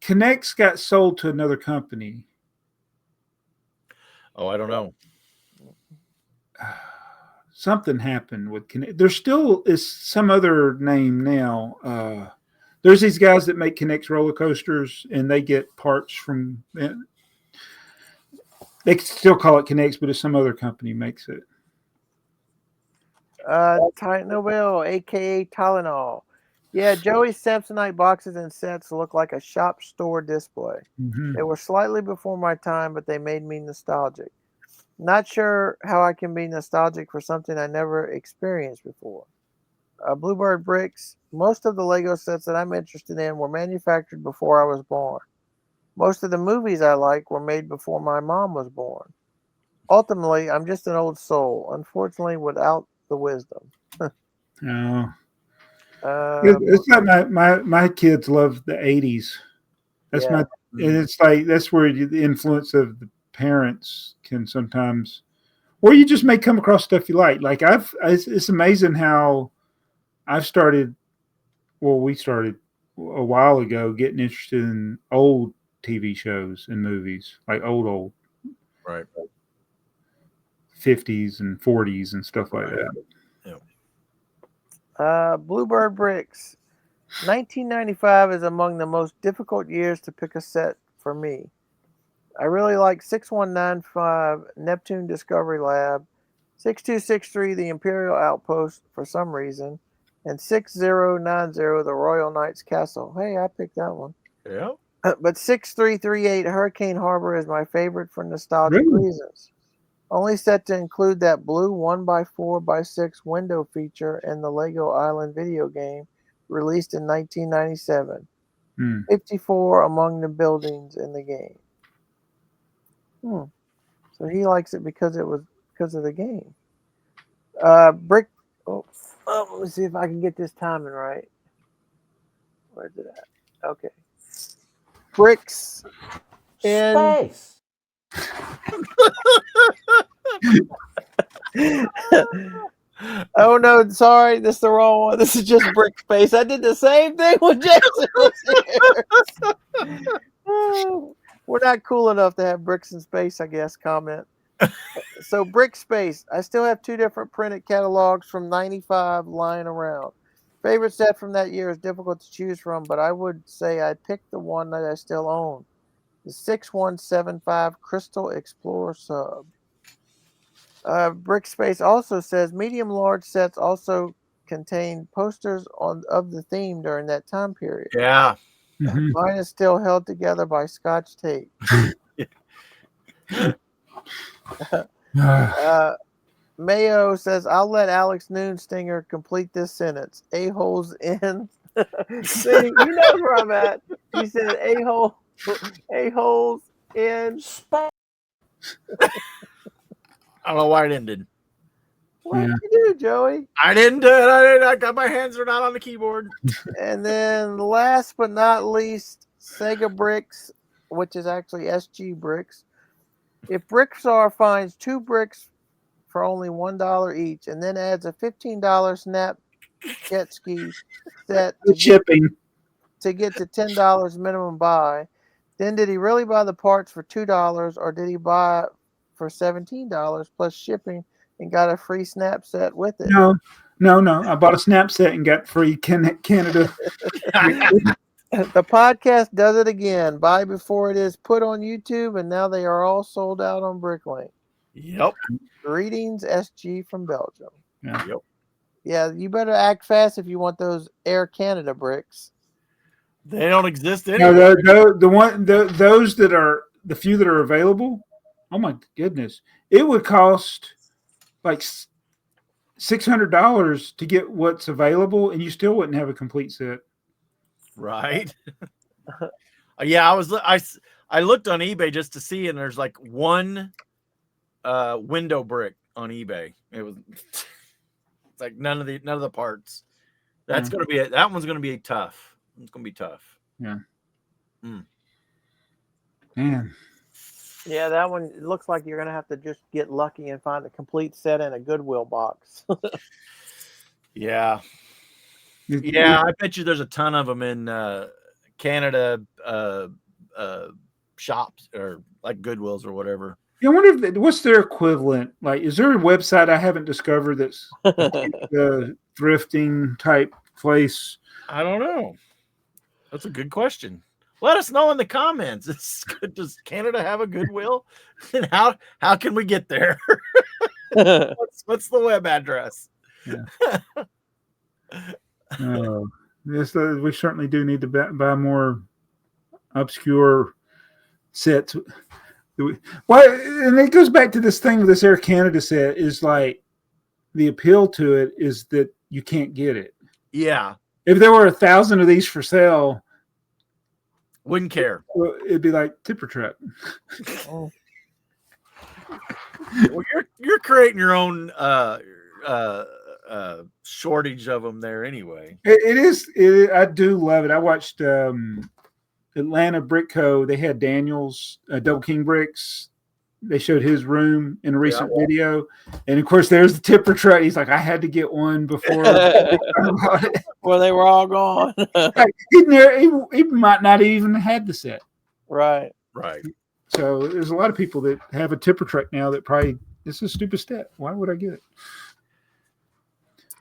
Connects got sold to another company. Oh, I don't know. Something happened with Connect. There still is some other name now. There's these guys that make Connects roller coasters, and they get parts from. They still call it Connects, but it's some other company makes it. Tinoville, aka Tylenol. Yeah, Joey's Samsonite boxes and sets look like a shop store display. Mm-hmm. They were slightly before my time, but they made me nostalgic. Not sure how I can be nostalgic for something I never experienced before. Bluebird Bricks. Most of the Lego sets that I'm interested in were manufactured before I was born. Most of the movies I like were made before my mom was born. Ultimately, I'm just an old soul, unfortunately without the wisdom. Oh. It's like my kids love the 80s. That's and it's like that's where the influence of the parents can sometimes, or you just may come across stuff you like. Like it's amazing how we started a while ago getting interested in old TV shows and movies, like old, right, 50s and 40s and stuff like that. Bluebird Bricks. 1995 is among the most difficult years to pick a set for me. I really like 6195 Neptune Discovery Lab, 6263 The Imperial Outpost for some reason, and 6090 The Royal Knights Castle. Hey, I picked that one. Yeah. But 6338 Hurricane Harbor is my favorite for nostalgic reasons. Only set to include that blue 1x4x6 window feature in the Lego Island video game released in 1997. 54 among the buildings in the game. So he likes it because of the game. Let me see if I can get this timing right. Where's it at? Okay. Bricks in space. Oh no, sorry, this is the wrong one. This is just Brick Space. I did the same thing when Jason was here. We're not cool enough to have bricks in space, I guess. Comment. So Brick Space. I still have 2 different printed catalogs from '95 lying around. Favorite set from that year is difficult to choose from, but I would say I'd pick the one that I still own. The 6175 Crystal Explorer Sub. Brickspace also says medium-large sets also contain posters of the theme during that time period. Yeah. Mine is still held together by Scotch tape. Mayo says, I'll let Alex Noonstinger complete this sentence. A-holes in. See, he knows where I'm at. He said A-holes in. I don't know why it ended. What did you do, Joey? I didn't do it. I got my hands are not on the keyboard. And then last but not least, Sega Bricks, which is actually SG Bricks. If BrickTsar finds 2 bricks for only $1 each and then adds a $15 Snap jet ski set to get to $10 minimum buy, then did he really buy the parts for $2 or did he buy for $17 plus shipping and got a free Snap set with it? No. I bought a Snap set and got free Canada. The podcast does it again. Buy before it is put on YouTube, and now they are all sold out on Bricklink. Yep. Greetings, SG from Belgium. Yeah. Yep. Yeah, you better act fast if you want those Air Canada bricks. They don't exist No, anywhere. those that are the few that are available. Oh my goodness! It would cost like $600 to get what's available, and you still wouldn't have a complete set. Right. Yeah, I looked on eBay just to see, and there's like one window brick on eBay. It was it's like none of the parts. That's gonna be that one's gonna be tough. It's gonna be tough. Yeah. Mm. Man. Yeah, that one looks like you're gonna have to just get lucky and find a complete set in a Goodwill box. Yeah. Yeah, I bet you there's a ton of them in Canada shops or like Goodwills or whatever. Yeah, I wonder if what's their equivalent. Like, is there a website I haven't discovered that's the thrifting type place? I don't know. That's a good question. Let us know in the comments. Does Canada have a Goodwill? And how can we get there? What's the web address? Yeah. Yes, we certainly do need to buy more obscure sets. Well, and it goes back to this thing with this Air Canada set is like the appeal to it is that you can't get it. Yeah. If there were 1,000 of these for sale, wouldn't care. It'd be like tipper trap. Oh. Well, you're creating your own shortage of them there anyway. It is. I do love it. I watched Atlanta Brick Co. They had Daniel's Double King bricks. They showed his room in a recent video, and of course, there's the tipper tray. He's like, I had to get one before. Well, they were all gone. He might not even had the set. Right. So there's a lot of people that have a tipper truck now that probably this is a stupid step. Why would I get it?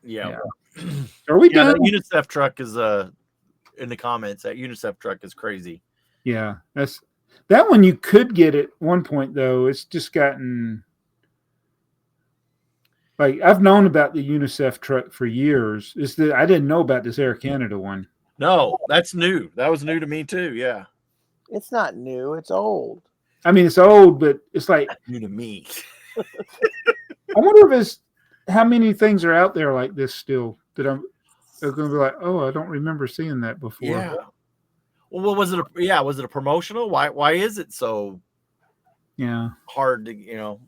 Yeah. Are we done? That UNICEF truck is in the comments. That UNICEF truck is crazy. Yeah, that one you could get at one point though. It's just gotten like I've known about the UNICEF truck for years. It's that I didn't know about this Air Canada one. No, that's new. That was new to me too. Yeah. It's not new. It's old. I mean, it's old, but it's like new to me. I wonder if it's how many things are out there like this still that I'm going to be like, oh, I don't remember seeing that before. Yeah. Well, what was it? Was it a promotional? Why is it so hard to,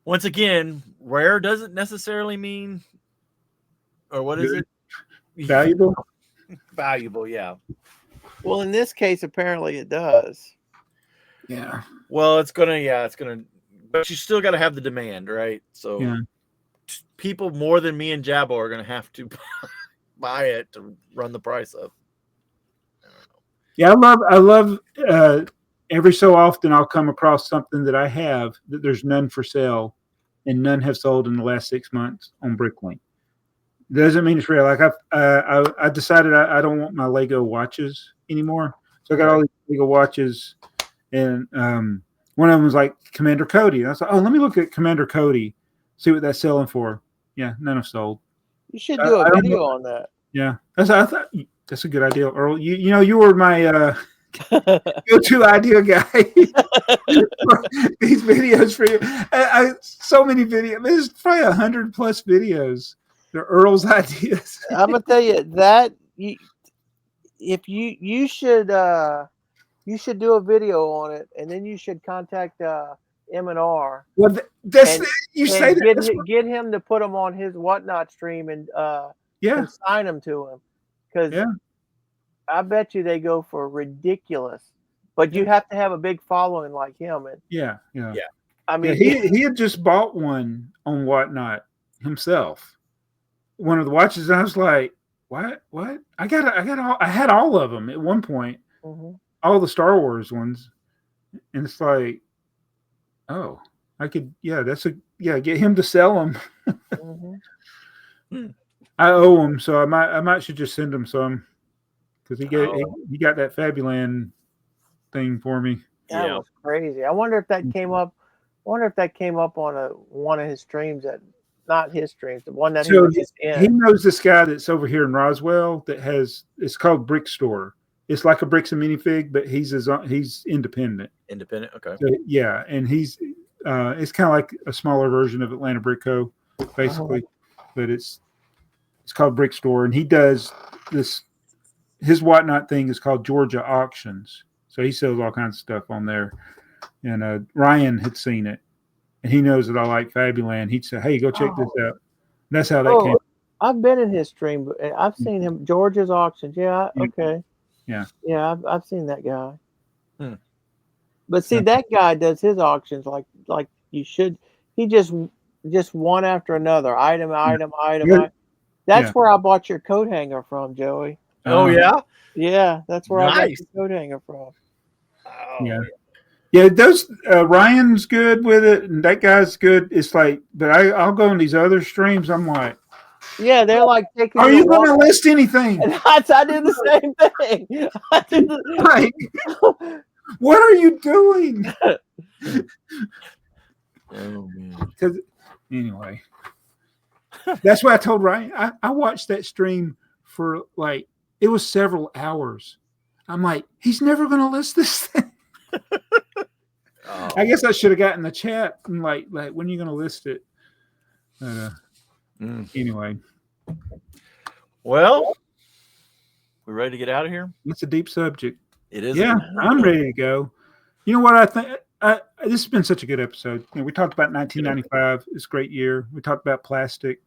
once again, rare doesn't necessarily mean, or what is it? Valuable? Valuable, yeah. Well, in this case, apparently it does. Yeah. Well, it's gonna, but you still got to have the demand, right? So people more than me and Jabbo are gonna have to buy it to run the price up. Yeah, I love every so often I'll come across something that I have that there's none for sale and none have sold in the last 6 months on Bricklink. Doesn't mean it's real. Like I decided I don't want my Lego watches anymore. So I got all these Lego watches and one of them was like Commander Cody. And I was like, oh, let me look at Commander Cody, see what that's selling for. Yeah, none have sold. You should do a video on that. Yeah. I thought that's a good idea, Earl. You were my go-to idea guy. These videos for you. So many videos. There's probably 100+ videos. They're Earl's ideas. I'm gonna tell you that if you should do a video on it, and then you should contact M&R. Well, get him to put them on his Whatnot stream and consign them to him, because I bet you they go for ridiculous. But you have to have a big following like him. And yeah. I mean, he had just bought one on Whatnot himself. One of the watches, and I was like, "What? I had all of them at one point, all the Star Wars ones." And it's like, oh, I could, get him to sell them. I owe him, so I might should just send him some. because he got that Fabuland thing for me. That was crazy. I wonder if that came up. On one of his streams not his streams, the one that he was just in. He knows this guy that's over here in Roswell it's called BrickTsar. It's like a Bricks and Minifig, but he's independent. Independent, okay. So, yeah, and he's it's kind of like a smaller version of Atlanta Brick Co. basically, but it's called BrickTsar, and he does this. His whatnot thing is called Georgia Auctions, so he sells all kinds of stuff on there. And Ryan had seen it, and he knows that I like Fabuland. He'd say, "Hey, go check this out." And that's how that came. I've been in his stream, but I've seen him. Georgia's Auctions, okay, yeah, I've seen that guy. But see, that guy does his auctions like you should. He just one after another, item. That's where I bought your coat hanger from, Joey. Oh yeah, yeah, that's where I got your coat hanger from. Oh, yeah. Those Ryan's good with it, and that guy's good. It's like, but I'll go on these other streams. I'm like, yeah, they're like taking. Are you going to list anything? I did the same thing. Like, what are you doing? Oh man. Because anyway, that's why I told Ryan. I watched that stream for like it was several hours. I'm like, he's never going to list this thing. I guess I should have gotten the chat and like when are you going to list it? Anyway, well, we ready to get out of here? it's a deep subject. It is. Yeah, I'm ready to go. You know what I think? This has been such a good episode. You know, we talked about 1995. It's a great year. We talked about plastic.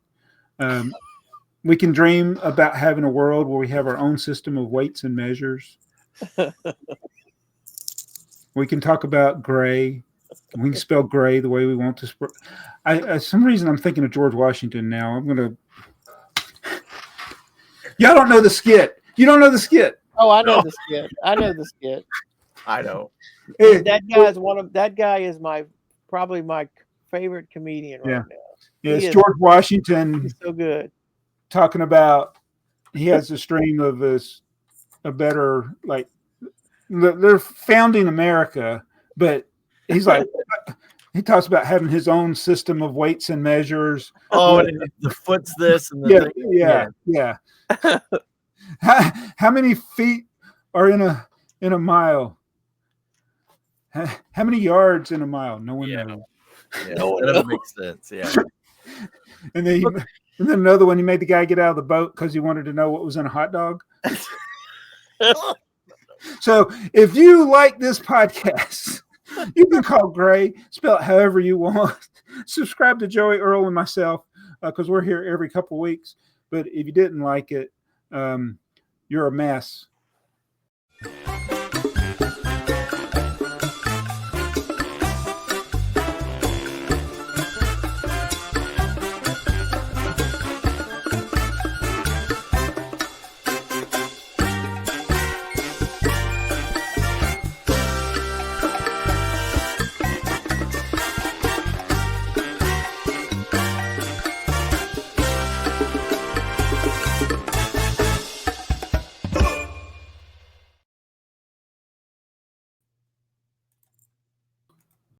We can dream about having a world where we have our own system of weights and measures. We can talk about gray. We can spell gray the way we want to spell. Some reason I'm thinking of George Washington now. I'm gonna. Y'all don't know the skit. You don't know the skit. Oh, I know the skit. I know the skit. I know. That guy is probably my favorite comedian right now. Yeah, it's George Washington. He's so good. Talking about he has a stream of a better like they're founding America, but he's like he talks about having his own system of weights and measures. Oh, and the foot's this and the yeah. How many feet are in a mile? How many yards in a mile? No one knows. Yeah, that doesn't make sense. Yeah. And then another one, he made the guy get out of the boat because he wanted to know what was in a hot dog. So if you like this podcast, you can call Gray, spell it however you want. Subscribe to Joey, Earl, and myself because we're here every couple of weeks. But if you didn't like it, you're a mess.